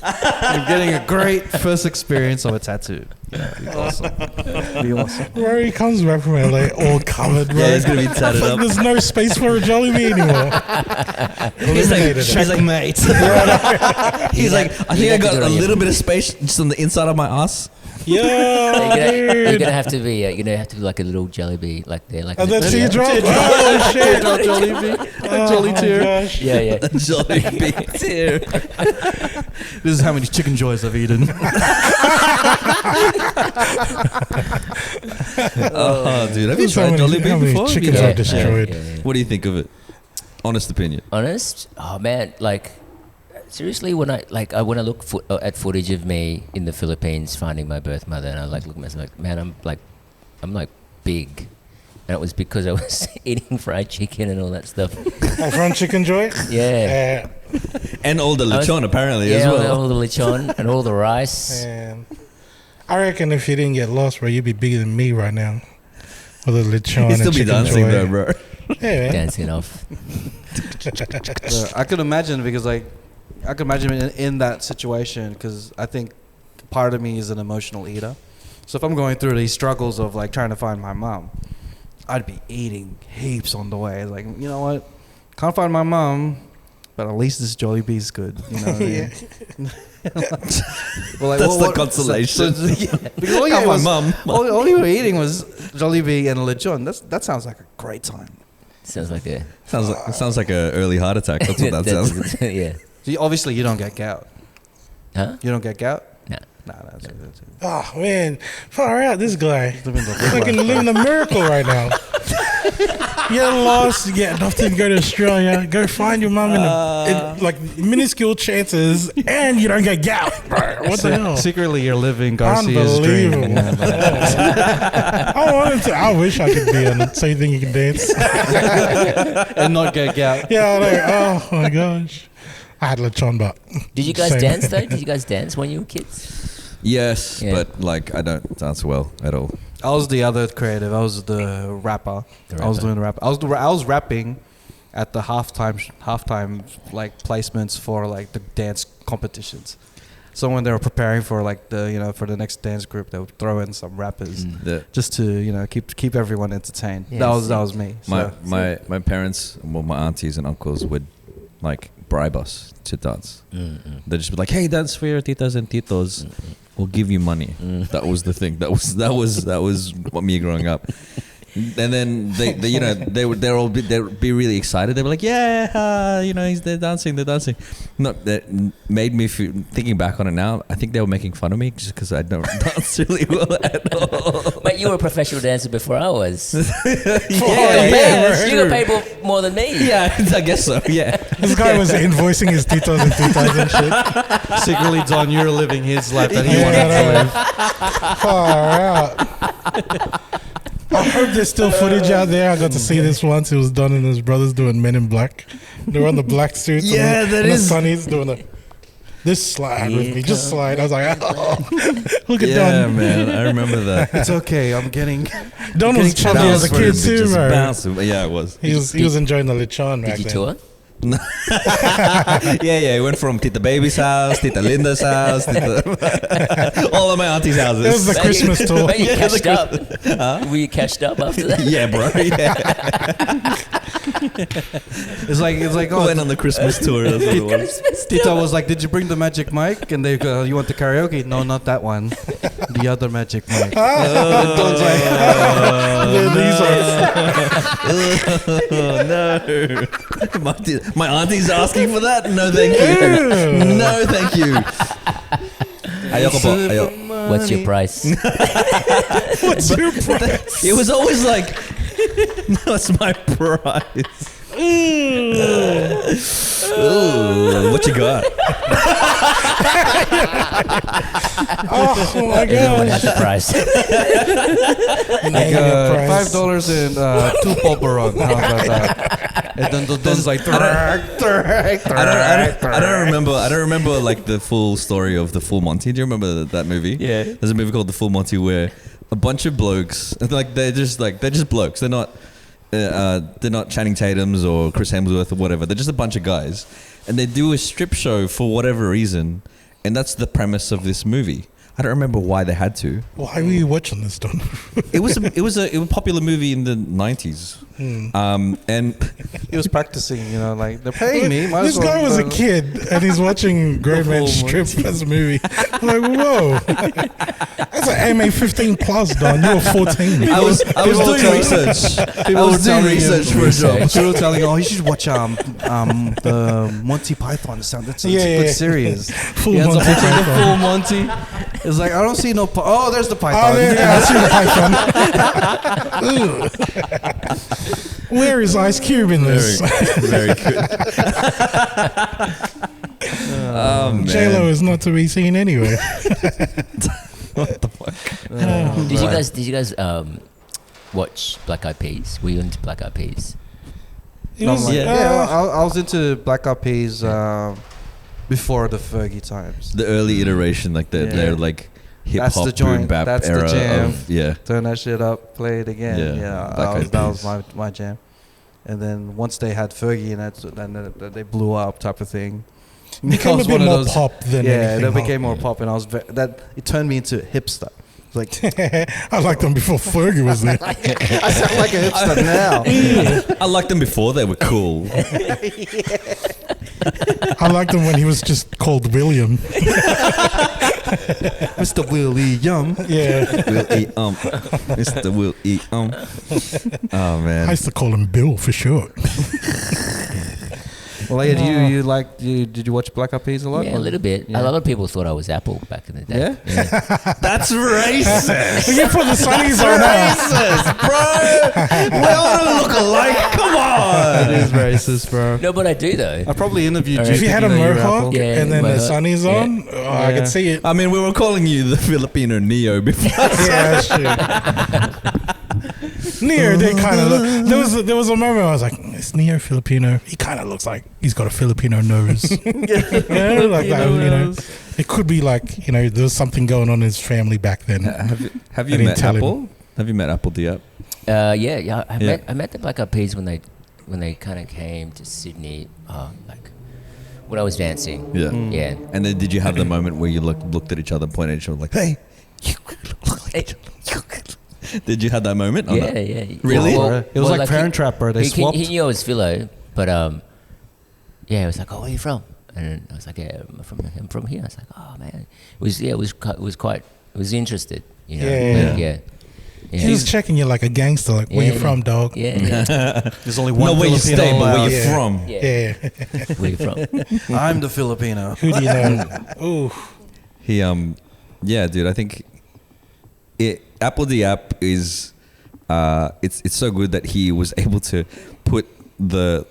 I'm getting a great first experience of a tattoo. It'd be awesome. Rory comes back from LA all covered, bro. Yeah, he's gonna be tatted up. There's no space for a Jollibee anymore. He's like, Checkmate. he's like, I think I got a little bit of space just on the inside of my ass. Yeah, you're gonna have to be like a little Jollibee, like there, like. And then teardrop. Oh shit! Jolly tear. Yeah. Jollibee tear. This is how many chicken joys I've eaten. Oh, dude, have you tried Jollibee before? Chickens are destroyed. What do you think of it? Honest opinion. Honest? Oh man, like seriously, when I look at footage of me in the Philippines finding my birth mother, and I like look at myself like, man, I'm like big, and it was because I was eating fried chicken and all that stuff. Oh, fried chicken joy? Yeah. And all the lechon apparently as well. All the lechon and all the rice. And I reckon if you didn't get lost, bro, you'd be bigger than me right now. With the lechon You'd still and be chicken dancing joy. though, bro. Yeah, man. Dancing off. I could imagine because like I could imagine in that situation because I think part of me is an emotional eater. So if I'm going through these struggles of like trying to find my mom, I'd be eating heaps on the way. Like, you know what? Can't find my mom, but at least this Jollibee's good. You know what I mean? Well, like, That's the consolation. Because all you, Can't was, find mum. all you were eating was Jollibee and lechon. That sounds like a great time. Sounds like a Sounds like an early heart attack. That's what that sounds like. Yeah. So obviously you don't get gout. Huh? You don't get gout? No. Nah, that's it. Oh, man. Far out, this guy. Living the Fucking living a miracle right now. You get lost, you get enough to go to Australia, go find your mum in like minuscule chances, and you don't get gout. Bro. What the hell? Secretly, you're living Garcia's dream. Unbelievable. I wish I could be on So You Think You Can Dance. And not get gout. Yeah, like, oh my gosh. I had lechon, but Did you guys same. dance though? Did you guys dance when you were kids? Yes, Yeah. but like I don't dance well at all. I was the other creative. I was the rapper. I was doing the rap. I was rapping at the halftime like placements for like the dance competitions. So when they were preparing for like the for the next dance group, they would throw in some rappers just to keep everyone entertained. Yeah, that was me. So. My parents, well, my aunties and uncles would like bribe us to dance. They'd just be like, "Hey, dance for your titas and titos. We'll give you money." That was the thing. That was what me growing up. And then they'd all be really excited. They'd be like, "Yeah, they're dancing." That made me feel, thinking back on it now, I think they were making fun of me just because I don't dance really well at all. But you were a professional dancer before I was. Yeah, You got paid more than me. Yeah, I guess so. Yeah. This guy was invoicing his titos and titas and shit. Secretly, Don, you're living his life that he Yeah, wanted to live. Far out. I hope there's still footage out there. I got to see this once. It was Don and his brothers doing Men in Black. They were on the black suits. Yeah, and that the is- Sonny's doing this slide with me. Just slide. I was like, oh, look at Yeah, Don. man, I remember that. It's okay. I'm getting. Don was chubby as a kid too, bro. Yeah, it was. He was enjoying the lechon back Did you then. tour? Yeah, it went from Tita Baby's house, Tita Linda's house, all of my auntie's houses. It was the Christmas tour. Were you Yeah, cashed up? Were you cashed up after that? Yeah, bro. Yeah. It's like Went on the Christmas tour. That's what it was. Tita was like, "Did you bring the magic mic?" And they go, "You want the karaoke?" "No, not that one. The other magic mic." And Don's like, Oh, no. My auntie's asking for that? No, thank you. No, thank you. Ayoko po. Ayoko. What's your price? What's your price? It was always like, what's my price? Ooh, what you got? Oh my I don't want gosh. the price. like $5 and 2 Polperon. How about that? And then Don's like, I don't remember like the full story of the Full Monty. Do you remember that movie? Yeah. There's a movie called The Full Monty where a bunch of blokes, like they're just blokes. They're not Channing Tatum's or Chris Hemsworth or whatever. They're just a bunch of guys, and they do a strip show for whatever reason, and that's the premise of this movie. I don't remember why they had to. Why were you watching this, Don? It was a popular movie in the 90s. And he was practicing, like, they're paying me. might This as well, guy was a kid and he's watching grown men strip as a movie. I'm like, whoa. That's an MA15 plus, Don. You were 14. I was doing research. I was doing research for a job. People were telling, "Oh, you should watch the Monty Python sound. It's a good series." Full He ends up Monty watching the Python. full Monty. It's like, I don't see no. Oh, there's the Oh, Python. yeah, I see the Python. Where is Ice Cube in this? Very good. man. J-Lo is not to be seen anywhere. What the fuck? Did you guys watch Black Eyed Peas? Were you into Black Eyed Peas? It was, I was into Black Eyed Peas before the Fergie times. The early iteration, like they're like hip That's the hop joint. boom bap That's era the jam. of Turn that shit up, play it again. Yeah, Black that Eyed was Peas. my jam. And then once they had Fergie, and then they blew up, type of thing. became a bit more pop than anything. That became more pop, and it turned me into hipster. Like I liked them before Fergie was there. I sound like a hipster now. I liked them before they were cool. I liked him when he was just called William. Mr. William. Yeah. Mr. Will Oh man. I used to call him Bill for short. Well, did you watch Black Eyed Peas a lot? Yeah, a little bit. Yeah. A lot of people thought I was Apple back in the day. Yeah? That's racist. You put the sunnies on Racist, bro. We all look alike. Come on. It is racist, bro. No, but I do though. I probably interviewed you. If you had a thinking that you were mohawk Apple. Yeah, and then the mohawk. sunnies on, I could see it. I mean, we were calling you the Filipino Neo before. Yeah, that's true. Neo, they kind of look. There was a moment where I was like, "It's Neo Filipino. He kind of looks like he's got a Filipino nose." Yeah, like that. You know, it could be like there was something going on in his family back then. Have you met Apple? Have you met Apple Diab? Yeah. I met the Black Eyed Peas when they kind of came to Sydney, like when I was dancing. Yeah. Yeah. And then did you have the moment where you looked at each other and pointed at each other like, "Hey, you look like each other." Did you have that moment? Yeah. Really? It was like Parent Trap, bro. They swapped. He knew I was Philo, but he was like, "Oh, where are you from?" And I was like, "Yeah, I'm from here." I was like, "Oh man," it was interested, you know. Yeah. He was checking you like a gangster, like where you from, dog? Yeah. There's only one. Not where you Filipino stay, but where allowed. you're from. Yeah. Where you from? I'm the Filipino. Who do you know? Ooh. He dude, I think Apple Diab is it's so good that he was able to put the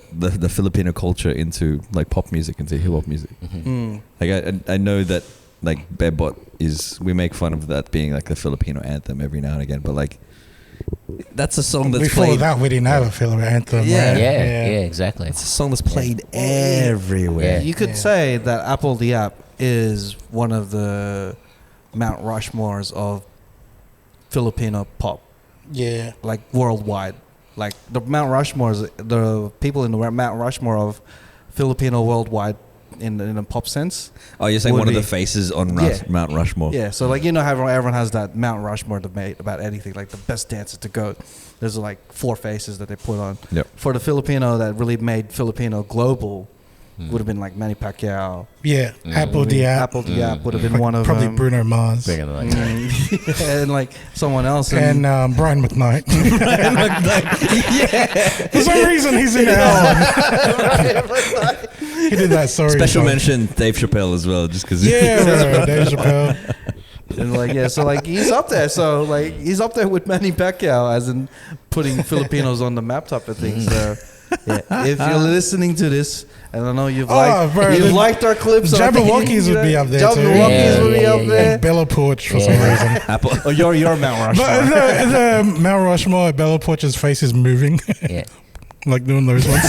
Filipino culture into like pop music, into hip hop music. Mm-hmm. Like I know that like Bebot we make fun of that being like the Filipino anthem every now and again, but like that's a song that's Before played. that, we didn't have a Filipino anthem. Yeah. Right? Yeah, exactly. It's a song that's played everywhere. Yeah. You could say that Apple Diab is one of the Mount Rushmores of Filipino pop, Yeah. like worldwide. Like the Mount Rushmores, the people in the Mount Rushmore of Filipino worldwide in a pop sense. Oh, you're saying would one of be- the faces on Mount Rushmore? Yeah, so like how everyone has that Mount Rushmore debate about anything, like the best dancer to go. There's like 4 faces that they put on. Yep. For the Filipino that really made Filipino global, would have been like Manny Pacquiao. Yeah. Apple Diab. Apple Diab would have been one of Probably them. Bruno Mars. Pretty much. And like someone else. And Brian McKnight. For some reason, he's in the album. He did that story. Special song. mention Dave Chappelle as well, just because. Yeah, bro, Dave Chappelle. And like so like he's up there. So like he's up there with Manny Pacquiao, as in putting Filipinos on the map type of thing. So yeah, if you're listening to this, and I know you've liked our clips. Jabberwockies would be up there too. Jabberwockies would be up there. And Bella Porch for some reason. Apple. Oh, you're Mount But Rushmore. the Mount Rushmore, Bella Porch's face is moving. Yeah. Like doing those ones.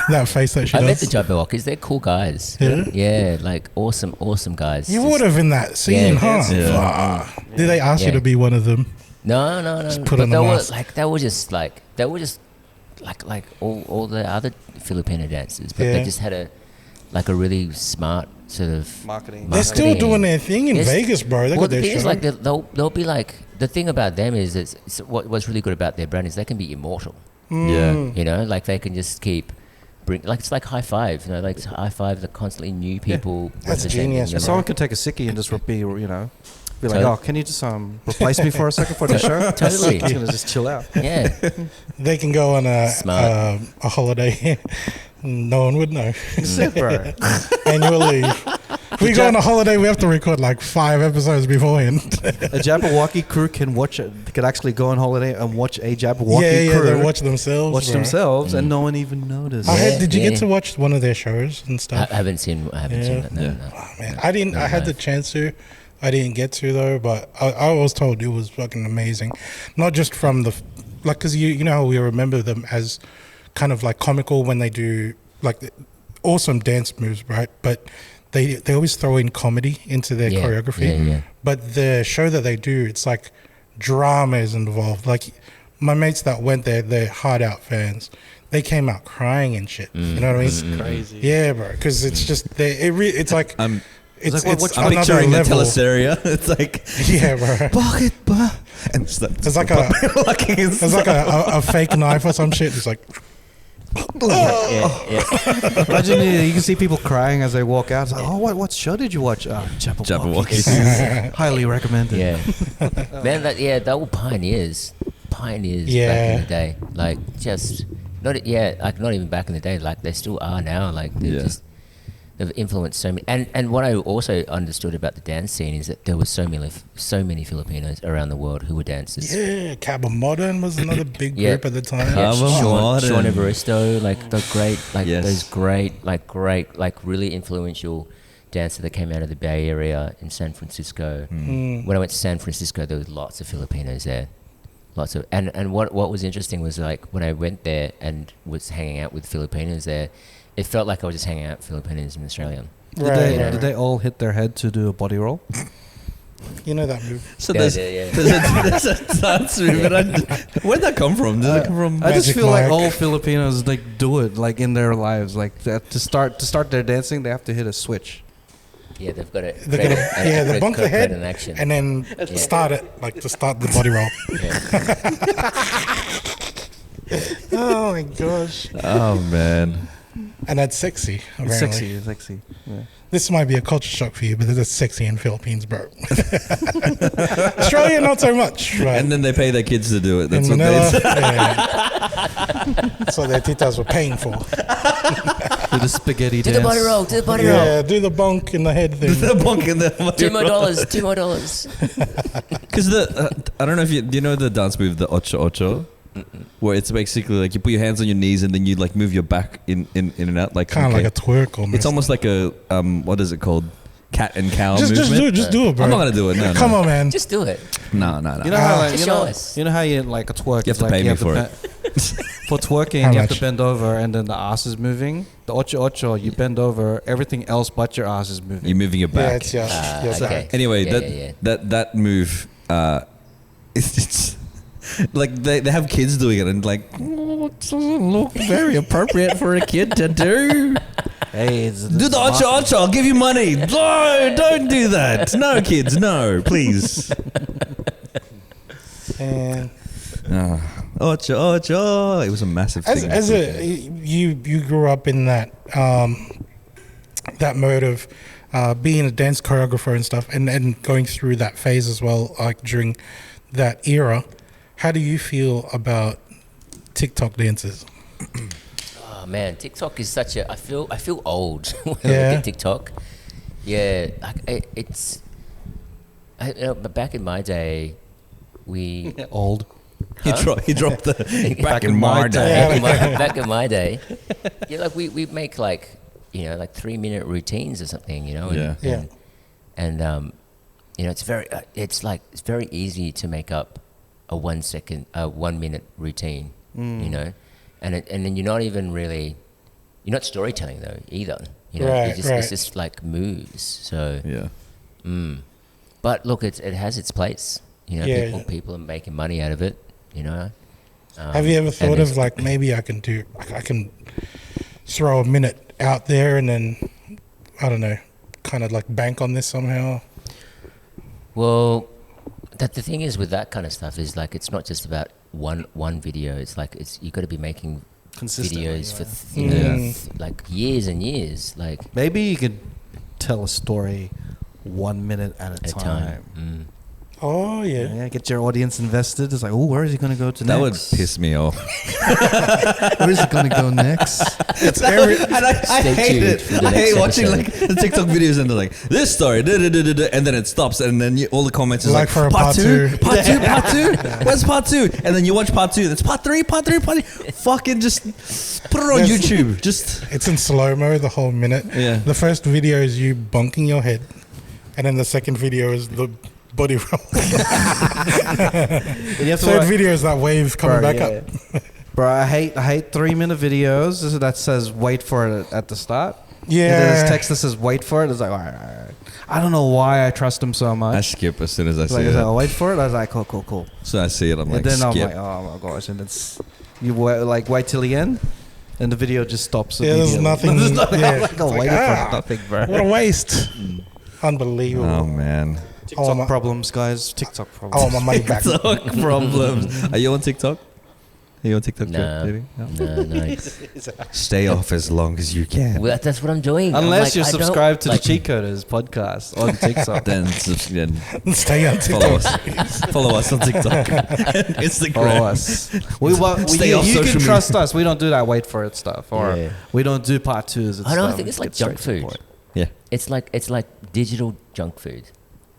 That face that she I met the does. Jabberwockies. They're cool guys. Yeah? Yeah, like awesome guys. You Just- would have in that scene, huh? Yeah. Ah. Did they ask you Yeah. to be one of them? No. put But on the mask. they were just like all the other Filipino dancers, but they Yeah. just had a really smart sort of Marketing. They're still doing their thing in Yes. Vegas, bro. They Well, got the their thing is, show. like they'll be like, the thing about them is what's really good about their brand is they can be immortal. Yeah. You know, like they can just keep it's like High Five. You know, like High Five, the constantly new people. That's representing genius, them. Someone could take a sickie and just be like, Totally. oh, can you just replace me for a second for the show? Totally. He's gonna just chill out. Yeah, They can go on a holiday. No one would know. Sick, bro. Annual leave we go on a holiday, we have to record like 5 episodes beforehand. A Jabberwocky crew can could actually go on holiday and watch a Jabberwocky crew. They watch themselves, and no one even noticed. Did you get to watch one of their shows and stuff? I haven't seen that. No. Oh, man, I didn't. I had the chance to. I didn't get to though, but I was told it was fucking amazing. Not just from the, like, because you know how we remember them as kind of like comical when they do like awesome dance moves, right? But they always throw in comedy into their choreography. Yeah. But the show that they do, it's like drama is involved. Like my mates that went there, they're hard out fans. They came out crying and shit. You know what I mean? It's crazy. Yeah, bro. Because it's just it's like. It's I'm picturing a teleseria. It's like bro. And it's like a fake knife or some shit. It's like Imagine you can see people crying as they walk out. It's like, what show did you watch? Jabberwocky. Highly recommended. Yeah, man. That were pioneers back in the day. Like just not even back in the day. Like they still are now. Like they've influenced so many. And what I also understood about the dance scene is that there was so many Filipinos around the world who were dancers. Yeah, Cabo Modern was another big group at the time. Sean Evaristo, like the great, those great, really influential dancer that came out of the Bay Area in San Francisco. When I went to San Francisco, there was lots of Filipinos there. And what was interesting was like when I went there and was hanging out with Filipinos there, it felt like I was just hanging out with Filipinos in Australia. Did they all hit their head to do a body roll? You know that move. So there's a dance move. Where'd that come from? Does it come from? I just feel like all Filipinos like do it like in their lives. Like to start their dancing, they have to hit a switch. Yeah, they've got to. They bump the head and then start it to start the body roll. Oh my gosh. Oh man. And that's sexy. Apparently. It's sexy. Yeah. This might be a culture shock for you, but it's sexy in Philippines, bro. Australia, not so much. Right? And then they pay their kids to do it. That's in what Manila, they do. That's what their titas were paying for. Do the spaghetti dance. Do the body roll. Yeah, do the bonk in the head thing. The bonk in the body roll. $2 more. Because I don't know if do you know the dance move, the ocho ocho? Where it's basically like you put your hands on your knees and then you like move your back in and out, like kind of like a twerk almost. It's almost like a what is it called? Cat and cow movement. Just do it, bro. I'm not gonna do it. No, come on, man. Just do it. No. You know how you know how you like a twerk. You have to pay me for it. For twerking, you have to bend over and then the ass is moving. The ocho ocho, you bend over, everything else but your ass is moving. You're moving your back. Yeah, it's okay. Anyway, that move, it's like they have kids doing it and like it doesn't look very appropriate for a kid to do. Hey, do the ocho ocho. I'll give you money. No, don't do that. No, kids, no, please. And ocho ocho. It was a massive thing. You grew up in that that mode of being a dance choreographer and stuff, and going through that phase as well, like during that era. How do you feel about TikTok dances? Oh man, TikTok is such a. I feel old when I look at TikTok. Yeah, but back in my day, we old. Huh? He dropped the back in my day. Back in my day, like we make like 3-minute routines or something, and it's very easy to make up a 1 minute routine, and then you're not even really, you're not storytelling though either, it's just like moves. So but look, it has its place, people are making money out of it, Have you ever thought of like maybe I can throw a minute out there and then I don't know, kind of like bank on this somehow? Well, the thing is with that kind of stuff is like it's not just about one video. It's like you got to be making videos for like years and years. Like maybe you could tell a story 1 minute at a time. Oh yeah. Yeah, get your audience invested. It's like, oh, where is he going to go to That next? would piss me off. Where is he going to go next? It's every. And I hate it. I hate watching like the TikTok videos and they're like, this story, and then it stops, and then all the comments is like for a part two, part two, Yeah. part two. Where's part two? And then you watch part two. That's part three. Fucking just put it on Yes. YouTube. Just It's in slow mo the whole minute. Yeah. The first video is you bonking your head, and then the second video is the body roll. Third video is that wave coming back up. Bro, I hate 3-minute videos that says wait for it at the start. Yeah. And then this text that says wait for it. It's like, all right. I don't know why I trust him so much. I skip as soon as I see Like, it. it's like, oh, wait for it. I was like, cool. So I see it. I'm like, And then I'm skip. like, oh my gosh. And it's, you wait till the end. And the video just stops. Yeah, there's immediately. nothing. There's nothing. Yeah. I'm like, oh, It's like, waiting for nothing, bro. What a waste. Unbelievable. Oh man. TikTok problems, guys. TikTok I problems. want my money back. TikTok problems. Are you on TikTok? Are you on TikTok? No. Dating? No. Stay off as long as you can. Well, that's what I'm doing. I'm Unless like, you're I don't- subscribed to like, the Cheatcoders podcast on TikTok. Then Stay on follow TikTok. us. Follow us on TikTok and Instagram. Follow us. Stay off you social can media. trust us. We don't do that wait for it stuff. Or Yeah. we don't do part twos and I don't stuff. think it's like Get junk straight to the food. point. Yeah. It's like digital junk food.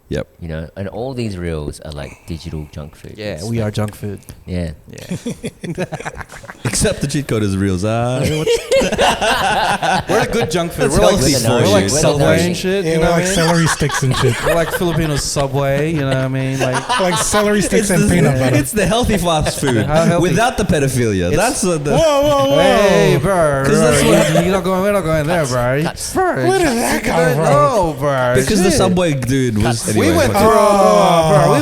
Yep. You know, and all these reels are like digital junk food. Yeah, It's we like- are junk food. Yeah. Yeah. Except the cheat code is reels. We're a good junk food. That's We're like, healthy for we're you. like We're Subway nourishing. and shit. Yeah, You we're know what like I mean? celery sticks and shit. We're like Filipino Subway. You know what I mean? Like, Like celery sticks and peanut butter. It's the healthy fast food How healthy? without the pedophilia. That's what the. Whoa. hey, bro. 'Cause that's what- You're not going. We're not going there, bro. Cuts. Bro, Where did that come from? No, bro. Because the Shit. Subway dude was. We Anyway, went fuck through, it.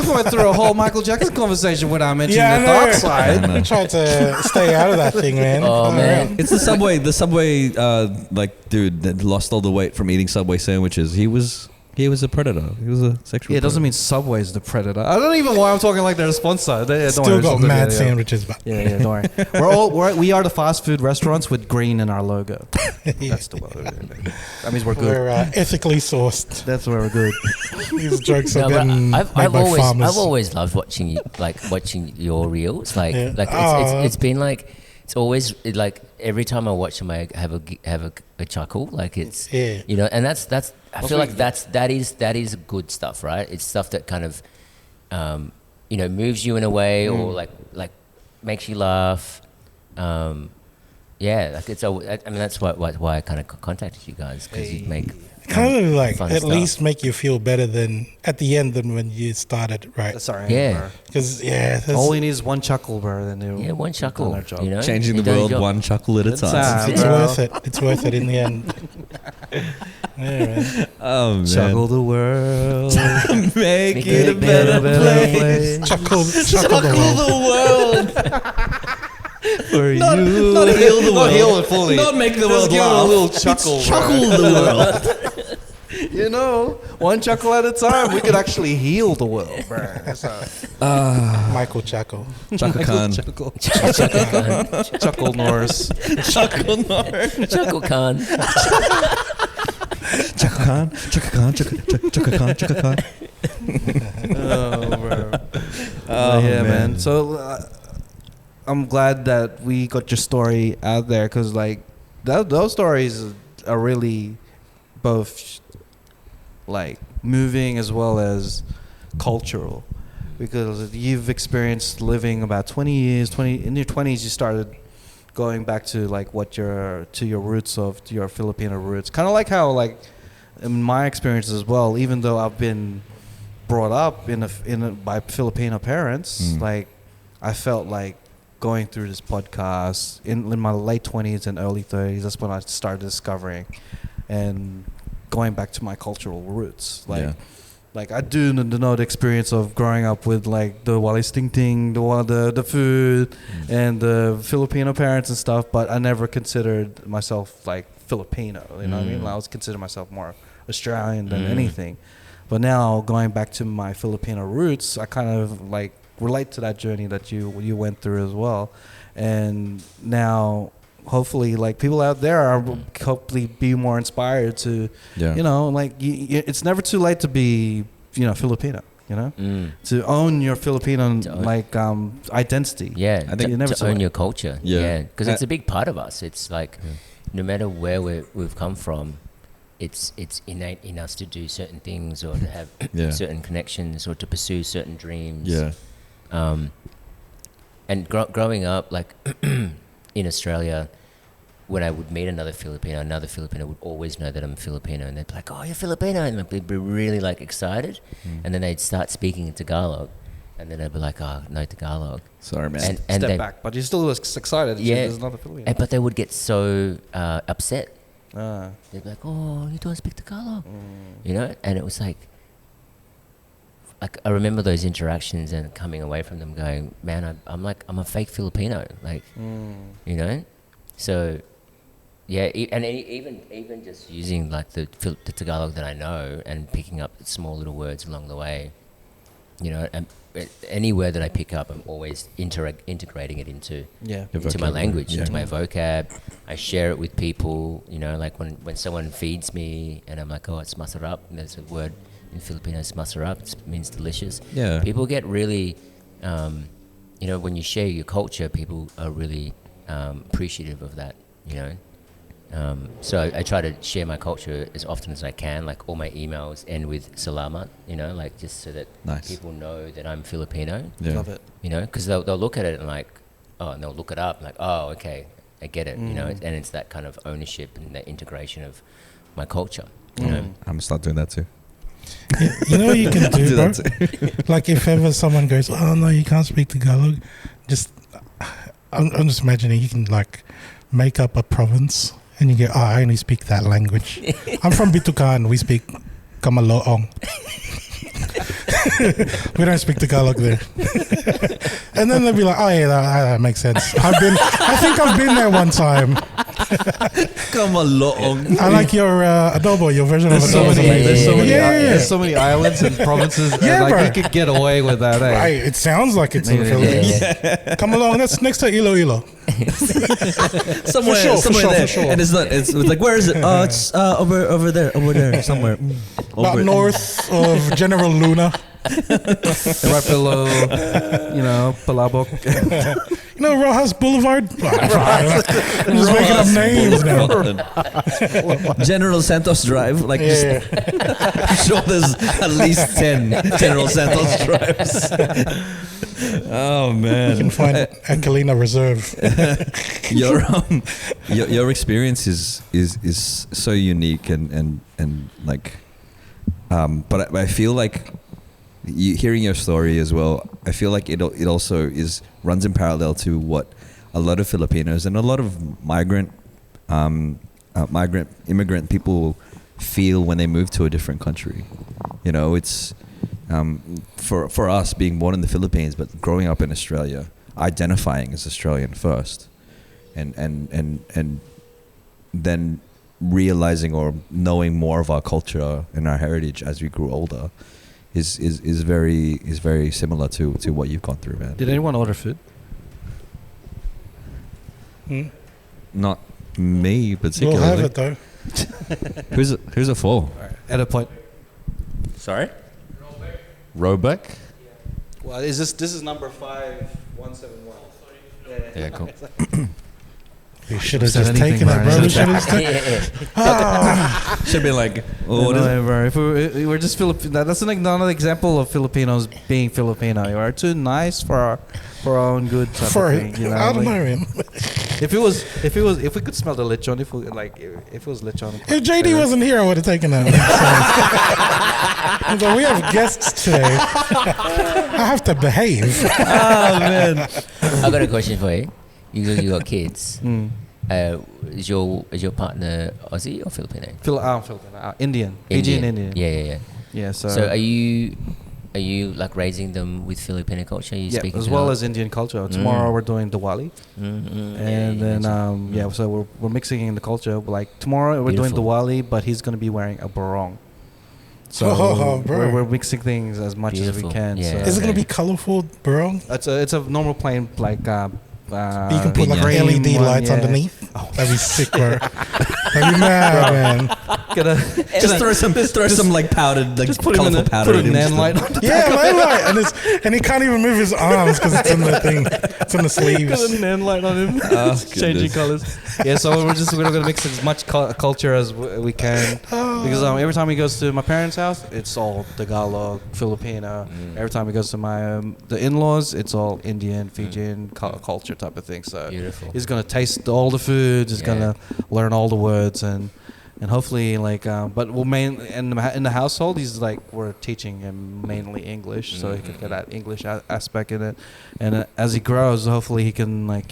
bro. We went through a whole Michael Jackson conversation without mentioning Yeah, I the know. dark side. I tried to stay out of that thing, man. Oh, man. It's the Subway. The Subway, like dude that lost all the weight from eating Subway sandwiches. He was a predator. He was a sexual. Yeah, it doesn't predator. mean Subway's the predator. I don't know even why I'm talking like they're a sponsor. Don't Still worry, got something- mad yeah. sandwiches, but Yeah, don't worry. We are the fast food restaurants with green in our logo. That's the word. That means we're good. we're ethically sourced. That's where we're good. These jokes No, are but getting I've made by farmers. always loved watching your reels. Like Yeah. it's been like it's always like every time I watch them, I have a chuckle. Like it's Yeah. you know, and that's I feel like that is good stuff, right? It's stuff that kind of you know moves you in a way or like makes you laugh. Yeah, like it's. I mean, that's why I kind of contacted you guys because you make kind of like fun at stuff. least make you feel better than at the end than when you started, right? Sorry. Yeah. Because that's- All you need is one chuckle, bro. Then Yeah, one chuckle. our job. You know, Changing You've the done your world job. one chuckle at a It's time. it's bro. worth it. It's worth it in the end. Yeah, man. Oh man. Chuckle the world. Make it a better place. Chuckle the world. the world. For Not you. heal the world. Not heal it fully. Not make the Just world give it a laugh. little chuckle, It's bro. chuckle the world. You know, one chuckle at a time, we could actually heal the world, bro. Michael Chaco. Chaka Khan. Chuckle. Chuckle Norris. Chuckle Norris. Chuckle Khan. Chaka Khan. Chaka Khan. Chaka Khan. Chaka Khan. Oh, bro. Oh, yeah, man. man. So I'm glad that we got your story out there because, like, those stories are really both like moving as well as cultural, because you've experienced living about 20 years. In your 20s, you started going back to like your roots to your Filipino roots. Kind of like how, like, in my experience as well, even though I've been brought up by Filipino parents, like I felt like going through this podcast in my late 20s and early 30s. That's when I started discovering and going back to my cultural roots. Like I do know the experience of growing up with like the walis ting ting, the food, and the Filipino parents and stuff. But I never considered myself like Filipino. You know what I mean? I was considered myself more Australian than anything. But now going back to my Filipino roots, I kind of like relate to that journey that you went through as well. And now hopefully like people out there are hopefully be more inspired to, you know, like it's never too late to be, you know, Filipino. You know, to own your Filipino identity. Yeah, I think you never to own your culture. Yeah. Because it's a big part of us. It's like, no matter where we've come from, it's innate in us to do certain things or to have certain connections or to pursue certain dreams. Yeah. And growing up, like in Australia, when I would meet another Filipino would always know that I'm Filipino, and they'd be like, "Oh, you're Filipino," and they'd be really like excited, and then they'd start speaking in Tagalog, and then they'd be like, "Oh, no Tagalog." Sorry, man. And Step back, but you still was excited. Yeah, there's another Filipino. but they would get so upset. They'd be like, "Oh, you don't speak Tagalog," you know, and it was like I remember those interactions and coming away from them going, "Man, I'm a fake Filipino," like, you know, so. Yeah, and even just using like the Tagalog that I know and picking up small little words along the way, you know, and any word that I pick up, I'm always integrating it into my language, into my vocab. I share it with people, you know, like when someone feeds me and I'm like, "Oh, it's masarap," and there's a word in Filipino, it's masarap, it means delicious. Yeah. People get really, you know, when you share your culture, people are really appreciative of that, you know. So I try to share my culture as often as I can. Like all my emails end with salamat, you know, like just so that people know that I'm Filipino. Yeah. Love it. You know, because they'll look at it and like, and they'll look it up and like, oh, okay, I get it. You know, and it's that kind of ownership and that integration of my culture. You know, I'm gonna start doing that too. You know what you can do, bro? Like if ever someone goes, "Oh no, you can't speak Tagalog," I'm just imagining you can like make up a province. And you go, I only speak that language. I'm from Bitucan. We speak Kamaloong. We don't speak Tagalog there. And then they'll be like, "Oh yeah, that makes sense. I think I've been there one time." Kamaloong. I like your adobo, your version of adobo. There's so many islands and provinces, and like you could get away with that. Eh? Right, it sounds like it's in the Philippines. Come along, that's next to Iloilo. somewhere there. For sure. And it's not. It's like, where is it? Oh, it's over there, somewhere. About north of General Luna. Right below, you know, Palabok. You know, Rojas Boulevard. I'm just making up names now. General Santos Drive, like just I'm sure there's at least 10 General Santos Drives. Oh man, you can find Angelina Reserve. Your experience is so unique and like, but I feel like hearing your story as well, I feel like it also runs in parallel to what a lot of Filipinos and a lot of immigrant people feel when they move to a different country. You know, it's for us being born in the Philippines but growing up in Australia, identifying as Australian first, and then realizing or knowing more of our culture and our heritage as we grew older is very similar to what you've gone through, man. Did anyone order food? Not me particularly. We'll have it though. Who's it for? Right. At a point. Sorry? Roebuck? Well, this is number 5171. Yeah, cool. You should have just taken it, bro. Should be like, what is it? We're just Filipino. That's another example of Filipinos being Filipino. You are too nice for our own good. Thing, you know? I don't know him. If we could smell the lechon, if it was lechon. If JD wasn't here, I would have taken that. So we have guests today. I have to behave. Oh man! I got a question for you. You got kids. Is your partner Aussie or Filipino? Filipino. Indian. Asian Indian. Yeah. Yeah. So are you like raising them with Filipino culture? Are you speaking as well as Indian culture. Tomorrow we're doing Diwali, and then so we're mixing in the culture. Like tomorrow we're doing Diwali, but he's gonna be wearing a barong. So we're mixing things as much as we can. Yeah. So. Is it gonna be colorful, bro? It's a normal plain like. You can put like LED lights underneath. Oh. That'd be sick, bro. That'd be mad, man. Just throw some like powdered, like just put him in a nan light on the Yeah, man light, and he can't even move his arms because it's in the thing. It's in the sleeves. Got a nan light on him. Changing colors. Yeah, so we're gonna mix as much culture as we can because every time he goes to my parents' house, it's all Tagalog, Filipino. Every time he goes to my the in-laws, it's all Indian, Fijian culture type of thing. So beautiful. He's gonna taste all the foods. He's gonna learn all the words and hopefully like but we'll in the household he's like we're teaching him mainly English so he can get that English aspect in it, and as he grows hopefully he can like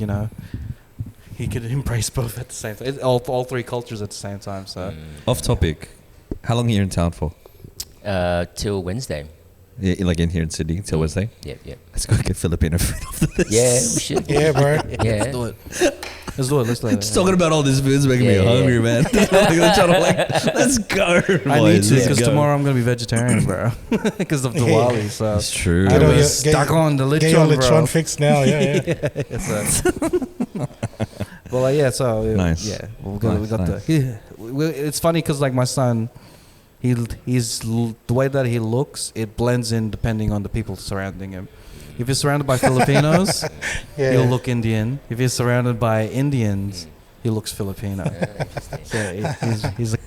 he can embrace both at the same time, all three cultures at the same time. So off topic, how long are you in town for? Till Wednesday. Yeah, like in here in Sydney till Wednesday. Yep. Let's go get Filipino food after this. Yeah, we should. Yeah, bro. Yeah. let's do it. Let's do it. Just talking about all these foods making me hungry, man. Let's go. I need to because tomorrow I'm gonna be vegetarian, bro, because of Diwali. So it's true. Stuck on the lechon, get your lechon bro. fixed now. Yeah. Well, so nice. Yeah, we got it's funny because like my son, he's the way that he looks, it blends in depending on the people surrounding him. If he's surrounded by Filipinos, he'll look Indian. If he's surrounded by Indians, he looks Filipino. He's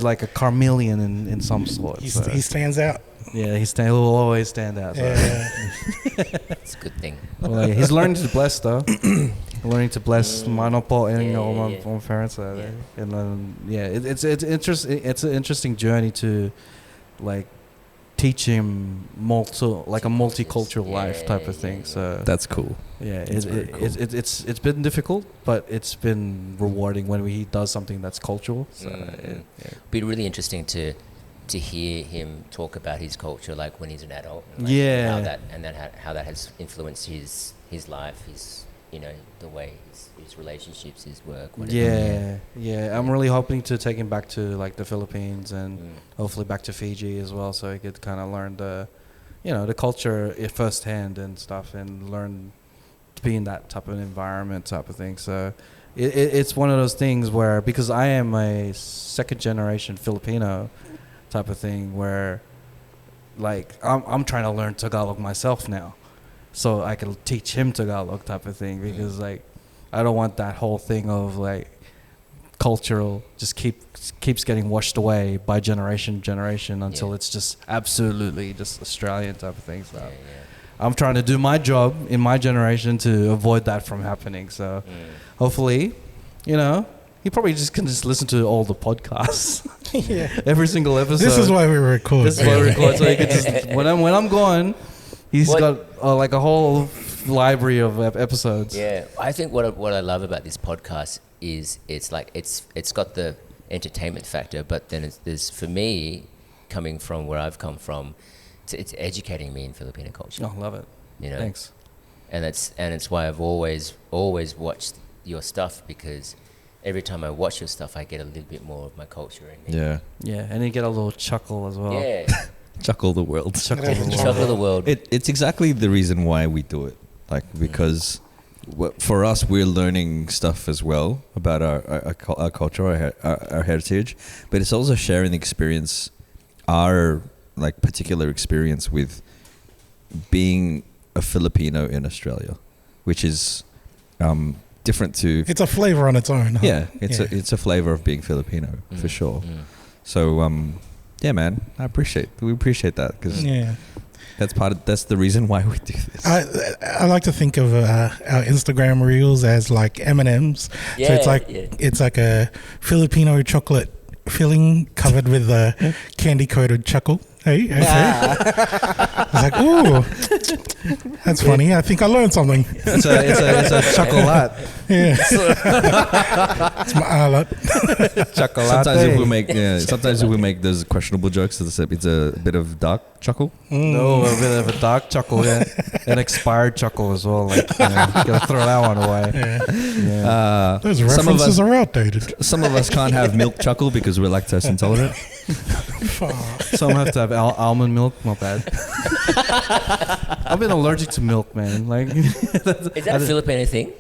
like a chameleon in some sort. He stands out. Yeah, he'll always stand out. So. Yeah. It's a good thing. Well, he's learning to bless though. Learning to bless Manopo and all my parents. And then it's interesting. It's an interesting journey to like teach him a multicultural life type of thing. So that's cool. Yeah, it's been difficult, but it's been rewarding when he does something that's cultural. So it'd be really interesting to hear him talk about his culture, like when he's an adult. And how that has influenced his life, the way his relationships, his work. Whatever. Yeah. I'm really hoping to take him back to like the Philippines and hopefully back to Fiji as well, so he could kind of learn the culture firsthand and stuff, and learn to be in that type of environment type of thing. So it's one of those things where, because I am a second generation Filipino type of thing, where like I'm trying to learn Tagalog myself now, so I can teach him Tagalog type of thing, because like I don't want that whole thing of like cultural just keeps getting washed away by generation until it's just absolutely just Australian type of thing. So I'm trying to do my job in my generation to avoid that from happening. So hopefully, he probably can listen to all the podcasts. Every single episode. This is why we record. So he can just when I'm gone, he's got like a whole library of episodes. Yeah, I think what I love about this podcast is it's got the entertainment factor, but then there's for me, coming from where I've come from, it's educating me in Filipino culture. Oh, love it. Thanks. And it's why I've always watched your stuff, because every time I watch your stuff, I get a little bit more of my culture in me. Yeah, and you get a little chuckle as well. Yeah. Chuckle the world. Chuckle the world. It's exactly the reason why we do it. Like, because for us, we're learning stuff as well about our culture, our heritage, but it's also sharing the experience, our like particular experience with being a Filipino in Australia, which is different to. It's a flavor on its own. Huh? Yeah, it's a flavor of being Filipino for sure. So yeah, man, we appreciate that, because that's the reason why we do this. I like to think of our Instagram reels as like M&Ms. So it's like a Filipino chocolate filling covered with a candy coated chuckle. Hey. It's like, ooh, that's funny. I think I learned something. It's a chocolate. Yeah. It's my alat. Chocolate. Sometimes if we make those questionable jokes, it's a bit of dark chuckle. No, a bit of a dark chuckle, an expired chuckle as well. Like, gotta throw that one away. Yeah. Those references are outdated. Some of us can't have milk chuckle because we're lactose intolerant. Some have to have almond milk. Not bad. I've been allergic to milk, man. Like, is that a Filipino thing?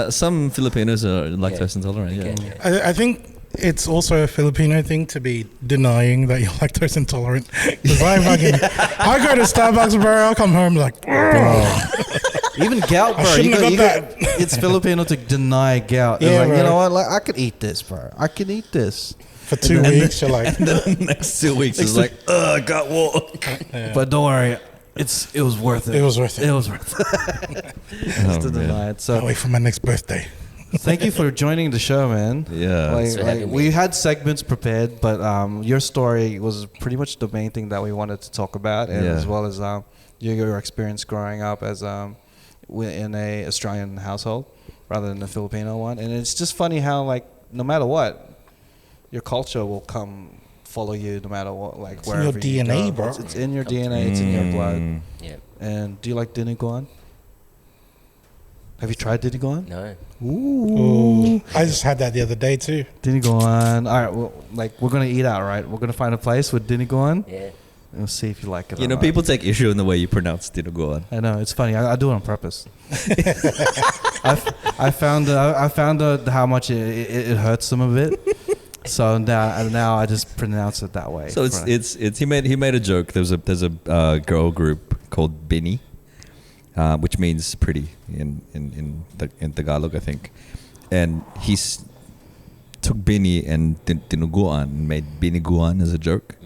Some Filipinos are lactose intolerant. Yeah. I think it's also a Filipino thing to be denying that you're lactose intolerant. Because I go to Starbucks, bro. I'll come home like, even gout, bro. It's Filipino to deny gout. Yeah, like, you bro. know what? Like, I could eat this, bro. I could eat this. For 2 weeks, you're like, And then the next 2 weeks is like, I got water. yeah. But don't worry, it was worth it. It was worth it. It was worth it. Just to deny it. I'll So wait for my next birthday. thank you for joining the show, man. Yeah. Thanks for having me. We had segments prepared, but your story was pretty much the main thing that we wanted to talk about, and Yeah. as well as your experience growing up as in a Australian household rather than a Filipino one. And it's just funny how, like, no matter what, your culture will follow you no matter what, like It's in wherever your you DNA, go. bro. It's in your DNA. It's in your blood. Yeah. And do you like diniguan? Have you tried diniguan? No. Ooh. I just had that the other day too. Diniguan. All right, well, like, we're gonna eat out, right? We're gonna find a place with diniguan. Yeah. And we'll see if you like it. You or know, not. people take issue in the way you pronounce Dinuguan. I know, it's funny. I do it on purpose. I found out how much it hurts them a bit. So now I just pronounce it that way. So it's he made a joke. There's a girl group called Bini, which means pretty in Tagalog, I think. And he's took Bini and Dinuguan and made Biniguan as a joke.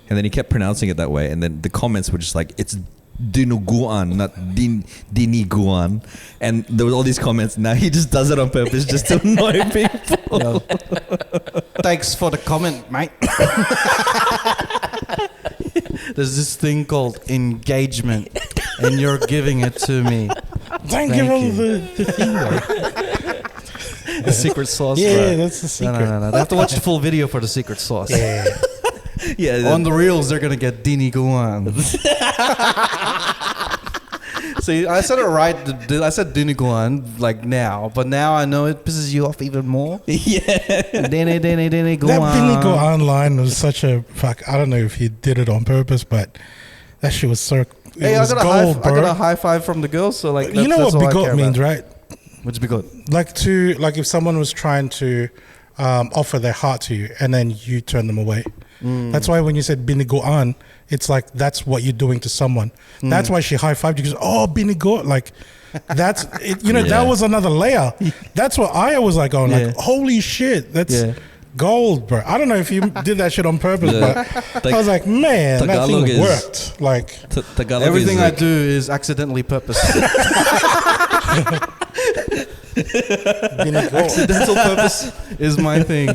And then he kept pronouncing it that way. And then the comments were just like, it's Dinuguan, not Diniguan. And there was all these comments. Now he just does it on purpose just to annoy people. Yo, thanks for the comment, mate. There's this thing called engagement, and you're giving it to me. Thank you for the thing, though. The secret sauce. Yeah, bro. that's the secret. No. They have to watch the full video for the secret sauce. Yeah. Yeah, On the reels, they're gonna get Dini Guan. See, I said it right. I said Dini Guan like now, but now I know it pisses you off even more. yeah. Dini That Guan. Billy Go online was such a fuck. I don't know if he did it on purpose, but that shit was so. It Hey, was I got gold, I bro. got a high five from the girls. So like, You know that's what all I care bigot means, about. right? What's bigot? Like if someone was trying to offer their heart to you and then you turn them away. That's why when you said binigoan, it's like that's what you're doing to someone. That's why she high-fived you because, oh, binigo. Like, that's, it, you know, that was another layer. That's what I was like going, like, holy shit, that's gold, bro. I don't know if you did that shit on purpose, but I was like, man, that thing worked. Like, Everything I do is accidentally purpose. Accidental purpose is my thing.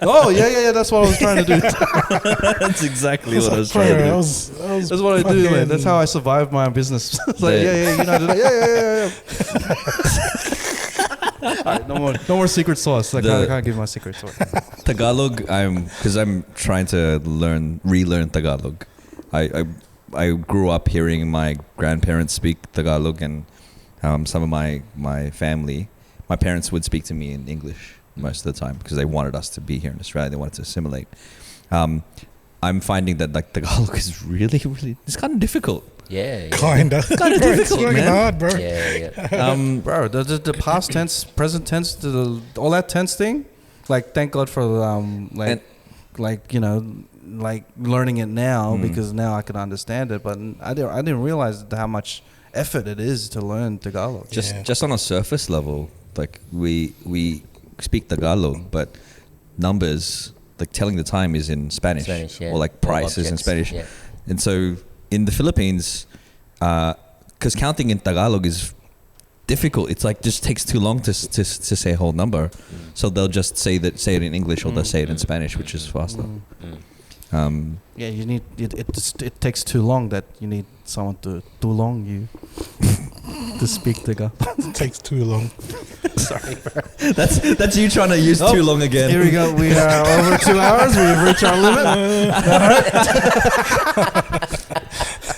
Oh yeah. That's what I was trying to do. That's exactly what I was trying to do. That's what I do, man. That's how I survive my business. It's like, you know, yeah. All right, no more secret sauce. Like, I can't give my secret sauce. Tagalog, because I'm trying to relearn Tagalog. I grew up hearing my grandparents speak Tagalog, and some of my family, my parents would speak to me in English most of the time because they wanted us to be here in Australia. They wanted to assimilate. I'm finding that like Tagalog is really, really, it's kind of difficult. Yeah. kind of difficult, it's man. hard, bro. Yeah. Bro, the past tense, present tense, all that tense thing. Like, thank God for you know, like learning it now because now I can understand it. But I didn't realize how much effort it is to learn Tagalog. Just on a surface level, like we speak Tagalog, but numbers, like telling the time, is in Spanish or like price is in Spanish. Yeah. And so in the Philippines, because counting in Tagalog is difficult. It's like just takes too long to say a whole number. So they'll just say it in English or they'll say it in Spanish, which is faster. Yeah, you need it takes too long that you need someone to long you to speak Tagalog. It takes too long. Sorry, bro. That's you trying to use too long again. Here we go. We are over 2 hours. We've reached our limit.